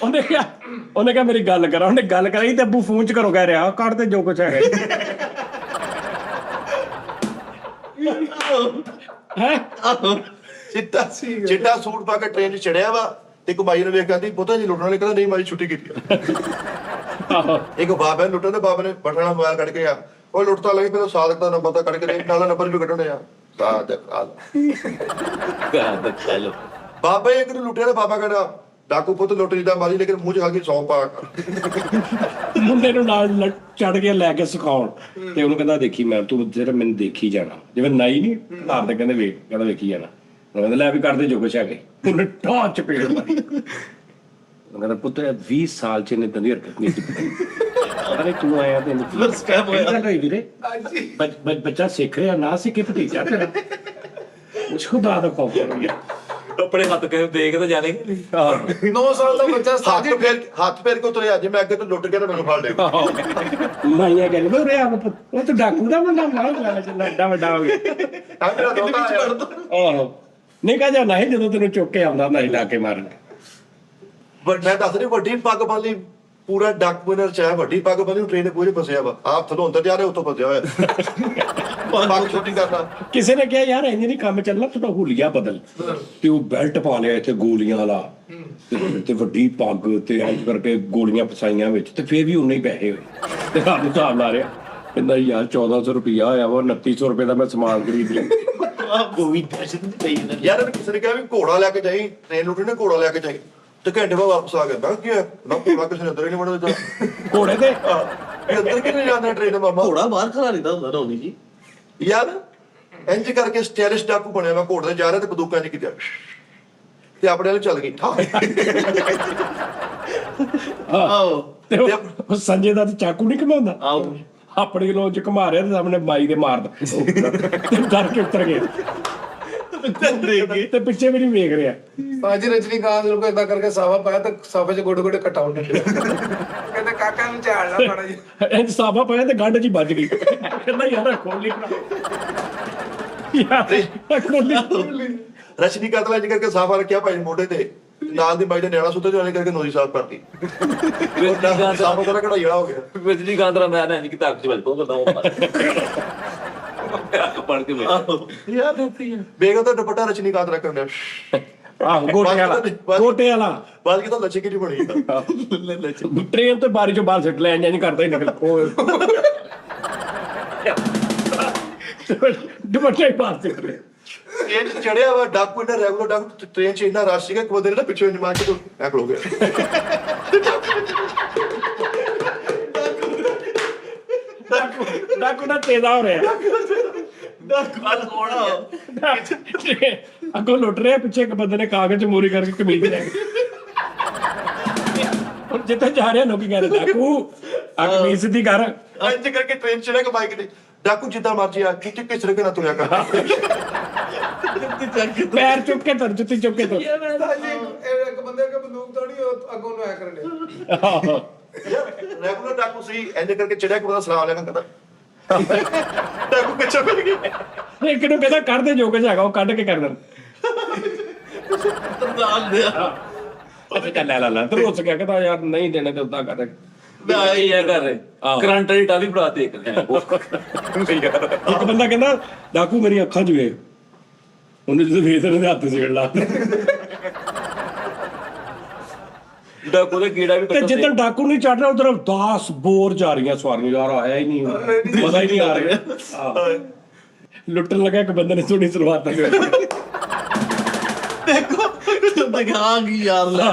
ਉਹਨੇ ਕਿਹਾ ਮੇਰੀ ਗੱਲ ਕਰਾ, ਉਹਨੇ ਗੱਲ ਕਰਾਈ ਤੇ ਅੱਬੂ ਫੋਨ ਚ ਘਰੋਂ ਕਹਿ ਰਿਹਾ ਕੱਢ ਤੇ ਜੋ ਕੁਛ ਹੈਗਾ ਹੈ। ਚਿੱਟਾ ਚਿੱਟਾ ਸੂਟ ਪਾ ਕੇ ਟ੍ਰੇਨ 'ਚ ਚੜਿਆ ਵਾ, ਤੇ ਕਮਾਈ ਨੂੰ ਵੇਖ ਕਹਿੰਦੀ ਪੁੱਤ ਜੀ ਲੁੱਟਣ ਵਾਲੇ ਕਹਿੰਦਾ ਨਹੀਂ ਮਾਈ ਛੁੱਟੀ ਕੀਤੀ ਆ। ਇੱਕ ਬਾਬਾ ਲੁੱਟਣ ਦੇ ਬਾਬਾ ਨੇ ਬਟਨਾ ਮੋਬਾਈਲ ਕੱਢ ਕੇ ਆ, ਉਹ ਲੁੱਟਦਾ ਲੱਗੀ ਫਿਰ ਸਾਦਕ ਦਾ ਨੰਬਰ ਤਾਂ ਕੱਢ ਕੇ ਦੇ ਨਾਲ ਨੰਬਰ ਵੀ ਕੱਢਣੇ ਆ ਸਾਦਕ ਆ। ਚਲੋ ਬਾਬਾ ਇੱਕ ਨੂੰ ਲੁੱਟਿਆ ਤੇ ਬਾਬਾ ਕਹਿੰਦਾ ਡਾਕੂ ਪੁੱਤ ਲੁੱਟ ਜਿੱਦਾਂ ਮਾਰੀ, ਲੇਕਿਨ ਮੂੰਹ 'ਚ ਖਾ ਕੇ ਸੌਂ ਪਾ। ਮੁੰਡੇ ਨੂੰ ਨਾਲ ਚੜ ਕੇ ਲੈ ਕੇ ਸਿਖਾਉਣ ਤੇ ਉਹਨੂੰ ਕਹਿੰਦਾ ਦੇਖੀ ਮੈਂ ਤੂੰ ਜਿਹੜਾ ਮੈਨੂੰ ਦੇਖੀ ਜਾਣਾ, ਜਿਵੇਂ ਨਾਈ ਨਹੀਂ ਘਰ ਦੇ ਕਹਿੰਦੇ ਵੇਖ, ਕਹਿੰਦਾ ਵੇਖੀ ਜਾਣਾ। ਉਹ ਕਹਿੰਦਾ ਲੈ ਵੀ ਕਰਦੇ ਜੋ ਕੁਛ ਹੈਗੇ, ਉਹਨੇ ਠਾਹ ਚਪੇੜ ਮਾਰੀ। ਉਹ ਕਹਿੰਦਾ ਪੁੱਤ 20 ਸਾਲ ਚ ਇਹਨੇ ਤਾਂ ਦੀ ਹਰਕਤ ਨਹੀਂ ਕੀਤੀ। ਅਰੇ ਤੂੰ ਆਇਆ ਤੇ ਸਕੈਮ ਹੋਇਆ ਵੀਰੇ ਬੱਚਾ ਸਿੱਖ ਰਿਹਾ ਨਾ ਸਿੱਖੇ ਭਤੀਜਾ ਤੇਰਾ ਉਸ ਖੁਦਾ ਦਾ ਖੌਫ ਹੋ ਗਿਆ। ਆਪਣੇ ਹੱਥ ਕੇ ਦੇਖ ਤਾਂ ਜਾਣੇ 9 ਸਾਲ ਦਾ ਬੱਚਾ ਹੱਥ ਫੇਰ ਕੇ ਉਤਰਿਆ, ਜੇ ਮੈਂ ਅੱਗੇ ਤੋਂ ਲੁੱਟ ਗਿਆ ਤਾਂ ਮੈਨੂੰ ਫੜ ਲਿਓ। ਮਾਈਆ ਕਹਿੰਦੇ ਉਹ ਰਿਹਾ ਉਹ ਤਾਂ ਡਾਕੂ ਦਾ ਮੁੰਡਾ ਮਾਰ ਚੱਲਾ ਐਡਾ ਵੱਡਾ ਹੋ ਗਿਆ। ਤਾਂ ਮੇਰਾ ਦੋਤਾ ਆਇਆ। ਆਹੋ ਨਹੀਂ ਕਹ ਜਾ ਨਹੀਂ ਜਦੋਂ ਤੈਨੂੰ ਚੁੱਕ ਕੇ ਆਉਂਦਾ ਹੁੰਦਾ ਸੀ ਲਾ ਕੇ ਮਾਰਨ। ਮੈਂ ਦੱਸ ਰਹੀ ਵੱਡੀ ਪੱਗ ਬੰਨੀ ਪੂਰਾ ਡੱਕ ਵਿਨਰ ਚ ਹੈ, ਵੱਡੀ ਪੱਗ ਬੰਨੀ ਟ੍ਰੇਨ ਦੇ ਪੂਰੇ ਫਸਿਆ ਵਾ, ਆਪ ਥਲੋਂ ਅੰਦਰ ਜਾ ਰਿਹਾ ਉੱਥੋਂ ਫਸਿਆ ਹੋਇਆ ਪੱਗ ਛੋਟੀ ਕਰਨਾ। ਕਿਸੇ ਨੇ ਕਿਹਾ ਯਾਰ ਇੰਜ ਨਹੀਂ ਕੰਮ ਚੱਲਣਾ, ਤੁਹਾਡਾ ਹੁਲੀਆ ਬਦਲ। ਤੇ ਉਹ ਬੈਲਟ ਪਾ ਲਿਆ ਇੱਥੇ ਗੋਲੀਆਂ ਵਾਲਾ ਤੇ ਵੱਡੀ ਪੱਗ ਤੇ ਇੰਜ ਕਰਕੇ ਗੋਲੀਆਂ ਫਸਾਈਆਂ ਵਿੱਚ, ਤੇ ਫੇਰ ਵੀ ਉਨੇ ਹੀ ਪੈਸੇ ਹੋਏ। ਤੇ ਸਾਨੂੰ ਹਿਸਾਬ ਲਾ ਰਿਹਾ, ਕਹਿੰਦਾ ਯਾਰ 1400 ਰੁਪਇਆ ਹੋਇਆ ਵਾ, 2900 ਰੁਪਏ ਦਾ ਮੈਂ ਸਮਾਨ ਖਰੀਦ ਲਿਆ। ਕੋਈ ਦਹਿਸ਼ਤ ਨਹੀਂ ਪਈ ਇਹਨਾਂ ਯਾਰ ਇਹਨੂੰ ਕਿਸੇ ਨੇ ਕਿਹਾ ਵੀ ਘੋੜਾ ਲੈ ਕੇ ਜਾਈ, ਟ੍ਰੇਨ ਲੁੱਟੀ ਨੇ ਘੋੜਾ ਲੈ ਕੇ ਜਾਈ, ਤੇ ਘੰਟੇ ਬਾਅਦ ਵਾਪਸ ਆ ਗਿਆ। ਮੈਂ ਕੀ ਹੋਇਆ ਨਾ, ਘੋੜਾ ਕਿਸੇ ਨੇ ਅੰਦਰ ਹੀ ਨਹੀਂ ਵੜਨ ਦਿੱਤਾ। ਘੋੜੇ ਤੇ ਇਹ ਅੰਦਰ ਕਿਵੇਂ ਜਾਂਦਾ ਟ੍ਰੇਨ ਮਾਮਾ? ਘੋੜਾ ਬਾਹਰ ਖੜਾ ਰਹਿੰਦਾ ਹੁੰਦਾ ਰੌਣੀ ਜੀ। ਯਾਰ ਇੰਜ ਕਰਕੇ ਸਟਾਈਲਿਸ਼ ਡਾਕੂ ਬਣਿਆ, ਮੈਂ ਘੋੜੇ ਤੇ ਜਾ ਰਿਹਾ ਤੇ ਬੰਦੂਕਾਂ ਚ ਕੀਤਾ ਤੇ ਆਪਣੇ ਨਾਲ ਚੱਲ ਗਈ। ਆਓ ਤੇ ਉਹ ਸੰਜੇ ਦਾ ਤੇ ਚਾਕੂ ਨਹੀਂ ਘਮਾਉਂਦਾ, ਆਓ ਆਪਣੇ ਕੋਲੋਂ ਚ ਘਮਾ ਰਿਹਾ ਤੇ ਸਾਹਮਣੇ ਬਾਈ ਦੇ ਮਾਰਦਾ ਤੇ ਡਰ ਕੇ ਉਤਰ ਗਿਆ ਤੇ ਪਿੱਛੇ ਵੀ ਨਹੀਂ ਵੇਖ ਰਿਹਾ। ਸਾਜੀ ਰਜਨੀਕਾਂਤ ਨੂੰ ਇਦਾਂ ਕਰਕੇ ਸਾਵਾ ਪਾਇਆ ਤੇ ਸਾਫੇ 'ਚ ਗੋਡੇ ਗੋਡੇ ਕਟਾਉਣ ਲੱਗੇ, ਕਹਿੰਦੇ ਕਾਕਾ ਨੂੰ ਝਾੜ ਲਾ ਮਾੜਾ ਜੀ। ਇੰਜ ਸਾਫਾ ਪਾਇਆ ਤੇ ਗੰਢ 'ਚ ਹੀ ਵੱਜ ਗਈ। ਕਹਿੰਦਾ ਯਾਰ ਖੋਲੀ ਯਾਰ ਖੋਲੀ। ਰਜਨੀਕਾਂਤ ਨੇ ਇੰਜ ਕਰਕੇ ਸਾਫਾ ਰੱਖਿਆ ਭਾਈ ਮੋਢੇ ਤੇ, ਨਾਲ ਦੀ ਬਾਈ ਦੇ ਨਿਆਣਾ ਸੁੱਤੇ ਜਾਣੇ ਕਰਕੇ ਨੋਜੀ ਸਾਫ ਕਰਤੀ। ਸਾਫਾ ਕਰਾ ਕਢਾਈਆ ਹੋ ਗਿਆ। ਰਜਨੀਕਾਂਤ ਦਾ ਮੈਂ ਨਹੀਂ ਕਿ ਤਾਕ ਚ ਵੱਲ ਪਉਂਦਾ ਉਹ ਪੜ ਕੇ ਯਾਰ ਬੇਗਮ ਦਾ ਦੁਪੱਟਾ ਰਜਨੀਕਾਂਤ ਰੱਖਣ ਡਿਆ। ਆਹ ਗੋਟੇ ਵਾਲਾ ਬਾਅਦ ਕੀ ਤਾਂ ਲੱਛੇ ਕੀ ਬਣੀ। ਟ੍ਰੇਨ ਤੇ ਬਾਰੀ ਚੋਂ ਬਾਹਰ ਸਿੱਟ ਲੈ ਇੰਜ ਕਰਦਾ ਹੀ ਨਿਕਲ ਦੁਪੱਟਾ ਹੀ ਬਾਹਰ ਸਿੱਟ ਲਿਆ। ਟ੍ਰੇਨ ਚ ਚੜਿਆ ਵਾ ਡਾਕੂ, ਇਹਨਾਂ ਰੈਗੂਲਰ ਡਾਕੂ ਟ੍ਰੇਨ ਚ ਇੰਨਾ ਰਸ਼ ਸੀਗਾ ਕਿ ਬੰਦੇ ਨੇ ਨਾ ਪਿੱਛੋਂ ਇੰਜ ਮਾਰ ਕੇ ਐ ਖਲੋ ਗਿਆ। ਡਾਕੂ ਦਾ ਤੇਜ਼ਾ ਹੋ ਰਿਹਾ, ਅੱਗੋਂ ਲੁੱਟ ਰਿਹਾ, ਪਿੱਛੇ ਇੱਕ ਬੰਦੇ ਨੇ ਕਾਗਜ਼ ਚ ਮੋਰੀ ਕਰਕੇ ਕਮੀਜ਼ ਲੈ ਗਈ। ਹੁਣ ਜਿੱਥੇ ਜਾ ਰਿਹਾ ਲੋਕੀ ਕਹਿੰਦੇ ਡਾਕੂ ਆ ਕਮੀਜ਼ ਸਿੱਧੀ ਕਰ। ਇੰਜ ਕਰਕੇ ਟ੍ਰੇਨ ਚੜਿਆ ਕਿ ਬਾਈਕ ਤੇ ਡਾਕੂ ਜਿੱਦਾਂ ਮਰਜੀ ਆ ਕਿਤੇ ਕਿਸੇ ਕੇ ਨਾ ਤੁਰਿਆ ਕਰ। ਪੈਰ ਚੁੱਕ ਕੇ ਤੁਰ, ਜੁੱਤੀ ਚੁੱਕ ਕੇ ਤੁਰ। ਸਾਜੀ ਇਹ ਇੱਕ ਬੰਦੇ ਕੇ ਬੰਦੂਕ ਤੋੜੀ, ਉਹ ਅੱਗੋਂ ਨੂੰ ਐ ਕਰਨ ਡਿਆ। ਰੈਗੂਲਰ ਡਾਕੂ ਸੀ, ਇੰਜ ਕਰਕੇ ਚੜਿਆ ਕਿ ਉਹਦਾ ਸਲਾਮ ਲੈਣਾ ਕਹਿੰਦਾ ਡਾਕੂ ਪਿੱਛੇ ਪੈ ਗਿਆ। ਇੱਕ ਨੂੰ ਕਹਿੰਦਾ ਕਰਦੇ ਜੋ ਕੁਝ ਹੈਗਾ ਉਹ ਕੱਢ ਕੇ ਕਰ ਦੇਣ। ਨਾਲ ਦੇ ਅੱਛਾ ਚੱਲ ਲੈ ਤੇ ਰੁੱਸ ਗਿਆ, ਕਹਿੰਦਾ ਯਾਰ ਨਹੀਂ ਦੇਣੇ ਤੇ ਉਦਾਂ ਕਰ। ਮੈਂ ਇਹ ਕਰ ਰਹੇ ਕਰੰਟ ਵਾਲੀ ਟਾਲੀ ਫੜਾਤੀ ਇੱਕ ਇੱਕ ਬੰਦਾ ਕਹਿੰਦਾ ਡਾਕੂ ਮੇਰੀ ਅੱਖਾਂ 'ਚ ਵੇਖ, ਉਹਨੇ ਜਦੋਂ ਵੇਖਦੇ ਨੇ ਹੱਥ ਸਿਰ ਲਾ ਡਾਕੂ ਦਾ ਕੀੜਾ ਵੀ ਤੇ ਜਿੱਦਣ ਡਾਕੂ ਨਹੀਂ ਚੜ ਰਿਹਾ ਉਧਰ 10 ਬੋਰ ਜਾ ਰਹੀਆਂ ਸਵਾਰੀਆਂ, ਯਾਰ ਆਇਆ ਹੀ ਨਹੀਂ, ਪਤਾ ਹੀ ਨਹੀਂ ਆ ਰਿਹਾ। ਲੁੱਟਣ ਲੱਗਾ ਇੱਕ ਬੰਦੇ ਨੇ ਸੋਹਣੀ ਸ਼ੁਰੂਆਤ ਕਰ ਦੇਖੋ ਦਿਖਾ ਕੀ ਯਾਰ ਲੈ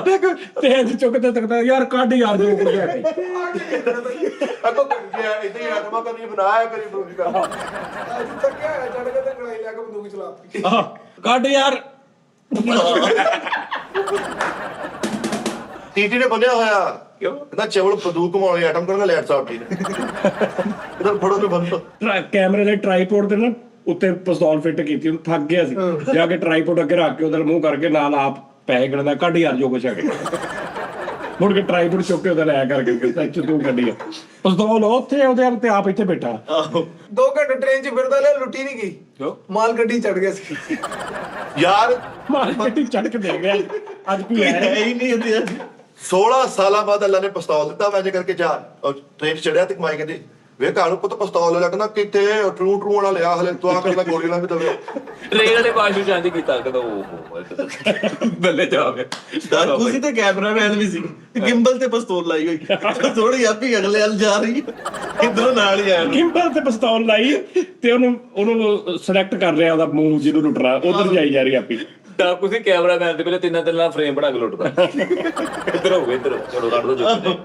ਤੇ ਇੰਜ ਚੁੱਕਦੇ ਤੱਕਦਾ ਯਾਰ ਕੱਢ ਯਾਰ ਜੋ ਕੁਝ ਹੈ। ਅੱਗੋਂ ਗਿਆ ਇਦਾਂ ਹੀ ਆਤਮਾ ਕਰੀ ਬਣਾਇਆ ਕਰੀ ਬਰੂਜ ਕਰ। ਅੱਜ ਤੱਕ ਕਿਆ ਹੋਇਆ, ਚੜ ਕੇ ਤੇ ਕੜਾਈ ਲੈ ਕੇ ਬੰਦੂਕ ਚਲਾਤੀ। ਕੱਢ ਯਾਰ। ਟੀਟੀ ਨੇ ਬੰਨਿਆ ਹੋਇਆ ਕਿਉਂ ਕਹਿੰਦਾ ਚਵਲ ਬੰਦੂਕ ਘਮਾਉਣੀ ਆਟਮ ਕਰਨਗਾ ਲੈਟ ਸਾਹਿਬ ਜੀ ਨੇ ਇਹਦਾ ਫੜੋ ਨੂੰ ਬੰਦੋ। ਕੈਮਰੇ ਦੇ ਟ੍ਰਾਈਪੋਡ ਤੇ ਨਾ ਉੱਤੇ ਪਿਸਤੌਲ ਫਿੱਟ ਕੀਤੀ, ਉਹਨੂੰ ਥੱਕ ਗਿਆ ਸੀ, ਜਾ ਕੇ ਟ੍ਰਾਈਪੋਡ ਅੱਗੇ ਰੱਖ ਕੇ ਉਹਦਾ ਮੂੰਹ ਕਰਕੇ ਨਾਲ ਆਪ ਪੈਸੇ ਗਿਣਦਾ, ਕੱਢ ਯਾਰ ਜੋ ਕੁਛ ਹੈਗੇ। ਮੁੜ ਕੇ ਟ੍ਰਾਈਪੋਡ ਚੁੱਕ ਕੇ ਉਹਦਾ ਲੈ ਕਰਕੇ ਸੱਚ ਤੂੰ ਕੱਢੀ ਆ ਪਿਸਤੌਲ ਉੱਥੇ, ਉਹਦੇ ਤੇ ਆਪ ਇੱਥੇ ਬੈਠਾ। 2 ਘੰਟੇ ਟ੍ਰੇਨ 'ਚ ਫਿਰਦਾ ਲਿਆ, ਲੁੱਟੀ ਨਹੀਂ ਗਈ, ਮਾਲ ਗੱਡੀ ਚੜ ਗਿਆ ਸੀ। ਯਾਰ ਮਾਰ ਗੱਡੀ ਚੜ ਕੇ ਦੇ ਗਿਆ। ਅੱਜ ਕੀ ਹੈ ਹੀ ਨਹੀਂ ਹੁੰਦੀ 16 ਸਾਲਾਂ ਬਾਅਦ ਅੱਲਾ ਨੇ ਪਿਸਤੌਲ ਦਿੱਤਾ। ਮੈਂ ਜੇ ਕਰਕੇ ਜਾ ਟ੍ਰੇਨ ਚੜਿਆ ਤੇ ਕਮਾਈ ਕਹਿੰਦੇ ਵੇ ਕਾਲੂ ਪੁੱਤ ਪਿਸਤੌਲ ਲੱਗਣਾ ਕਿੱਥੇ ਟਰੂ ਵਾਲਾ ਲਿਆ ਹਲੇ ਤੂੰ ਆ ਕਰਦਾ ਗੋਲੀ ਨਾਲ ਵੀ ਦਵੇ। ਟ੍ਰੇਨ ਦੇ ਪਾਸ਼ੂ ਚੰਜ ਕੀਤਾ ਕਦੋਂ ਉਹ ਬੱਲੇ ਜਾ ਗਿਆ। ਡਾਕੂ ਸੀ ਤੇ ਕੈਮਰਾਮੈਨ ਵੀ ਸੀ, ਗਿੰਬਲ ਤੇ ਪਿਸਤੌਲ ਲਾਈ ਹੋਈ, ਥੋੜੀ ਆਪੀ ਅਗਲੇ ਵੱਲ ਜਾ ਰਹੀ, ਇਧਰੋਂ ਨਾਲ ਹੀ ਆਇਆ। ਗਿੰਬਲ ਤੇ ਪਿਸਤੌਲ ਲਾਈ ਤੇ ਉਹਨੂੰ ਸਿਲੈਕਟ ਕਰ ਰਿਹਾ, ਉਹਦਾ ਮੂੰਹ ਜਿਹਨੂੰ ਲੁੱਟਣਾ ਉਧਰ ਜਾਈ ਜਾ ਰਹੀ ਆਪੀ। ਡਾਕੂ ਸੀ ਕੈਮਰਾਮੈਨ ਦੇ ਪਹਿਲੇ ਤਿੰਨਾਂ ਫਰੇਮ ਬਣਾ ਕੇ ਲੁੱਟਦਾ। ਇੱਧਰ ਹੋ ਇੱਧਰ ਚਲੋ ਕੱਢ ਦੋ।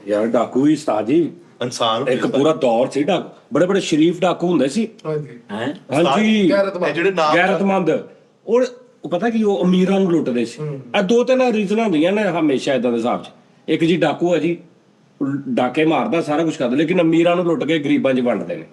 ਯਾਰ ਡਾਕੂ ਵੀ ਉਸਤਾਦ ਜੀ ਇਨਸਾਨ ਇੱਕ ਪੂਰਾ ਦੌਰ ਸੀ, ਡਾਕੂ ਬੜੇ ਬੜੇ ਸ਼ਰੀਫ ਡਾਕੂ ਹੁੰਦੇ ਸੀ। ਹਾਂਜੀ ਹੈ ਹਾਂਜੀ ਇਹ ਜਿਹੜੇ ਨਾਮ ਗੈਰਤਮੰਦ। ਉਹ ਪਤਾ ਕੀ ਉਹ ਅਮੀਰਾਂ ਨੂੰ ਲੁੱਟਦੇ ਸੀ। ਇਹ 2-3 ਰੀਜ਼ਨਾਂ ਹੁੰਦੀਆਂ ਨੇ ਹਮੇਸ਼ਾ ਇਦਾਂ ਦੇ ਹਿਸਾਬ 'ਚ। ਇੱਕ ਜੀ ਡਾਕੂ ਹੈ ਜੀ, ਡਾਕੇ ਮਾਰਦਾ, ਸਾਰਾ ਕੁਝ ਕਰਦਾ, ਲੇਕਿਨ ਅਮੀਰਾਂ ਨੂੰ ਲੁੱਟ ਕੇ ਗਰੀਬਾਂ 'ਚ ਵੰਡਦੇ ਨੇ।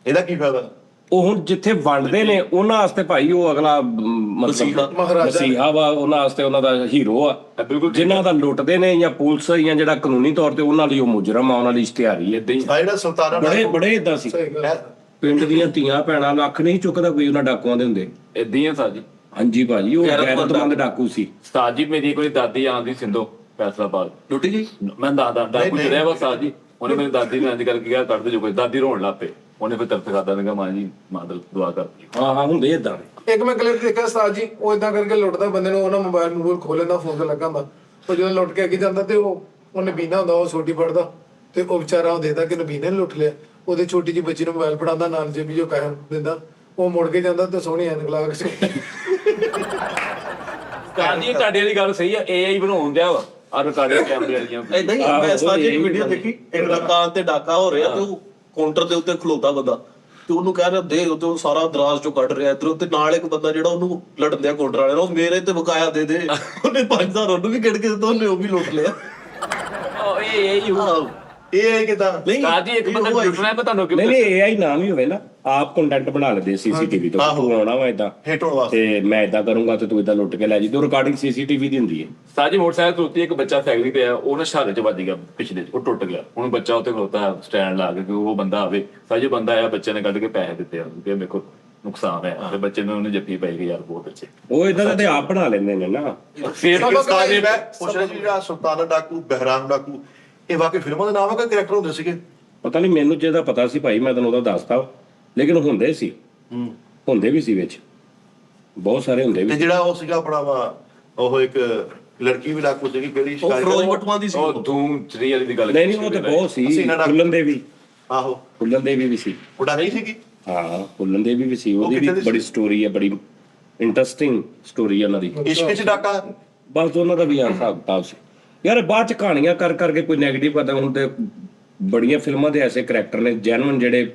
ਇਹਦਾ ਕੀ ਫਾਇਦਾ? ਉਹ ਹੁਣ ਜਿੱਥੇ ਵੰਡਦੇ ਨੇ ਉਹਨਾਂ ਵਾਸਤੇ ਭਾਈ ਉਹ ਅਗਲਾ ਮਤਲਬ ਮਸੀਹਾ ਵਾ, ਉਹਨਾਂ ਵਾਸਤੇ ਉਹਨਾਂ ਦਾ ਹੀਰੋ ਆ। ਬਿਲਕੁਲ ਜਿਨ੍ਹਾਂ ਦਾ ਲੁੱਟਦੇ ਨੇ ਜਾਂ ਪੁਲਿਸ ਜਾਂ ਜਿਹੜਾ ਕਾਨੂੰਨੀ ਤੌਰ ਤੇ ਉਹਨਾਂ ਲਈ ਉਹ ਮੁਜਰਮ ਆ, ਉਹਨਾਂ ਲਈ ਇਸ਼ਤਿਹਾਰੀ ਏਦਾਂ ਹੀ ਆ ਜਿਹੜਾ ਸੁਲਤਾਨਾ ਬੜੇ ਇਦਾਂ ਸੀ। ਪਿੰਡ ਦੀਆਂ ਧੀਆਂ ਭੈਣਾਂ ਲੱਖ ਨਹੀਂ ਚੁੱਕਦਾ ਕੋਈ ਉਹਨਾਂ ਡਾਕੂਆਂ ਦੇ ਹੁੰਦੇ। ਏਦਾਂ ਹੀ ਆ ਸਾਜੀ। ਹਾਂਜੀ ਭਾਜੀ ਉਹ ਗੈਰਤਮੰਦ ਗੈਰਤਮੰਦ ਡਾਕੂ ਸੀ। ਉਸਤਾਦ ਜੀ ਮੇਰੀ ਕੋਈ ਦਾਦੀ ਆਂਦੀ ਸਿੰਧੋ ਫੈਸਲਾਬਾਦ ਲੁੱਟੀ ਗਈ ਮੈਂ ਦਾਦਾ ਡਾਕੂ ਨਹੀਂ। ਚੜਿਆ ਵਾ ਉਸਤਾਦ ਜੀ, ਉਹਨੇ ਮੇਰੀ ਦਾਦੀ ਨੇ ਇੰਜ ਕਰਕੇ ਕਿਹਾ ਕੱਢ ਦੇ ਜੋ ਕੋਈ, ਦਾਦੀ ਰੋਣ ਲੱਗ ਪਏ, ਉਹਨੇ ਫਿਰ ਤਰਸ ਖਾਦਾ ਨੇ ਕਿਹਾ ਮਾਂ ਜੀ ਮਾਦਲ ਦੁਆ ਕਰ ਹਾਂ ਹੁੰਦੇ ਏਦਾਂ ਦੇ। ਇੱਕ ਮੈਂ ਕਲਿੱਪ ਦੇਖਿਆ ਉਸਤਾਦ ਜੀ, ਉਹ ਇਦਾਂ ਕਰਕੇ ਲੁੱਟਦਾ ਬੰਦੇ ਨੂੰ, ਉਹਨਾਂ ਮੋਬਾਈਲ ਖੋਲ ਲੈਂਦਾ, ਫੋਨ ਤੇ ਲੱਗਾ ਹੁੰਦਾ, ਉਹ ਜਦੋਂ ਲੁੱਟ ਕੇ ਅੱਗੇ ਜਾਂਦਾ ਤੇ ਉਹ ਨਬੀਨਾ ਹੁੰਦਾ, ਉਹ ਛੋਟੀ ਫੜਦਾ ਤੇ ਉਹ ਵਿਚਾਰਾ ਉਹ ਦੇਦਾ ਕਿ ਨਬੀਨੇ ਨੇ ਲੁੱਟ ਲਿਆ, ਉਹਦੇ ਛੋਟੀ ਜਿਹੀ ਬੱਚੀ ਨੂੰ ਮੋਬਾਈਲ ਫੜਾਉਂਦਾ, ਨਾਲ ਜੇਬੀ ਜੋ ਪੈਸੇ ਦਿੰਦਾ, ਉਹ ਮੁੜ ਕੇ ਜਾਂਦਾ ਤੇ ਸੋਹਣੀ ਐਨਕ ਲਾ ਕੇ ਉਸਤਾਦ ਜੀ ਤੁਹਾਡੀ ਵਾਲੀ ਗੱਲ ਸਹੀ ਆ, AI ਬਣਾਉਣ ਦਿਆ ਵਾ ਆ ਰਿਕਾਰਡਿੰਗ ਕੈਮਰੇ ਵਾਲੀਆਂ। ਏਦਾਂ ਹੀ ਮੈਂ ਸਾਜੀ ਇੱਕ ਵੀਡੀਓ ਦੇਖੀ, ਇੱਕ ਦੁਕਾਨ ਤੇ ਡਾਕਾ ਹੋ ਰਿਹਾ ਤੇ ਉਹ ਕਾਊਂਟਰ ਦੇ ਉੱਤੇ ਖਲੋਤਾ ਬੰਦਾ ਤੇ ਉਹਨੂੰ ਕਹਿ ਰਿਹਾ ਦੇ, ਤੇ ਉਹ ਸਾਰਾ ਦਰਾਜ਼ ਚੋਂ ਕੱਢ ਰਿਹਾ ਇਧਰੋਂ, ਤੇ ਨਾਲ ਇੱਕ ਬੰਦਾ ਜਿਹੜਾ ਉਹਨੂੰ ਲੜਨ ਦਿਆ ਕਾਊਂਟਰ ਵਾਲੇ ਨਾਲ, ਉਹ ਮੇਰੇ ਤੇ ਬਕਾਇਆ ਦੇ ਦੇ, ਉਹਨੇ 5000 ਉਹਨੂੰ ਵੀ ਗਿਣ ਕੇ ਦਿੱਤਾ, ਉਹਨੇ ਉਹ ਵੀ ਲੁੱਟ ਲਿਆ। ਇਹ ਹੈ ਕਿਦਾਂ ਉਸਤਾਦ ਜੀ ਇੱਕ ਬੰਦਾ ਲੁੱਟਣਾ ਮੈਂ ਤੁਹਾਨੂੰ ਨਹੀਂ ਨਹੀਂ AI ਨਾ ਵੀ ਹੋਵੇ ਨਾ, ਆਪ ਕੰਟੈਂਟ ਬਣਾ ਲੈਂਦੇ CCTV ਤੋਂ, ਤੂੰ ਆਉਣਾ ਵਾ ਇਦਾਂ ਹਿੱਟ ਹੋਣ ਵਾਸਤੇ। ਤੇ ਮੈਂ ਇਦਾਂ ਕਰੂੰਗਾ ਤੇ ਤੂੰ ਇਦਾਂ ਲੁੱਟ ਕੇ ਲੈ ਜੀ, ਤੇ ਰਿਕਾਰਡਿੰਗ CCTV ਦੀ ਹੁੰਦੀ ਹੈ। ਸਾਜੀ ਮੋਟਰਸਾਈਕਲ ਤੋਂ ਉੱਤੇ ਇੱਕ ਬੱਚਾ ਸਾਈਕਲ ਤੇ ਆ, ਉਹ ਨਾ ਸ਼ਹਾਰੇ ਚ ਵੱਜ ਗਿਆ ਪਿਛਲੇ, ਉਹ ਟੁੱਟ ਗਿਆ, ਹੁਣ ਬੱਚਾ ਉੱਤੇ ਖਲੋਤਾ ਸਟੈਂਡ ਲਾ ਕੇ ਕਿ ਉਹ ਬੰਦਾ ਆਵੇ, ਸਾਜੀ ਬੰਦਾ ਆਇਆ, ਬੱਚੇ ਨੇ ਕੱਢ ਕੇ ਪੈਸੇ ਦਿੱਤੇ ਆ ਕਿ ਮੇਰੇ ਕੋਲ ਨੁਕਸਾਨ ਹੈ, ਤੇ ਬੱਚੇ ਨੇ ਉਹਨੇ ਜੱਫੀ ਪਾਈ ਗਈ ਯਾਰ ਬਹੁਤ ਅੱਛੇ। ਉਹ ਇਦਾਂ ਦੇ ਆਪ ਬਣਾ ਲੈਂਦੇ ਨੇ ਨਾ। ਫਿਰ ਉਸਤਾਦ ਜੀ ਮੈਂ ਪੁੱਛ ਰਿਹਾ ਸੀ ਜਿਹੜਾ ਸੁਲਤਾਨ ਡਾਕੂ, ਬਹਿਰਾਮ ਡਾਕੂ, ਇਹ ਵਾਕਈ ਫਿਲਮਾਂ ਦੇ ਨਾਮ ਹੈ ਕਿ ਕੈਰੈਕਟਰ ਹੁੰਦੇ ਸੀਗੇ? ਪਤਾ ਨਹੀਂ ਮੈਨੂੰ ਜਿਹਦਾ ਪਤਾ ਸੀ ਭਾਈ ਮੈਂ ਤੈਨੂੰ ਉਹਦਾ ਦੱਸਤਾ, ਲੇਕਿਨ ਹੁੰਦੇ ਸੀ, ਹੁੰਦੇ ਵੀ ਸੀ ਵਿੱਚ, ਬਹੁਤ ਸਾਰੇ ਹੁੰਦੇ ਤੇ ਵੀ। ਜਿਹੜਾ ਉਹ ਸੀਗਾ ਆਪਣਾ ਵਾ, ਉਹ ਇੱਕ ਲੜਕੀ ਵੀ ਡਾਕੂ ਸੀਗੀ, ਕਿਹੜੀ ਉਹ ਫਿਰੋਜ਼ ਬਟੂਆਂ ਦੀ ਸੀ ਉਹ ਧੂਮ 3 ਵਾਲੀ ਦੀ ਗੱਲ ਨਹੀਂ ਉਹ ਤੇ ਬਹੁਤ ਸੀ, ਹਸੀਨਾ ਡਾਕੂ। ਫੁੱਲਣ ਦੇਵੀ, ਆਹੋ ਫੁੱਲਣ ਦੇਵੀ ਵੀ ਸੀ। ਉਹ ਡਾਕੂ ਸੀਗੀ। ਹਾਂ ਫੁੱਲਣ ਦੇਵੀ ਵੀ ਸੀ, ਉਹਦੀ ਕਿੱਥੇ ਵੀ ਦੀ ਬੜੀ ਸੀ? ਸਟੋਰੀ ਹੈ, ਬੜੀ ਇੰਟਰਸਟਿੰਗ ਸਟੋਰੀ ਹੈ ਉਹਨਾਂ ਦੀ। ਇਸ਼ਕ ਚ ਡਾਕਾ। ਬਸ ਉਹਨਾਂ ਦਾ ਵੀ ਆ ਹਿਸਾਬ ਕਿਤਾਬ ਸੀ ਯਾਰ, ਬਾਅਦ ਚ ਕਹਾਣੀਆਂ ਕਰ ਕਰਕੇ ਕੋਈ ਨੈਗੇਟਿਵ ਕਰਦਾ। ਹੁਣ ਤੇ ਬੜੀਆਂ ਫਿਲਮਾਂ ਦੇ ਐਸੇ ਕਰੈਕਟਰ ਨੇ ਜੈਨੂਇਨ ਜਿਹੜੇ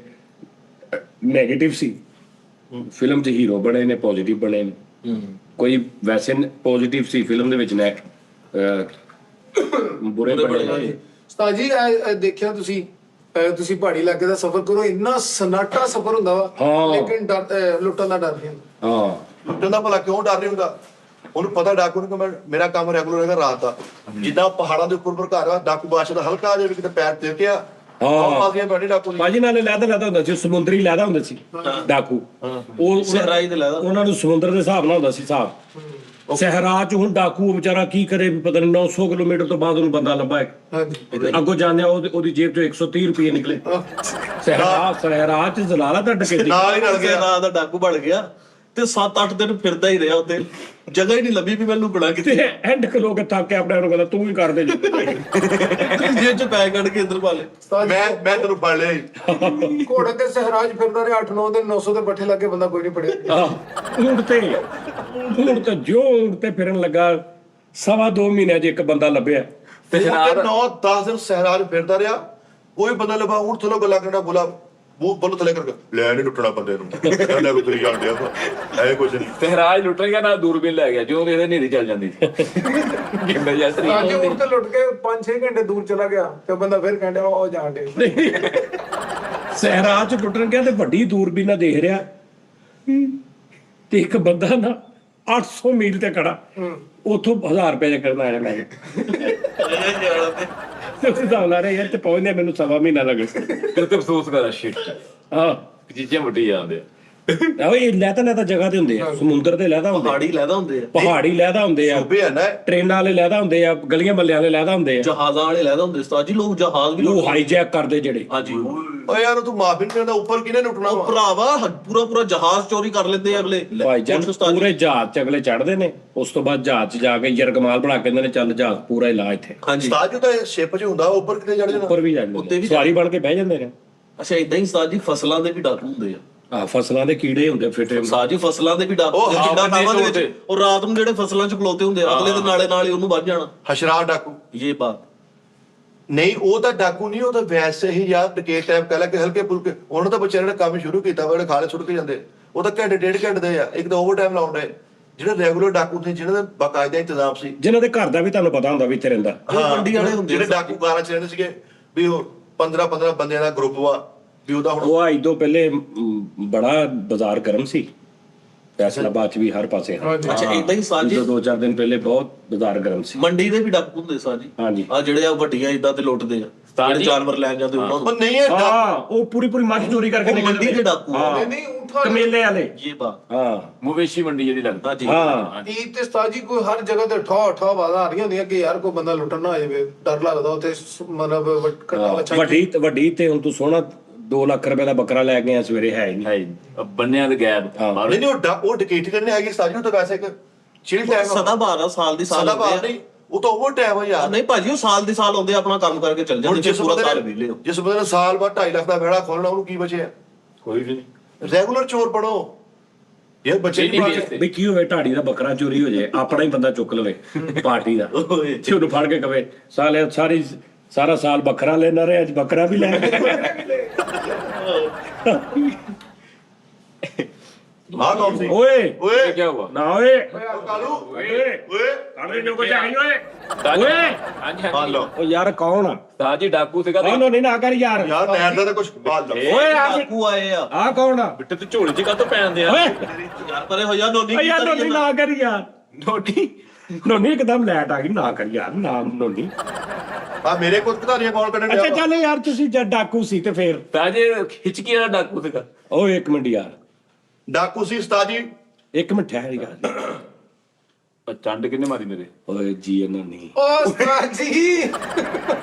ਨੈਗੇਟਿਵ ਸੀ, ਫਿਲਮ 'ਚ ਹੀਰੋ ਬਣੇ ਨੇ, ਪੋਜ਼ਿਟਿਵ ਬਣੇ ਨੇ। ਕੋਈ ਵੈਸੇ ਪੋਜ਼ਿਟਿਵ ਸੀ ਫਿਲਮ ਦੇ ਵਿੱਚ ਨੇ ਬੁਰੇ ਬਣੇ ਨੇ। ਉਸਤਾਦ ਜੀ ਇਹ ਦੇਖਿਆ ਤੁਸੀਂ ਪਹਾੜੀ ਇਲਾਕੇ ਦਾ ਸਫ਼ਰ ਕਰੋ, ਇੰਨਾ ਸਨਾਟਾ ਸਫ਼ਰ ਹੁੰਦਾ ਵਾ, ਹਾਂ। ਲੇਕਿਨ ਲੁੱਟਣ ਦਾ ਡਰ ਨਹੀਂ ਹੁੰਦਾ। ਹਾਂ ਲੁੱਟਣ ਦਾ ਭਲਾ ਕਿਉਂ ਡਰ ਨਹੀਂ ਹੁੰਦਾ? ਉਹਨੂੰ ਪਤਾ ਡਾਕੂ ਨੂੰ ਕਿ ਮੇਰਾ ਕੰਮ ਰੈਗੂਲਰ ਹੈਗਾ ਰਾਤ ਦਾ, ਜਿੱਦਾਂ ਪਹਾੜਾਂ ਦੇ ਉੱਪਰ ਘਰ ਆ, ਡਾਕੂ ਬਾਦਸ਼ਾਹ ਦਾ ਹਲਕਾ ਜਿਹਾ ਵੀ ਕਿਤੇ ਪੈਰ ਤਿਲਕਿਆ, ਉਹ ਫਸ ਗਿਆ ਬੈਠੇ ਡਾਕੂ ਦੀ। ਭਾਜੀ ਨਾਲੇ ਲੈਦਾ ਹੁੰਦਾ ਸੀ, ਸਮੁੰਦਰੀ ਲੈਦਾ ਹੁੰਦਾ ਸੀ ਡਾਕੂ, ਉਹ ਸਹਿਰਾਈ ਤੇ ਲੈਦਾ ਉਹਨਾਂ ਨੂੰ ਸਮੁੰਦਰ ਦੇ ਹਿਸਾਬ ਨਾਲ ਹੁੰਦਾ ਸੀ ਹਿਸਾਬ। ਸਹਿਰਾ ਚ ਹੁਣ ਡਾਕੂ ਵਿਚਾਰਾ ਕੀ ਕਰੇ, ਪਤਾ ਨਹੀਂ 900 ਕਿਲੋਮੀਟਰ ਤੋਂ ਬਾਅਦ ਉਹਨੂੰ ਬੰਦਾ ਲੱਭਾ ਇੱਕ, ਹਾਂਜੀ ਅੱਗੋਂ ਜਾਂਦੇ ਉਹਦੀ ਜੇਬ ਚੋਂ 130 ਰੁਪਏ ਨਿਕਲੇ। ਸਹਿਰਾ ਚ ਜ਼ਲਾਲਾ ਤਾਂ ਡਕੇ ਸੀ। ਨਾਲ ਹੀ ਰਲ ਗਿਆ। ਰਾਤ ਦਾ ਡਾਕੂ ਬਣ ਗਿਆ ਤੇ 7-8 ਦਿਨ ਫਿਰਦਾ ਹੀ ਰਿਹਾ ਉੱਤੇ, ਜਗ੍ਹਾ ਹੀ ਨਹੀਂ ਲੱਭੀ ਵੀ ਮੈਨੂੰ ਬਣਾ ਤੇ ਕਿਤੇ। ਐਂਡ ਖਲੋ ਕੇ ਥੱਕ ਕੇ ਆਪਣੇ ਨੂੰ ਕਹਿੰਦਾ ਤੂੰ ਵੀ ਕਰ ਦੇ ਜੀ। ਜੇਬ ਚ ਪੈਸੇ ਕੱਢ ਕੇ ਇੱਧਰ ਪਾ ਲਏ। ਮੈਂ ਤੈਨੂੰ ਫੜ ਲਿਆ ਜੀ। ਘੋੜੇ ਤੇ ਸਹਰਾਜ ਫਿਰਦਾ ਰਿਹਾ 8-9 ਦਿਨ, 900 ਦੇ ਬੱਠੇ ਲੱਗੇ, ਬੰਦਾ ਕੋਈ ਨਹੀਂ ਪੜਿਆ। ਊਂਟ ਤੇ ਜੋ ਊਂਟ ਤੇ ਫਿਰਨ ਲੱਗਾ, 2.5 ਮਹੀਨਿਆਂ 'ਚ ਇੱਕ ਬੰਦਾ ਲੱਭਿਆ। ਤੇ ਜਨਾਬ 9-10 ਦਿਨ ਸਹਿਰਾਜ ਫਿਰਦਾ ਰਿਹਾ, ਕੋਈ ਬੰਦਾ ਲੱਭਾ, ਹੁਣ ਥੱਲੋਂ ਗੱਲਾਂ ਕਰਨਾ, ਬੋਲਾ ਉਹ ਬੋਲੋ ਥੱਲੇ ਕਰਕੇ ਲੈ ਨਹੀਂ ਲੁੱਟਣਾ ਬੰਦੇ ਨੂੰ, ਲੈ ਕੋ ਤੇਰੀ ਗੱਲ ਡਿਆ ਐ ਕੁਝ ਨਹੀਂ। ਸਹਿਰਾਜ ਲੁੱਟੇਗਾ ਨਾ, ਦੂਰਬੀਨ ਲੈ ਗਿਆ, ਜਿਉਂ ਇਹਦੇ ਨੇਰੀ ਚੱਲ ਜਾਂਦੀ ਸੀ। ਕਿੰਨਾ ਯਾਤਰੀ ਅੱਜ ਉਹ ਤੇ ਲੁੱਟ ਕੇ 5-6 ਘੰਟੇ ਦੂਰ ਚਲਾ ਗਿਆ, ਤੇ ਬੰਦਾ ਫਿਰ ਕਹਿੰਦਾ ਉਹ ਜਾਣ ਦੇ। ਸਹਿਰਾ 'ਚ ਟੁੱਟਣ ਗਿਆ ਤੇ ਵੱਡੀ ਦੂਰਬੀਨ ਦੇਖ ਰਿਹਾ, ਤੇ ਇੱਕ ਬੰਦਾ ਨਾ 800 ਮੀਲ ਤੇ ਖੜਾ, ਉਥੋਂ 1000 ਰੁਪਏ ਦਾ ਕਰਨਾ ਆਇਆ ਮੈਂ ਲਾ ਰਿਹਾ ਯਾਰ, ਤੇ ਪਹੁੰਚਦੇ ਮੈਨੂੰ 1.25 ਮਹੀਨਾ ਲੱਗ ਤੇ ਅਫਸੋਸ ਕਰਾ ਸ਼ਿਟ ਹਾਂ ਚੀਜ਼ਾਂ ਵੱਡੀ ਜਾਂਦੇ ਆ। ਉਹ ਇਹ ਲੈਦਾ ਜਗ੍ਹਾ ਤੇ ਹੁੰਦੇ ਆ, ਸਮੁੰਦਰ ਦੇ ਲੈਦਾ ਹੁੰਦੇ ਆ, ਪਹਾੜੀ ਲੈਦਾ ਹੁੰਦੇ ਆ, ਪਹਾੜੀ ਲੈਦਾ ਹੁੰਦੇ ਆ, ਸੂਬੇ ਹੈ ਨਾ, ਟ੍ਰੇਨਾਂ ਵਾਲੇ ਲੈਦਾ ਹੁੰਦੇ ਆ, ਗਲੀਆਂ ਮੱਲਿਆਂ ਵਾਲੇ ਲੈਦਾ ਹੁੰਦੇ ਆ, ਜਹਾਜ਼ਾਂ ਵਾਲੇ ਲੈਦਾ ਹੁੰਦੇ ਉਸਤਾਦ ਜੀ, ਲੋਕ ਜਹਾਜ਼ ਵੀ ਉਹ ਹਾਈਜੈਕ ਕਰਦੇ ਜਿਹੜੇ। ਹਾਂਜੀ ਓਏ ਯਾਰ ਤੂੰ ਮਾਫੀ ਨਹੀਂ ਦਿੰਦਾ, ਉੱਪਰ ਕਿਹਨੇ ਲੁੱਟਣਾ ਉਹ ਵਾ? ਭਰਾਵਾ ਪੂਰਾ ਜਹਾਜ਼ ਚੋਰੀ ਕਰ ਲੈਂਦੇ ਆ ਅਗਲੇ। ਭਾਈ ਜਾਨ ਹੁਣ ਉਸਤਾਦ ਜੀ, ਪੂਰੇ ਜਹਾਜ਼ 'ਚ ਅਗਲੇ ਚੜ੍ਹਦੇ ਨੇ, ਉਸ ਤੋਂ ਬਾਅਦ ਜਹਾਜ਼ 'ਚ ਜਾ ਕੇ ਯਰਗਮਾਲ ਬਣਾ ਕੇ ਕਹਿੰਦੇ ਨੇ ਚੱਲ ਜਹਾਜ਼ ਪੂਰਾ ਹੀ ਲਾ ਇੱਥੇ, ਹਾਂਜੀ ਉਸਤਾਦ ਜੀ ਤਾਂ ਸ਼ਿਪ 'ਚ ਹੁੰਦਾ, ਉੱਪਰ ਕਿਤੇ ਚੜ ਜਾਣਾ। ਉੱਪਰ ਵੀ ਜਾਂਦੇ ਉੱਤੇ ਨੇ, ਵੀ ਸਵਾਰੀ ਬਣ ਕੇ ਬਹਿ ਜਾਂਦੇ ਨੇ। ਅੱਛਾ ਇਦਾਂ ਹੀ ਉਸਤਾਦ ਜੀ ਫਸਲਾਂ ਦੇ ਵੀ ਡਾਕੂ ਹੁੰਦੇ ਆ। ਫਸਲਾਂ ਦੇ ਕੀੜੇ ਹੁੰਦੇ ਫਿੱਟੇ। ਉਸਤਾਦ ਜੀ ਫਸਲਾਂ ਦੇ ਵੀ ਡਾਕੂ ਉਹ ਹੁੰਦੇ, ਜਿੱਦਾਂ ਹਾਂ, ਥਾਵਾਂ ਦੇ ਬੰਦੇ ਵਿੱਚ ਉਹ ਰਾਤ ਨੂੰ ਜਿਹੜੇ ਫਸਲਾਂ 'ਚ ਖਲੋਤੇ ਹੁੰਦੇ ਆ, ਅਗਲੇ ਦੇ ਨਾਲ ਹੀ ਉਹਨੂੰ ਵੱਢ ਜਾਣਾ। ਹਸ਼ਰਾ ਡਾਕੂ ਇਹ ਬਾਤ ਨਹੀਂ, ਉਹ ਤਾਂ ਡਾਕੂ ਨਹੀਂ, ਉਹ ਤਾਂ ਵੈਸੇ ਹੀ ਯਾਰ ਡਕੇਟ ਟਾਈਪ ਕਹਿ ਲੈ ਕਿ ਹਲਕੇ ਫੁਲਕੇ, ਉਹਨਾਂ ਤਾਂ ਵਿਚਾਰੇ ਨੇ ਕੰਮ ਸ਼ੁਰੂ ਕੀਤਾ ਵਾ, ਜਿਹੜੇ ਖਾਲੇ ਸੁੱਟ ਕੇ ਜਾਂਦੇ, ਉਹ ਤਾਂ ਘੰਟੇ ਡੇਢ ਘੰਟੇ ਦੇ ਆ, ਇੱਕ ਤਾਂ ਓਵਰ ਟਾਈਮ ਲਾਉਂਦੇ। ਜਿਹੜੇ ਰੈਗੂਲਰ ਡਾਕੂ ਨੇ, ਜਿਹਨਾਂ ਦਾ ਬਾਕਾਇਦਾ ਇੰਤਜ਼ਾਮ ਸੀ, ਜਿਨ੍ਹਾਂ ਦੇ ਘਰ ਦਾ ਵੀ ਤੁਹਾਨੂੰ ਪਤਾ ਹੁੰਦਾ ਵੀ ਇੱਥੇ ਰਹਿੰਦਾ। ਉਹ ਮੰਡੀ ਵਾਲੇ ਹੁੰਦੇ ਜਿਹੜੇ ਆ। ਡਾਕੂ ਕਾਰਾਂ 'ਚ ਰਹਿੰਦੇ ਸੀਗੇ ਵੀ ਉਹ 15 ਬੰਦਿਆਂ ਦਾ ਗਰੁੱਪ ਵਾ, ਵੀ ਉਹਦਾ ਹੁਣ ਉਹ ਅੱਜ ਤੋਂ ਪਹਿਲੇ ਬੜਾ ਬਾਜ਼ਾਰ ਗਰਮ ਸੀ, ਫੈਸਲਾਬਾਦ 'ਚ ਵੀ ਹਰ ਪਾਸੇ। ਅੱਛਾ ਇਦਾਂ ਹੀ ਉਸਤਾਦ ਜੀ 2-4 ਦਿਨ ਪਹਿਲੇ ਬਹੁਤ ਬਾਜ਼ਾਰ ਗਰਮ ਸੀ। ਮੰਡੀ ਦੇ ਵੀ ਡਾਕੂ ਹੁੰਦੇ ਉਸਤਾਦ ਜੀ। ਹਾਂਜੀ। ਆ ਜਿਹੜੇ ਆ ਵੱਡੀਆਂ ਇਦਾਂ ਤੇ ਲੁੱਟਦੇ ਆ, ਜਿਹੜੇ ਜਾਨਵਰ ਲੈਣ ਜਾਂਦੇ ਉਹਨਾਂ ਨੂੰ। ਉਹ ਨਹੀਂ ਹੈ ਹਾਂ ਉਹ ਪੂਰੀ ਮੱਝ ਚੋਰੀ ਕਰਕੇ ਉਹ ਮੰਡੀ ਦੇ ਡਾਕੂ ਆ। ਨਹੀਂ ਊਠ ਕਮੇਲੇ ਵਾਲੇ ਇਹ ਬਾਤ ਹਾਂ ਮਵੇਸ਼ੀ ਮੰਡੀ ਜਿਹੜੀ ਲੱਗਦਾ ਹਾਂਜੀ ਹਾਂ ਈਦ ਤੇ ਉਸਤਾਦ ਜੀ ਕੋਈ ਹਰ ਜਗ੍ਹਾ ਤੇ ਠਾ ਆਵਾਜ਼ਾਂ ਆ ਰਹੀਆਂ ਹੁੰਦੀਆਂ ਕਿ ਯਾਰ ਕੋਈ ਬੰਦਾ ਲੁੱਟਣ ਨਾ ਆ ਜਾਵੇ, ਡਰ ਲੱਗਦਾ ਉੱਥੇ ਮਤਲਬ ਕੱਟਾ ਬੱਚਾ ਵੱਡੀ ਤੇ ਹੁਣ ਤੂੰ ਸੋਹਣਾ 2 ਲੱਖ ਰੁਪਏ ਦਾ ਬੱਕਰਾ ਲੈ ਕੇ ਆ ਸਵੇਰੇ ਹੈ ਹੀ ਨਹੀਂ ਹੈ ਬੰਨਿਆਂ ਦੇ ਗੈਬ ਬਾਹਰ ਨਹੀਂ ਉਹ ਡਿਕੇਟਰ ਨਹੀਂ ਹੈਗੀ ਉਸਤਾਦ ਜੀ, ਉਹ ਤਾਂ ਵੈਸੇ ਇੱਕ ਚਿਲ ਟਾਈਮ ਸਦਾ ਬਾਰ ਸਾਲ ਦੀ ਸਾਲ ਸਦਾ ਆਉਂਦੇ ਬਾਅਦ ਆ। ਨਹੀਂ, ਉਹ ਤਾਂ ਓਵਰ ਟਾਈਮ ਆ ਯਾਰ। ਨਹੀਂ ਭਾਜੀ ਉਹ ਸਾਲ ਦੀ ਸਾਲ ਆਉਂਦੇ ਆ, ਆਪਣਾ ਕੰਮ ਕਰਕੇ ਚੱਲ ਹੁਣ ਜਾਂਦੇ ਜਿਸ ਪੂਰਾ ਬੰਦੇ ਸਾਲ ਨੇ ਵਿਹਲੇ ਹੋ। ਜਿਸ ਬੰਦੇ ਨੇ ਸਾਲ ਬਾਅਦ 2.5 ਲੱਖ ਦਾ ਵਿਹੜਾ ਖੋਲਣਾ, ਉਹਨੂੰ ਕੀ ਬਚਿਆ? ਕੋਈ ਵੀ ਨਹੀਂ ਰੈਗੂਲਰ ਚੋਰ ਬਣੋ ਯਾਰ, ਬੱਚੇ ਨਹੀਂ, ਨਹੀਂ ਨਹੀਂ, ਪਾਲਦੇ। ਵੀ ਕੀ ਹੋਵੇ ਢਾਡੀ ਦਾ ਬੱਕਰਾ ਚੋਰੀ ਹੋ ਜਾਏ, ਆਪਣਾ ਹੀ ਬੰਦਾ ਚੁੱਕ ਲਵੇ ਪਾਰਟੀ ਦਾ ਓਏ। ਤੇ ਉਹਨੂੰ ਫੜ ਕੇ ਕਵੇ ਸਾਲੇ ਸਾਰਾ ਸਾਲ ਬੱਕਰਾ ਲੈਣਾ ਰਿਹਾ, ਅੱਜ ਬੱਕਰਾ ਵੀ ਲੈ ਆਹ ਕੌਣ ਸੀ? ਓਏ ਇਹ ਓਏ ਕੀ ਹੁਆ ਨਾ ਓਏ ਉਹ ਕਾਲੂ ਓਏ ਓਏ ਕਾਹਦੇ ਨੂੰ ਕੋ ਚਾਹੀ ਓਏ ਹਾਂਜੀ ਓਏ ਹਾਂਜੀ ਮੰਨ ਲਓ ਉਹ ਯਾਰ ਕੌਣ ਆ ਸਾਜੀ ਡਾਕੂ ਸੀਗਾ ਤੇ ਉਹਨੂੰ ਨਹੀਂ ਨਾ ਕਰ ਯਾਰ ਯਾਰ ਮੈਂ ਤਾਂ ਕੁਝ ਬਾਤ ਲਓ। ਓਏ ਡਾਕੂ ਆਏ ਆ ਆ ਕੌਣ ਆ ਬਿੱਟੇ ਤੇ ਝੋਲੇ ਚ ਕਾਤੋਂ ਪੈਣਦੇ ਆ ਓਏ ਯਾਰ ਪਰੇ ਹੋ ਜਾ, ਨੋਨੀ ਓ ਕੀ ਯਾਰ ਕਰੀ ਨੋਨੀ ਜਾਂਦਾ? ਨਾ ਕਰ ਯਾਰ ਨੋਨੀ ਇੱਕਦਮ ਲੈਟ ਆ ਗਈ, ਨਾ ਕਰ ਯਾਰ ਨਾਮ ਨੋਨੀ ਆ ਮੇਰੇ ਕੋਲ ਕਿਧਾਰੀਆਂ ਕਾਲ ਕਰਨ ਅੱਛਾ ਡਿਆ ਵਾ। ਚੱਲ ਯਾਰ ਤੁਸੀਂ ਜਦ ਡਾਕੂ ਸੀ ਤੇ ਫੇਰ ਸਾਜੇ ਖਿੱਚਕੀ ਵਾਲਾ ਡਾਕੂ ਸੀਗਾ ਓਏ ਇੱਕ ਮਿੰਟ ਯਾਰ ਡਾਕੂ ਸੀ ਉਸਤਾਦ ਜੀ। ਇੱਕ ਮਿੰਟ ਠਹਿਰ ਯਾਰ ਪਰ ਚੰਡ ਕਿੰਨੇ ਮਾਰੀ ਮੇਰੇ ਓਏ ਜੀ ਇਹਨਾਂ ਨਹੀਂ ਓ ਉਸਤਾਦ ਜੀ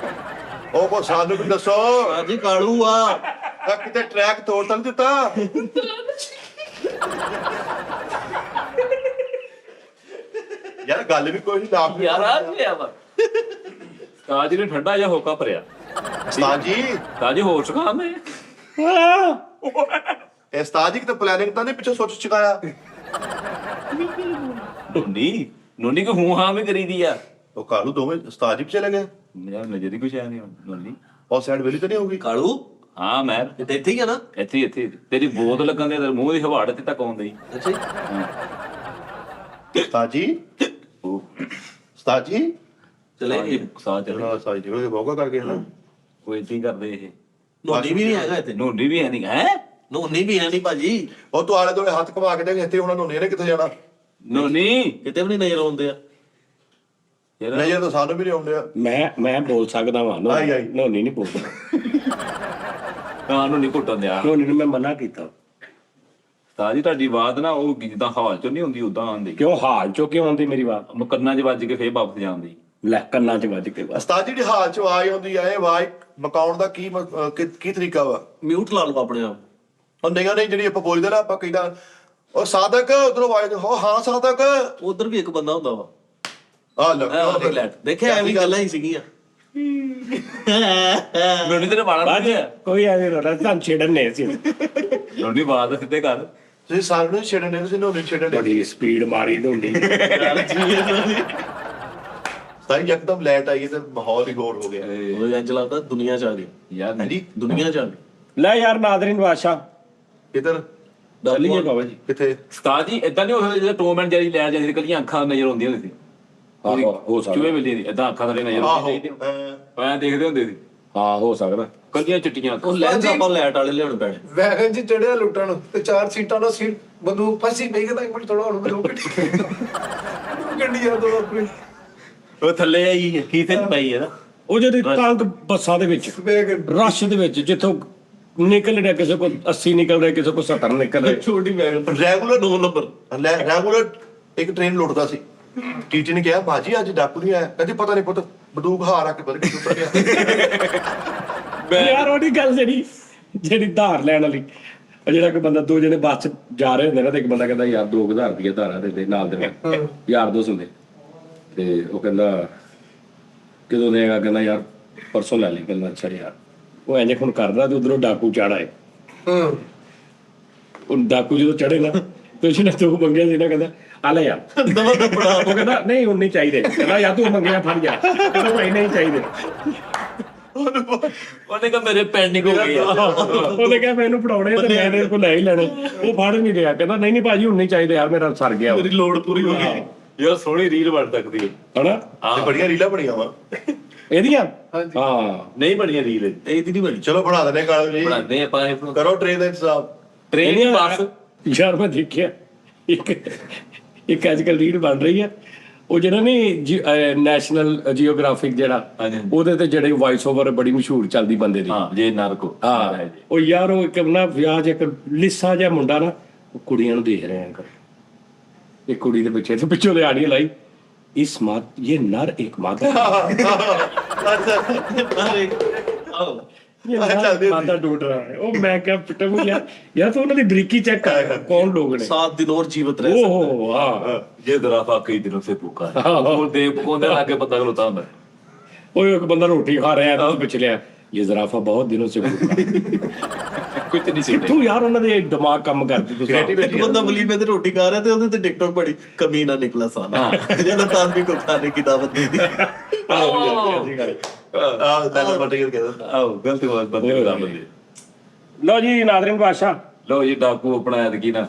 ਉਹ ਕੋ ਸਾਨੂੰ ਵੀ ਦੱਸੋ, ਭਾਜੀ ਕਾਲੂ ਆ। ਆ ਕਿਤੇ ਟਰੈਕ ਤੋੜ ਤਾਂ ਨੀ ਦਿੱਤਾ? ਯਾਰ ਗੱਲ ਵੀ ਕੋਈ ਨਹੀਂ, ਨਾਪ ਯਾਰ ਆ ਕੀ ਆ ਵਾ ਸਾਜੀ ਨੇ ਠੰਡਾ ਜਿਹਾ ਹੋਕਾ ਭਰਿਆ ਉਸਤਾਦ ਜੀ, ਸਾਜੀ ਹੋਰ ਸੁਖਾ ਮੈਂ ਇਹ ਉਸਤਾਦ ਜੀ ਕਿਤੇ ਪਲੈਨਿੰਗ ਤਾਂ ਨਹੀਂ ਪਿੱਛੇ ਸੋਚ ਚੁਕਾਇਆ? ਨੋਨੀ ਨੋਨੀ ਕੋ ਹੂੰ ਹਾਂ ਵੀ ਕਰੀਦੀ ਆ ਉਹ ਕਾਲੂ ਦੋਵੇਂ ਉਸਤਾਦ ਜੀ ਪਿੱਛੇ ਲੱਗੇ। ਯਾਰ ਨਜ਼ਰ ਹੀ ਕੁਛ ਆਇਆ ਨਹੀਂ ਨੋਨੀ ਉਹ ਸਾਈਡ ਵੇਲੀ ਤਾਂ ਨਹੀਂ ਹੋਊਗੀ? ਕਾਲੂ ਹਾਂ ਮੈਂ ਤੇ ਇੱਥੇ ਹੀ ਆ ਨਾ? ਇੱਥੇ ਤੇਰੀ ਬੋਤ ਲੱਗਣ ਦੇ ਤੇਰੇ ਮੂੰਹ ਦੀ ਹਵਾੜ ਤੇ ਤੱਕ ਆਉਂਦੀ ਅੱਛਾ ਜੀ। ਉਸਤਾਦ ਜੀ, ਉਸਤਾਦ ਜੀ ਚਲੇ ਜੀ। ਸਾਹ ਚੱਲ ਜਿਹੜਾ ਉਸਤਾਦ ਜੀ ਉਹ ਬੋਗਾ ਕਰਕੇ ਹਨਾ। ਉਹ ਇੱਥੇ ਹੀ ਕਰਦੇ ਇਹ ਨੋਨੀ ਵੀ ਨਹੀਂ ਹੈਗਾ ਇੱਥੇ। ਨੋਨੀ ਵੀ ਹੈ ਨਹੀਂ ਹੈ ਨੋਨੀ ਵੀ ਹੈ ਨਹੀਂ ਭਾਜੀ, ਉਹ ਤੂੰ ਆਲੇ ਦੋਲੇ ਹੱਥ ਘੁਮਾ ਕੇ ਦੇਖ, ਇੱਥੇ ਉਹਨਾਂ ਨੂੰ ਨੇ ਕਿੱਥੇ ਜਾਣਾ? ਨੋਨੀ ਕਿਤੇ ਵੀ ਨਹੀਂ ਨਜ਼ਰ ਆਉਂਦੇ ਆ। ਯਾਰ ਨਜ਼ਰ ਤਾਂ ਸਾਨੂੰ ਵੀ ਨਹੀਂ ਆਉਂਦੇ ਆ। ਮੈਂ ਬੋਲ ਸਕਦਾ ਵਾਂ ਆਈ, ਆਈ। ਨੋਨੀ ਨਹੀਂ ਬੋਲਦਾ ਤਾਂ ਨੂੰ ਨਹੀਂ ਘੁੱਟਣ ਦਿਆ ਨੋਨੀ ਨੂੰ ਮੈਂ ਮਨਾ ਕੀਤਾ ਸਾਜੀ ਤੁਹਾਡੀ ਬਾਤ ਨਾ ਉਹ ਜਿੱਦਾਂ ਹਾਲ ਚੋਂ ਨਹੀਂ ਹੁੰਦੀ ਉਦਾਂ ਆਉਂਦੀ ਕਿਉਂ ਹਾਲ ਚੋਂ ਕਿਉਂ ਆਉਂਦੀ ਮੇਰੀ ਬਾਤ ਕੰਨਾਂ 'ਚ ਵੱਜ ਕੇ ਫੇਰ ਵਾਪਸ ਜਾਂਦੀ ਲੈ ਕੰਨਾਂ 'ਚ ਵੱਜ ਕੇ ਬਸ ਉਸਤਾਦ ਜੀ ਦੀ ਹਾਲ ਚ ਆਵਾਜ਼ ਆਉਂਦੀ ਆ, ਇਹ ਆਵਾਜ਼ ਮਕਾਉਣ ਦਾ ਕੀ ਤਰੀਕਾ ਵਾ? ਮਿਊਟ ਲਾ ਲਓ ਆਪਣੇ ਆਪ। ਉਹ ਨਹੀਂ ਜਿਹੜੀ ਆਪਾਂ ਬੋਲਦੇ ਨਾ, ਆਪਾਂ ਕਹਿੰਦਾ ਉਹ ਸਾਦਕ ਉਧਰੋਂ ਆਵਾਜ਼ ਹੋ, ਹਾਂ ਸਾਦਕ ਉਧਰ ਵੀ ਇੱਕ ਬੰਦਾ ਹੁੰਦਾ ਵਾ। ਆ ਲੈ ਆਹ ਦੇਖ ਲੈ, ਦੇਖਿਆ ਐਵੇਂ ਗੱਲਾਂ ਹੀ ਸੀਗੀਆਂ। ਨੋਨੀ ਤੇਰੇ ਵਾਲਾਂ ਬਾਜ ਨੂੰ ਕੋਈ ਐਵੇਂ ਰੋਣਾ ਤਾਂ ਛੇੜਨ ਨਹੀਂ ਸੀ ਨੋਨੀ ਬਾਤ ਸਿੱਧੇ ਕਰ ਤੁਸੀਂ ਸਾਰੇ ਨੂੰ ਛੇੜਨ ਦੇ, ਤੁਸੀਂ ਨੂੰ ਛੇੜਨ ਦੇ। ਬੜੀ ਸਪੀਡ ਮਾਰੀ ਢੋਂਡੀ ਸਾਰੀ ਯਕਦਮ ਲੈਟ ਆਈ ਤੇ ਮਾਹੌਲ ਹੀ ਗੌਰ ਹੋ ਗਿਆ। ਉਹ ਇੰਜ ਲੱਗਦਾ ਦੁਨੀਆ ਚ ਆ ਗਈ। ਯਾਰ ਹਾਂਜੀ ਦੁਨੀਆ ਚ ਆ ਗਈ। ਲੈ ਯਾਰ ਨਾਦਰੀਨ ਬਾਦਸ਼ਾਹ ਕਿਧਰ? ਚੱਲੀਏ ਬਾਬਾ ਜੀ ਕਿੱਥੇ? ਉਸਤਾਦ ਜੀ ਇਦਾਂ ਨਹੀਂ ਹੋਇਆ ਜਦੋਂ ਟੋਮ ਐਂਡ ਜੈਰੀ ਲੈ ਜਾਂਦੀ ਕੱਲੀਆਂ ਅੱਖਾਂ ਨਜ਼ਰ ਆਉਂਦੀਆਂ ਹੁੰਦੀਆਂ ਸੀ ਆਹੋ ਹੋ ਚੂਹੇ ਸਕਦਾ ਵੇਲੇ ਦੀ ਇਦਾਂ ਅੱਖਾਂ ਥੱਲੇ ਨਜ਼ਰ ਆਹੋ ਆਉਂਦੀ ਐਂ ਦੇਖਦੇ ਹੁੰਦੇ ਸੀ ਹਾਂ ਹੋ ਸਕਦਾ ਕੱਲੀਆਂ ਚਿੱਟੀਆਂ ਉਹ ਅੱਖਾਂ ਲੈਂਸ ਆਪਾਂ ਲੈਟ ਵਾਲੇ ਲਿਆਉਣ ਪੈਣੇ। ਵੈਗਨ 'ਚ ਚੜਿਆ ਲੁੱਟਣ ਤੇ 4 ਸੀਟਾਂ ਦਾ ਸੀਟ ਬੰਦੂਕ ਫਸੀ ਪਈ ਕਿ ਤਾਂ ਇੱਕ ਮਿੰਟ ਥੋੜਾ ਹੁਣ ਮੈਨੂੰ ਗੱਡੀ ਆ ਦੋ ਆਪਣੀ ਉਹ ਥੱਲੇ ਆਈ ਕੀ ਤੇ ਪਈ ਹੈ ਨਾ ਉਹ ਜਿਹੜੀ ਤੰਗ ਬੱਸਾਂ ਦੇ ਵਿੱਚ ਵੈਗਨ ਰਸ਼ ਦੇ ਵਿੱਚ ਜਿੱਥੋਂ ਨਿਕਲ ਰਿਹਾ ਕਿਸੇ ਕੋ 80 ਨਿਕਲ ਰਿਹਾ ਕਿਸੇ ਕੋ 70 ਨਿਕਲ ਰਿਹਾ ਛੋਟੀ ਬੈਗ ਰੈਗੂਲਰ 2 ਨੰਬਰ। ਰੈਗੂਲਰ ਇੱਕ ਟ੍ਰੇਨ ਲੁੱਟਦਾ ਸੀ। ਟੀਚਰ ਨੇ ਕਿਹਾ ਬਾਜੀ ਅੱਜ ਡਾਕੂ ਨਹੀਂ ਆਇਆ, ਕਹਿੰਦੀ ਪਤਾ ਨਹੀਂ ਪੁੱਤ ਬੰਦੂਕ ਹਾਰ ਆ ਕੇ ਬਦਲ ਕੇ ਉੱਤਰ ਗਿਆ। ਯਾਰ ਉਹਦੀ ਗੱਲ ਜਿਹੜੀ ਧਾਰ ਲੈਣ ਵਾਲੀ ਉਹ ਜਿਹੜਾ ਕੋਈ ਬੰਦਾ ਦੋ ਜਣੇ ਬੱਸ 'ਚ ਜਾ ਰਹੇ ਹੁੰਦੇ ਨਾ ਤੇ ਇੱਕ ਬੰਦਾ ਕਹਿੰਦਾ ਯਾਰ 2000 ਰੁਪਏ ਧਾਰਾ ਦੇ ਨਾਲ ਦੇ ਯਾਰ ਦੋਸਤ ਹੁੰਦੇ ਤੇ ਉਹ ਕਹਿੰਦਾ ਕਿਦੋਂ ਦੇਗਾ, ਕਹਿੰਦਾ ਯਾਰ ਪਰਸੋਂ ਲੈ ਲਈ, ਕਹਿੰਦਾ ਅੱਛਾ ਯਾਰ ਉਹ ਇੰਜ ਹੁਣ ਕਰਦਾ ਤੇ ਉਧਰੋਂ ਡਾਕੂ ਚੜਾਏ ਉਹ ਡਾਕੂ ਜਦੋਂ ਚੜੇ ਨਾ ਤੇ ਉਸਨੇ ਤੂੰ ਮੰਗਿਆ ਸੀ ਨਾ, ਕਹਿੰਦਾ ਆ ਲੈ ਯਾਰ ਉਹ ਕਹਿੰਦਾ ਨਹੀਂ ਹੁਣ ਨਹੀਂ ਚਾਹੀਦੇ, ਕਹਿੰਦਾ ਯਾਰ ਤੂੰ ਮੰਗਿਆ ਫੜ ਜਾ, ਕਹਿੰਦਾ ਭਾਈ ਨਹੀਂ ਚਾਹੀਦੇ। ਉਹਨੇ ਕਿਹਾ ਮੇਰੇ ਪੈਂਡਿੰਗ ਹੋ ਗਈ ਆ ਉਹਨੇ ਕਿਹਾ ਮੈਨੂੰ ਫੜਾਉਣੇ ਤੇ ਮੈਂ ਇਹਦੇ ਕੋਲ ਲੈ ਹੀ ਲੈਣੇ, ਉਹ ਫੜ ਨਹੀਂ ਰਿਹਾ, ਕਹਿੰਦਾ ਨਹੀਂ ਭਾਜੀ ਹੁਣ ਨਹੀਂ ਚਾਹੀਦੇ ਯਾਰ ਮੇਰਾ ਸਰ ਗਿਆ ਮੇਰੀ ਲੋੜ ਪੂਰੀ ਹੋ ਗਈ। ਯਾਰ ਸੋਹਣੀ ਰੀਲ ਬਣ ਸਕਦੀ ਹੈ ਹਨਾ ਤੇ ਬੜੀਆਂ ਰੀਲਾਂ ਬਣੀਆਂ ਵਾ। ਇਹਦੀਆਂ ਹਾਂਜੀ। ਹਾਂ ਨਹੀਂ ਬਣੀਆਂ ਰੀਲ ਇਹਦੀ ਨਹੀਂ ਬਣੀ। ਚਲੋ ਬਣਾ ਦਿੰਦੇ ਕਾਲੂ ਜੀ, ਬਣਾਉਂਦੇ ਆਪਾਂ ਇਹ ਕਰੋ ਟ੍ਰੇਨ ਦਾ ਇੰਤਜ਼ਾਮ। ਟ੍ਰੇਨ ਇਹਦੀਆਂ ਬੱਸ ਯਾਰ ਮੈਂ ਦੇਖਿਆ ਇੱਕ ਅੱਜ ਕੱਲ੍ਹ ਰੀਲ ਬਣ ਰਹੀ ਹੈ, ਉਹ ਜਿਹੜਾ ਨਹੀਂ ਨੈਸ਼ਨਲ ਜੀਓਗ੍ਰਾਫਿਕ ਜਿਹੜਾ ਹਾਂਜੀ। ਉਹਦੇ ਤੇ ਜਿਹੜੇ ਵਾਇਸ ਓਵਰ ਬੜੀ ਮਸ਼ਹੂਰ ਚੱਲਦੀ ਬੰਦੇ ਦੀ ਹਾਂ ਜੇ ਨਰਕੋ ਹਾਂ ਉਹ ਯਾਰ ਉਹ ਇੱਕ ਨਾ ਵਿਆਹ 'ਚ ਇੱਕ ਲਿੱਸਾ ਜਿਹਾ ਮੁੰਡਾ ਨਾ ਉਹ ਕੁੜੀਆਂ ਨੂੰ ਦੇਖ ਰਿਹਾ ਅੰਕਲ ਇੱਕ ਕੁੜੀ ਦੇ ਪਿੱਛੇ ਤੇ ਪਿੱਛੋਂ ਆੜੀ ਲਾਈ ਇਸ ਮਾਤ ਇਹ ਨਰ ਇੱਕ ਮਾਦਾ ਇਹ ਨਰ ਮਾਦਾ ਢੂੰਡ ਰਹਾ ਹੈ ਉਹ ਮੈਂ ਕਿਹਾ ਪਿੱਟੂ ਯਾਰ ਤੂੰ ਉਹਨਾਂ ਦੀ ਬਰੀਕੀ ਚੈੱਕ ਕਰ ਕੌਣ ਲੋਕ ਨੇ 7 दिन और जीवित रह सकते हैं। ਓਹ ਹਾਂ ये दराफा कई दिनों से भूखा है वो देव को आगे पता खलोता ਹੁੰਦਾ ਉਹ ਇੱਕ ਬੰਦਾ ਰੋਟੀ ਖਾ ਰਿਹਾ ਤਾਂ ਪੁੱਛ ਲਿਆ ਇਹ ਜ਼ਰਾਫਾ ਬਹੁਤ ਦਿਨੋਂ ਸੇ ਭੂਖਾ ਕੁਝ ਨਹੀਂ ਸੀ ਤੂੰ ਯਾਰ ਉਹਨਾਂ ਦੇ ਦਿਮਾਗ ਕੰਮ ਕਰਦੇ ਤੁਸੀਂ एक बंदा बली में रोटी खा रहा था उन्हें टिकटॉक बड़ी कमीना निकला साला जब आदमी को खाने की दावत दी थी ਨੈਨੋ ਮਟੀਰੀਅਲ ਕਹਿੰਦਾ ਆਹ ਗਲਤੀ ਬਾਤ ਬੰਦੇ ਦਾ ਬੰਦੇ ਲਓ ਜੀ ਨਾਜ਼ਰੀਨ ਬਾਦਸ਼ਾਹ ਲੋ ਜੀ ਡਾਕੂ ਆਪਣਾ ਐਤਕੀ ਨਾ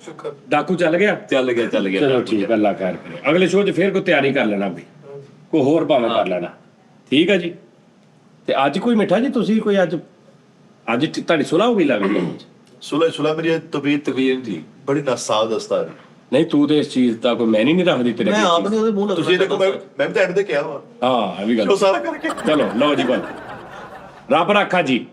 ਸ਼ੁਕਰ ਡਾਕੂ ਚੱਲ ਗਿਆ ਚੱਲ ਗਿਆ ਚਲੋ ਠੀਕ ਅੱਲਾ ਖੈਰ ਕਰੇ ਅਗਲੇ ਸ਼ੋਅ 'ਚ ਫੇਰ ਕੋਈ ਤਿਆਰੀ ਕਰ ਲੈਣਾ ਵੀ ਕੋਈ ਹੋਰ ਭਾਵੇਂ ਕਰ ਲੈਣਾ ਠੀਕ ਹੈ ਜੀ ਤੇ ਅੱਜ ਕੋਈ ਮਿੱਠਾ ਜੀ ਤੁਸੀਂ ਕੋਈ ਅੱਜ ਤੁਹਾਡੀ ਸੁਲਾਹ ਹੋ ਗਈ ਲੱਗਦੀ ਹੈ ਸੁਲਾ ਮੇਰੀ ਤਬੀਅਤ ਤਕਵੀਰ ਜੀ ਬੜੀ ਨਾਸਾਜ਼ ਦਸਤਾ ਨਹੀਂ ਤੂੰ ਤੇ ਇਸ ਚੀਜ਼ ਦਾ ਕੋਈ ਮੈਂ ਨਹੀਂ ਰੱਖਦੀ ਤੇਰੇ मैं ਵਿੱਚ। आपने ਉਹਦੇ ਮੂੰਹ ਤੁਸੀਂ ਦੇਖੋ ਮੈਂ ਵੀ ਤਾਂ ਐਂਡ ਤੇ ਕਿਹਾ ਵਾ ਹਾਂ ਇਹ ਵੀ ਗੱਲ ਉਹ ਸਾਰਾ ਕਰਕੇ ਚਲੋ ਲਓ ਜੀ ਬਲ ਰੱਬ ਰਾਖਾ ਜੀ